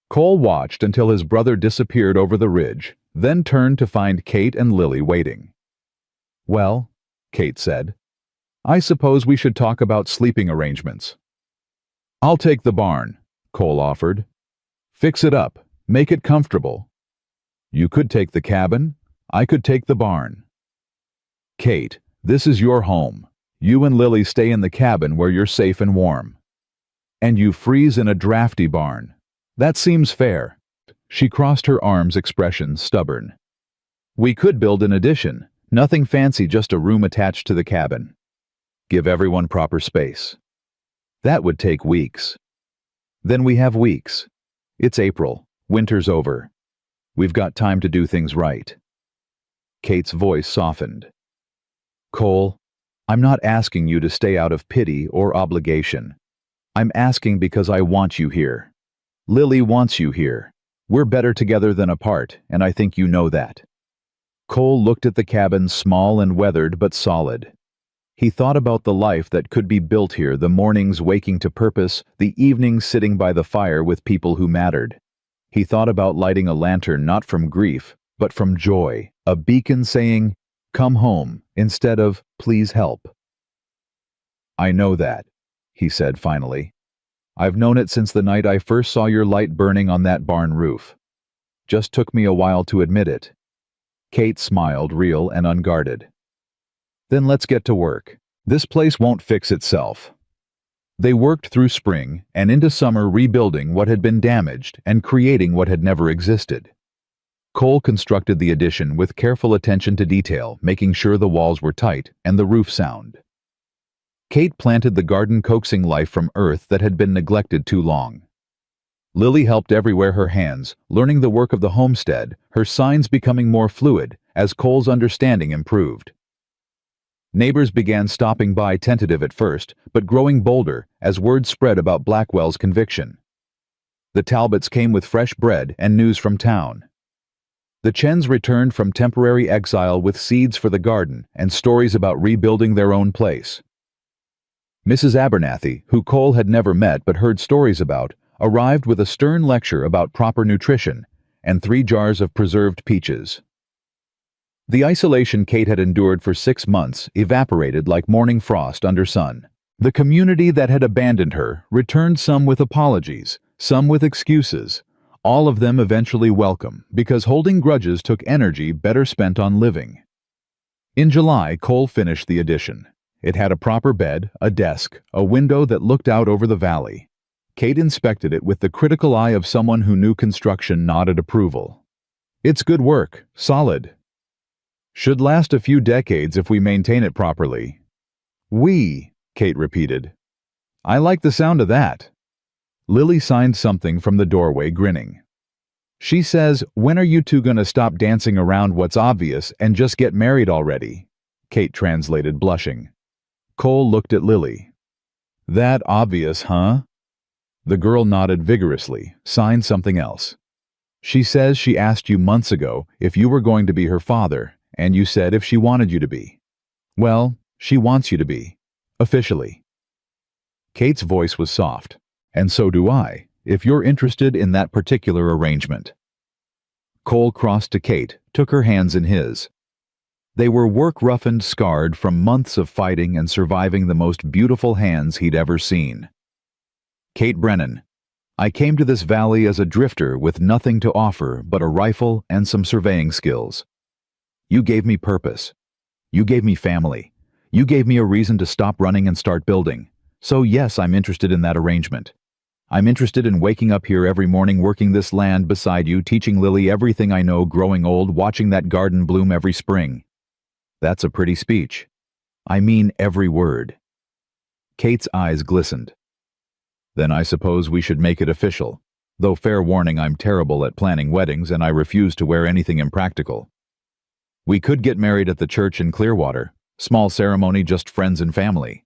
Cole watched until his brother disappeared over the ridge, then turned to find Kate and Lily waiting. "Well," Kate said. I suppose we should talk about sleeping arrangements. I'll take the barn, Cole offered. Fix it up, make it comfortable. You could take the cabin, I could take the barn. Kate, this is your home. You and Lily stay in the cabin where you're safe and warm. And you freeze in a drafty barn. That seems fair. She crossed her arms, expression stubborn. We could build an addition, nothing fancy, just a room attached to the cabin. Give everyone proper space. That would take weeks. Then we have weeks. It's April, winter's over. We've got time to do things right. Kate's voice softened. Cole, I'm not asking you to stay out of pity or obligation. I'm asking because I want you here. Lily wants you here. We're better together than apart, and I think you know that. Cole looked at the cabin, small and weathered but solid. He thought about the life that could be built here, the mornings waking to purpose, the evenings sitting by the fire with people who mattered. He thought about lighting a lantern not from grief, but from joy, a beacon saying, "Come home," instead of, "Please help." I know that, he said finally. I've known it since the night I first saw your light burning on that barn roof. Just took me a while to admit it. Kate smiled, real and unguarded. Then let's get to work. This place won't fix itself. They worked through spring and into summer, rebuilding what had been damaged and creating what had never existed. Cole constructed the addition with careful attention to detail, making sure the walls were tight and the roof sound. Kate planted the garden, coaxing life from earth that had been neglected too long. Lily helped everywhere her hands, learning the work of the homestead, her signs becoming more fluid as Cole's understanding improved. Neighbors began stopping by, tentative at first, but growing bolder as word spread about Blackwell's conviction. The Talbots came with fresh bread and news from town. The Chens returned from temporary exile with seeds for the garden and stories about rebuilding their own place. Mrs. Abernathy, who Cole had never met but heard stories about, arrived with a stern lecture about proper nutrition and 3 jars of preserved peaches. The isolation Kate had endured for 6 months evaporated like morning frost under sun. The community that had abandoned her returned, some with apologies, some with excuses, all of them eventually welcome, because holding grudges took energy better spent on living. In July, Cole finished the addition. It had a proper bed, a desk, a window that looked out over the valley. Kate inspected it with the critical eye of someone who knew construction, nodded approval. It's good work, solid. Should last a few decades if we maintain it properly. Kate repeated. I like the sound of that. Lily signed something from the doorway, grinning. She says, when are you two gonna stop dancing around what's obvious and just get married already? Kate translated, blushing. Cole looked at Lily. That obvious, huh? The girl nodded vigorously, signed something else. She says she asked you months ago if you were going to be her father, and you said if she wanted you to be. Well, she wants you to be. Officially. Kate's voice was soft. And so do I, if you're interested in that particular arrangement. Cole crossed to Kate, took her hands in his. They were work-roughened, scarred from months of fighting and surviving, the most beautiful hands he'd ever seen. Kate Brennan, I came to this valley as a drifter with nothing to offer but a rifle and some surveying skills. You gave me purpose. You gave me family. You gave me a reason to stop running and start building. So yes, I'm interested in that arrangement. I'm interested in waking up here every morning, working this land beside you, teaching Lily everything I know, growing old, watching that garden bloom every spring. That's a pretty speech. I mean every word. Kate's eyes glistened. Then I suppose we should make it official, though fair warning, I'm terrible at planning weddings and I refuse to wear anything impractical. We could get married at the church in Clearwater, small ceremony, just friends and family.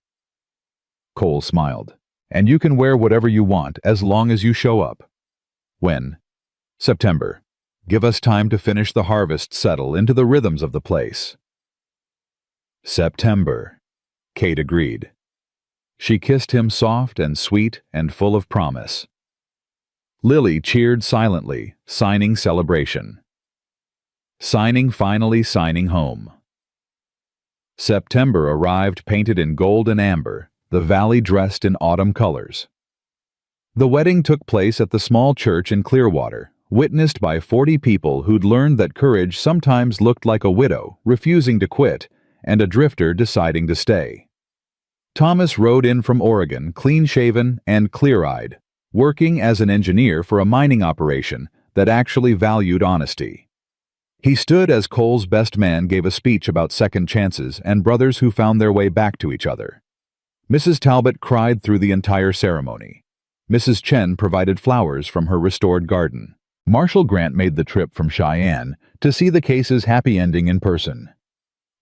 Cole smiled. And you can wear whatever you want as long as you show up. When? September. Give us time to finish the harvest, settle into the rhythms of the place. September, Kate agreed. She kissed him, soft and sweet and full of promise. Lily cheered silently, signing celebration. Signing, finally signing home. September arrived painted in gold and amber, the valley dressed in autumn colors. The wedding took place at the small church in Clearwater, witnessed by 40 people who'd learned that courage sometimes looked like a widow refusing to quit and a drifter deciding to stay. Thomas rode in from Oregon, clean-shaven and clear-eyed, working as an engineer for a mining operation that actually valued honesty. He stood as Cole's best man gave a speech about second chances and brothers who found their way back to each other. Mrs. Talbot cried through the entire ceremony. Mrs. Chen provided flowers from her restored garden. Marshall Grant made the trip from Cheyenne to see the case's happy ending in person.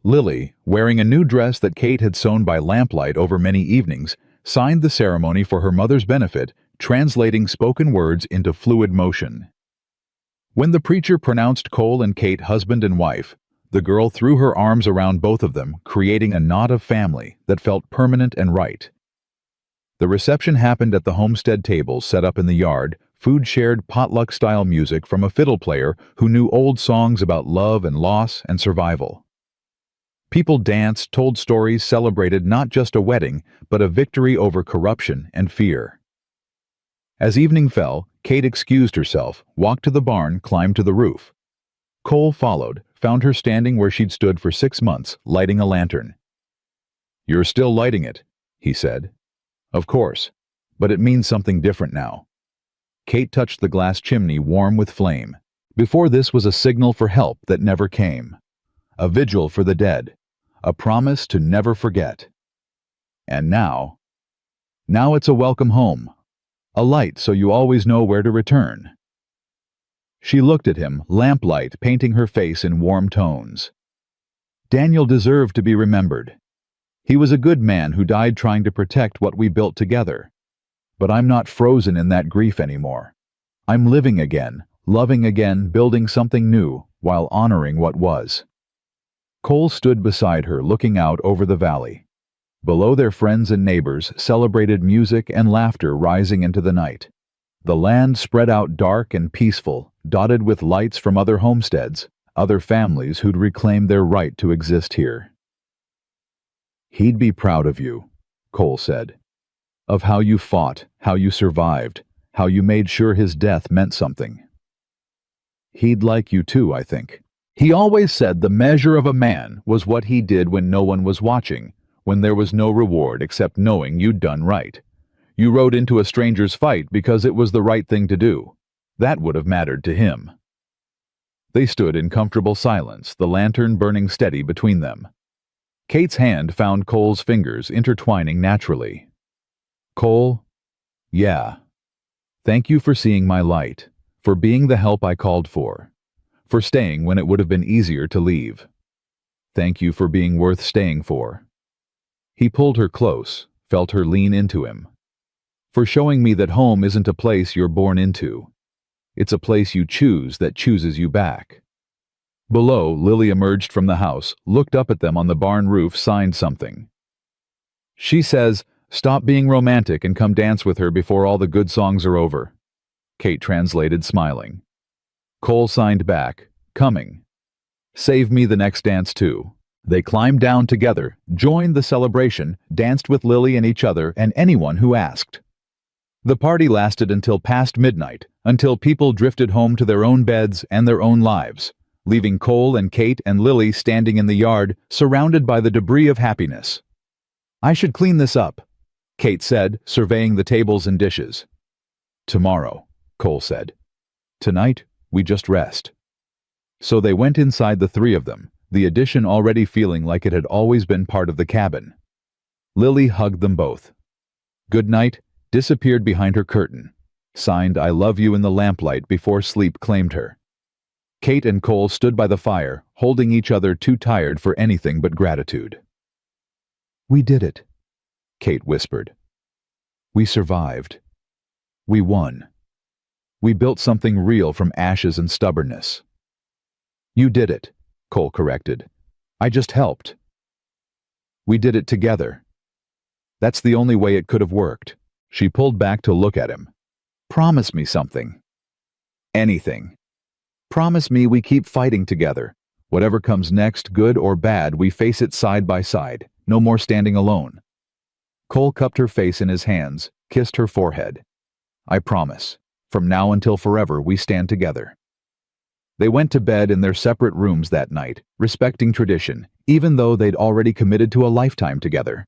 Lily, wearing a new dress that Kate had sewn by lamplight over many evenings, signed the ceremony for her mother's benefit, translating spoken words into fluid motion. When the preacher pronounced Cole and Kate husband and wife, the girl threw her arms around both of them, creating a knot of family that felt permanent and right. The reception happened at the homestead tables set up in the yard, food shared potluck-style music from a fiddle player who knew old songs about love and loss and survival. People danced, told stories, celebrated not just a wedding, but a victory over corruption and fear. As evening fell, Kate excused herself, walked to the barn, climbed to the roof. Cole followed, found her standing where she'd stood for 6 months, lighting a lantern. "You're still lighting it," he said. "Of course, but it means something different now." Kate touched the glass chimney warm with flame. Before this was a signal for help that never came. A vigil for the dead. A promise to never forget. And now it's a welcome home. A light so you always know where to return. She looked at him, lamplight painting her face in warm tones. Daniel deserved to be remembered. He was a good man who died trying to protect what we built together. But I'm not frozen in that grief anymore. I'm living again, loving again, building something new, while honoring what was. Cole stood beside her, looking out over the valley. Below, their friends and neighbors celebrated music and laughter rising into the night. The land spread out dark and peaceful, dotted with lights from other homesteads, other families who'd reclaimed their right to exist here. "He'd be proud of you," Cole said. "Of how you fought, how you survived, how you made sure his death meant something. He'd like you too, I think. He always said the measure of a man was what he did when no one was watching, when there was no reward except knowing you'd done right. You rode into a stranger's fight because it was the right thing to do. That would have mattered to him." They stood in comfortable silence, the lantern burning steady between them. Kate's hand found Cole's fingers, intertwining naturally. "Cole, yeah. Thank you for seeing my light, for being the help I called for staying when it would have been easier to leave. Thank you for being worth staying for." He pulled her close, felt her lean into him. "For showing me that home isn't a place you're born into. It's a place you choose that chooses you back." Below, Lily emerged from the house, looked up at them on the barn roof, signed something. "She says, 'Stop being romantic and come dance with her before all the good songs are over.'" Kate translated, smiling. Cole signed back, "Coming. Save me the next dance too." They climbed down together, joined the celebration, danced with Lily and each other and anyone who asked. The party lasted until past midnight, until people drifted home to their own beds and their own lives, leaving Cole and Kate and Lily standing in the yard, surrounded by the debris of happiness. "I should clean this up," Kate said, surveying the tables and dishes. "Tomorrow," Cole said. "Tonight, we just rest." So they went inside, the three of them, the addition already feeling like it had always been part of the cabin. Lily hugged them both. "Good night" disappeared behind her curtain, signed "I love you" in the lamplight before sleep claimed her. Kate and Cole stood by the fire, holding each other, too tired for anything but gratitude. "We did it," Kate whispered. "We survived. We won. We built something real from ashes and stubbornness." "You did it," Cole corrected. "I just helped." "We did it together. That's the only way it could have worked." She pulled back to look at him. "Promise me something." "Anything. Promise me we keep fighting together. Whatever comes next, good or bad, we face it side by side. No more standing alone. Cole cupped her face in his hands, kissed her forehead. I promise. From now until forever, we stand together. They went to bed in their separate rooms that night, respecting tradition, even though they'd already committed to a lifetime together.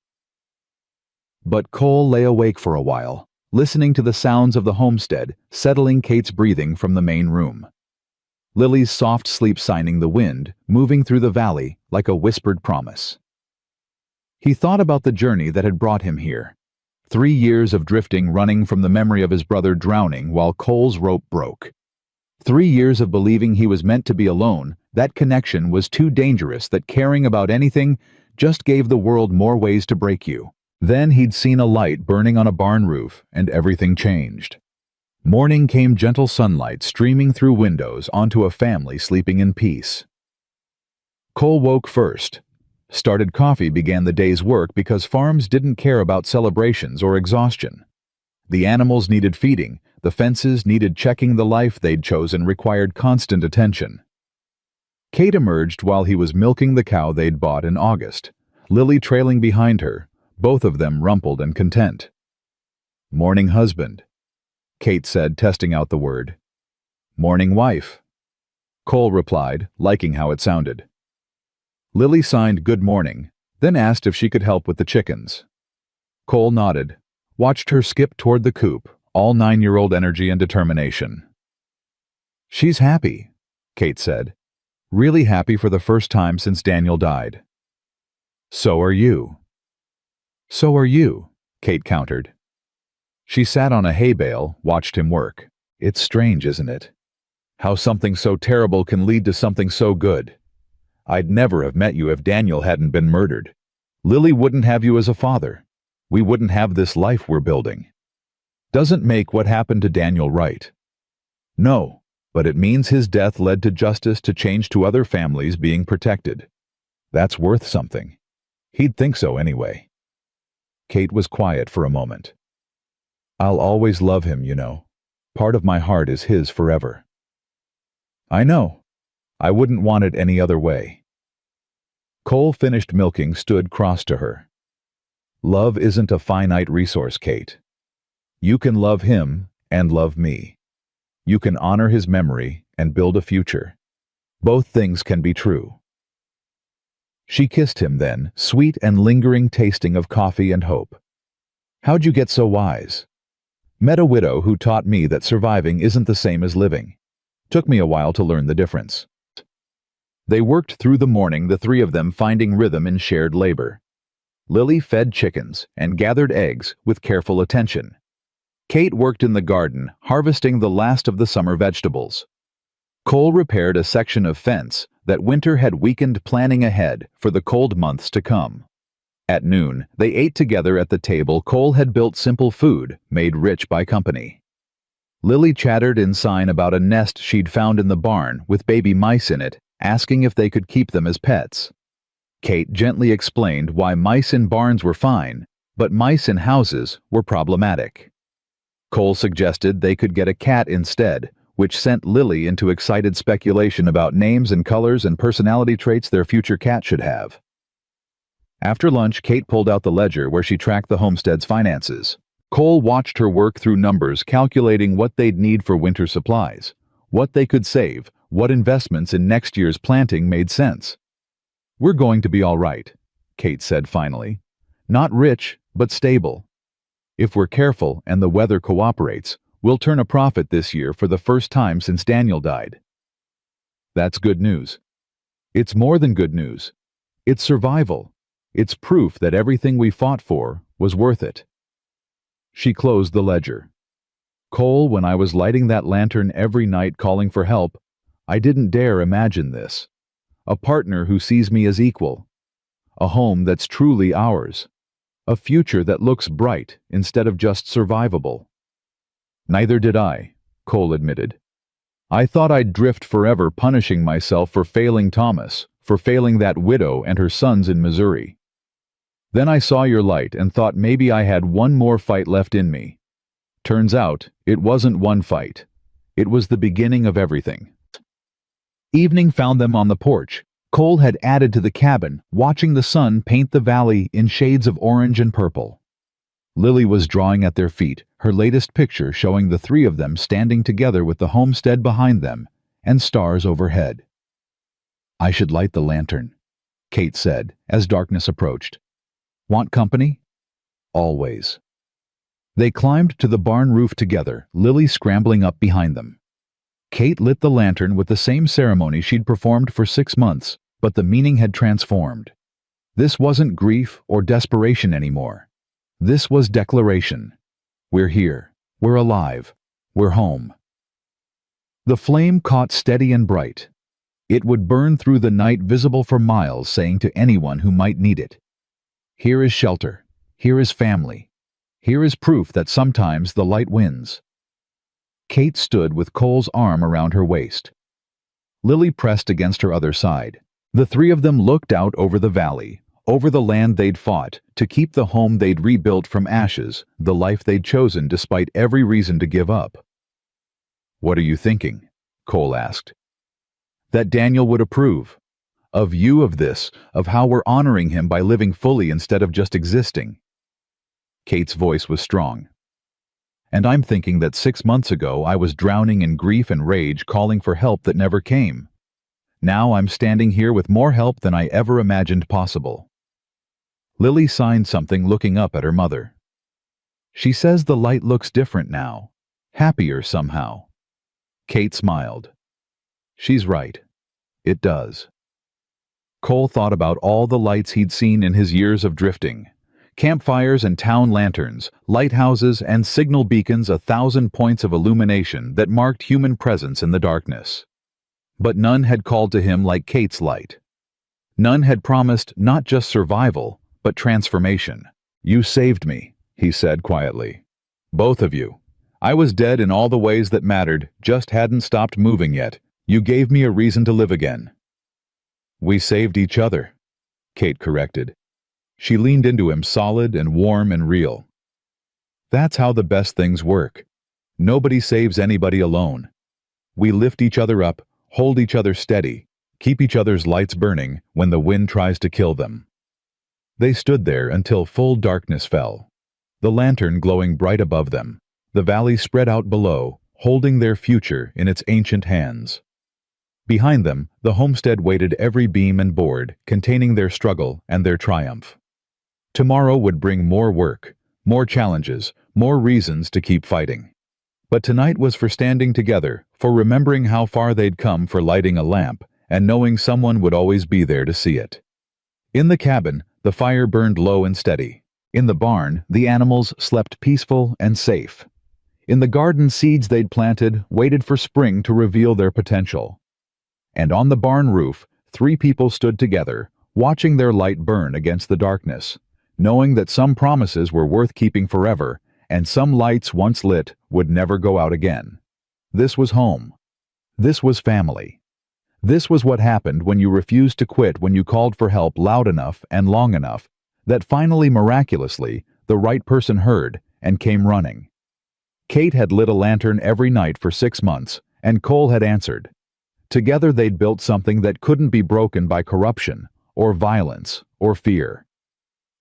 But Cole lay awake for a while, listening to the sounds of the homestead, settling Kate's breathing from the main room. Lily's soft sleep signing the wind, moving through the valley like a whispered promise. He thought about the journey that had brought him here. 3 years of drifting, running from the memory of his brother drowning while Cole's rope broke. 3 years of believing he was meant to be alone. That connection was too dangerous, that caring about anything just gave the world more ways to break you. Then he'd seen a light burning on a barn roof, and everything changed. Morning came, gentle sunlight streaming through windows onto a family sleeping in peace. Cole woke first. Started coffee, began the day's work because farms didn't care about celebrations or exhaustion. The animals needed feeding, the fences needed checking, the life they'd chosen required constant attention. Kate emerged while he was milking the cow they'd bought in August, Lily trailing behind her, both of them rumpled and content. Morning, husband, Kate said, testing out the word. Morning, wife, Cole replied, liking how it sounded. Lily signed good morning, then asked if she could help with the chickens. Cole nodded, watched her skip toward the coop, all 9-year-old energy and determination. She's happy, Kate said. Really happy for the first time since Daniel died. So are you. So are you, Kate countered. She sat on a hay bale, watched him work. It's strange, isn't it? How something so terrible can lead to something so good. I'd never have met you if Daniel hadn't been murdered. Lily wouldn't have you as a father. We wouldn't have this life we're building. Doesn't make what happened to Daniel right. No, but it means his death led to justice, to change, to other families being protected. That's worth something. He'd think so anyway. Kate was quiet for a moment. I'll always love him, you know. Part of my heart is his forever. I know. I wouldn't want it any other way. Cole finished milking, stood cross to her. Love isn't a finite resource, Kate. You can love him and love me. You can honor his memory and build a future. Both things can be true. She kissed him then, sweet and lingering tasting of coffee and hope. How'd you get so wise? Met a widow who taught me that surviving isn't the same as living. Took me a while to learn the difference. They worked through the morning, the three of them finding rhythm in shared labor. Lily fed chickens and gathered eggs with careful attention. Kate worked in the garden, harvesting the last of the summer vegetables. Cole repaired a section of fence that winter had weakened, planning ahead for the cold months to come. At noon, they ate together at the table. Cole had built simple food, made rich by company. Lily chattered in sign about a nest she'd found in the barn with baby mice in it, asking if they could keep them as pets. Kate gently explained why mice in barns were fine, but mice in houses were problematic. Cole suggested they could get a cat instead, which sent Lily into excited speculation about names and colors and personality traits their future cat should have. After lunch, Kate pulled out the ledger where she tracked the homestead's finances. Cole watched her work through numbers, calculating what they'd need for winter supplies, what they could save, what investments in next year's planting made sense. We're going to be all right, Kate said finally. Not rich, but stable. If we're careful and the weather cooperates, we'll turn a profit this year for the first time since Daniel died. That's good news. It's more than good news. It's survival. It's proof that everything we fought for was worth it. She closed the ledger. Cole, when I was lighting that lantern every night calling for help, I didn't dare imagine this. A partner who sees me as equal. A home that's truly ours. A future that looks bright instead of just survivable. Neither did I, Cole admitted. I thought I'd drift forever, punishing myself for failing Thomas, for failing that widow and her sons in Missouri. Then I saw your light and thought maybe I had one more fight left in me. Turns out, it wasn't one fight. It was the beginning of everything. Evening found them on the porch, Cole had added to the cabin, watching the sun paint the valley in shades of orange and purple. Lily was drawing at their feet, her latest picture showing the three of them standing together with the homestead behind them and stars overhead. "I should light the lantern," Kate said as darkness approached. "Want company?" "Always." They climbed to the barn roof together, Lily scrambling up behind them. Kate lit the lantern with the same ceremony she'd performed for 6 months, but the meaning had transformed. This wasn't grief or desperation anymore. This was declaration. We're here. We're alive. We're home. The flame caught steady and bright. It would burn through the night, visible for miles, saying to anyone who might need it, "Here is shelter. Here is family. Here is proof that sometimes the light wins." Kate stood with Cole's arm around her waist. Lily pressed against her other side. The three of them looked out over the valley, over the land they'd fought to keep, the home they'd rebuilt from ashes, the life they'd chosen despite every reason to give up. "What are you thinking?" Cole asked. "That Daniel would approve. Of you, of this, of how we're honoring him by living fully instead of just existing." Kate's voice was strong. "And I'm thinking that 6 months ago I was drowning in grief and rage, calling for help that never came. Now I'm standing here with more help than I ever imagined possible." Lily signed something, looking up at her mother. "She says the light looks different now, happier somehow." Kate smiled. "She's right. It does." Cole thought about all the lights he'd seen in his years of drifting. Campfires and town lanterns, lighthouses and signal beacons, 1,000 points of illumination that marked human presence in the darkness. But none had called to him like Kate's light. None had promised not just survival, but transformation. "You saved me," he said quietly. "Both of you. I was dead in all the ways that mattered, just hadn't stopped moving yet. You gave me a reason to live again." "We saved each other," Kate corrected. She leaned into him, solid and warm and real. "That's how the best things work. Nobody saves anybody alone. We lift each other up, hold each other steady, keep each other's lights burning when the wind tries to kill them." They stood there until full darkness fell, the lantern glowing bright above them, the valley spread out below, holding their future in its ancient hands. Behind them, the homestead waited, every beam and board containing their struggle and their triumph. Tomorrow would bring more work, more challenges, more reasons to keep fighting. But tonight was for standing together, for remembering how far they'd come, for lighting a lamp, and knowing someone would always be there to see it. In the cabin, the fire burned low and steady. In the barn, the animals slept peaceful and safe. In the garden, seeds they'd planted waited for spring to reveal their potential. And on the barn roof, 3 people stood together, watching their light burn against the darkness, knowing that some promises were worth keeping forever, and some lights once lit would never go out again. This was home. This was family. This was what happened when you refused to quit, when you called for help loud enough and long enough that finally, miraculously, the right person heard and came running. Kate had lit a lantern every night for 6 months, and Cole had answered. Together they'd built something that couldn't be broken by corruption, or violence, or fear.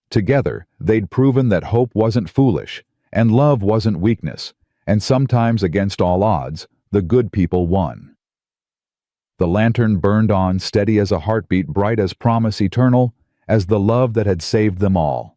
Together, they'd proven that hope wasn't foolish, and love wasn't weakness, and sometimes, against all odds, the good people won. The lantern burned on, steady as a heartbeat, bright as promise eternal, as the love that had saved them all.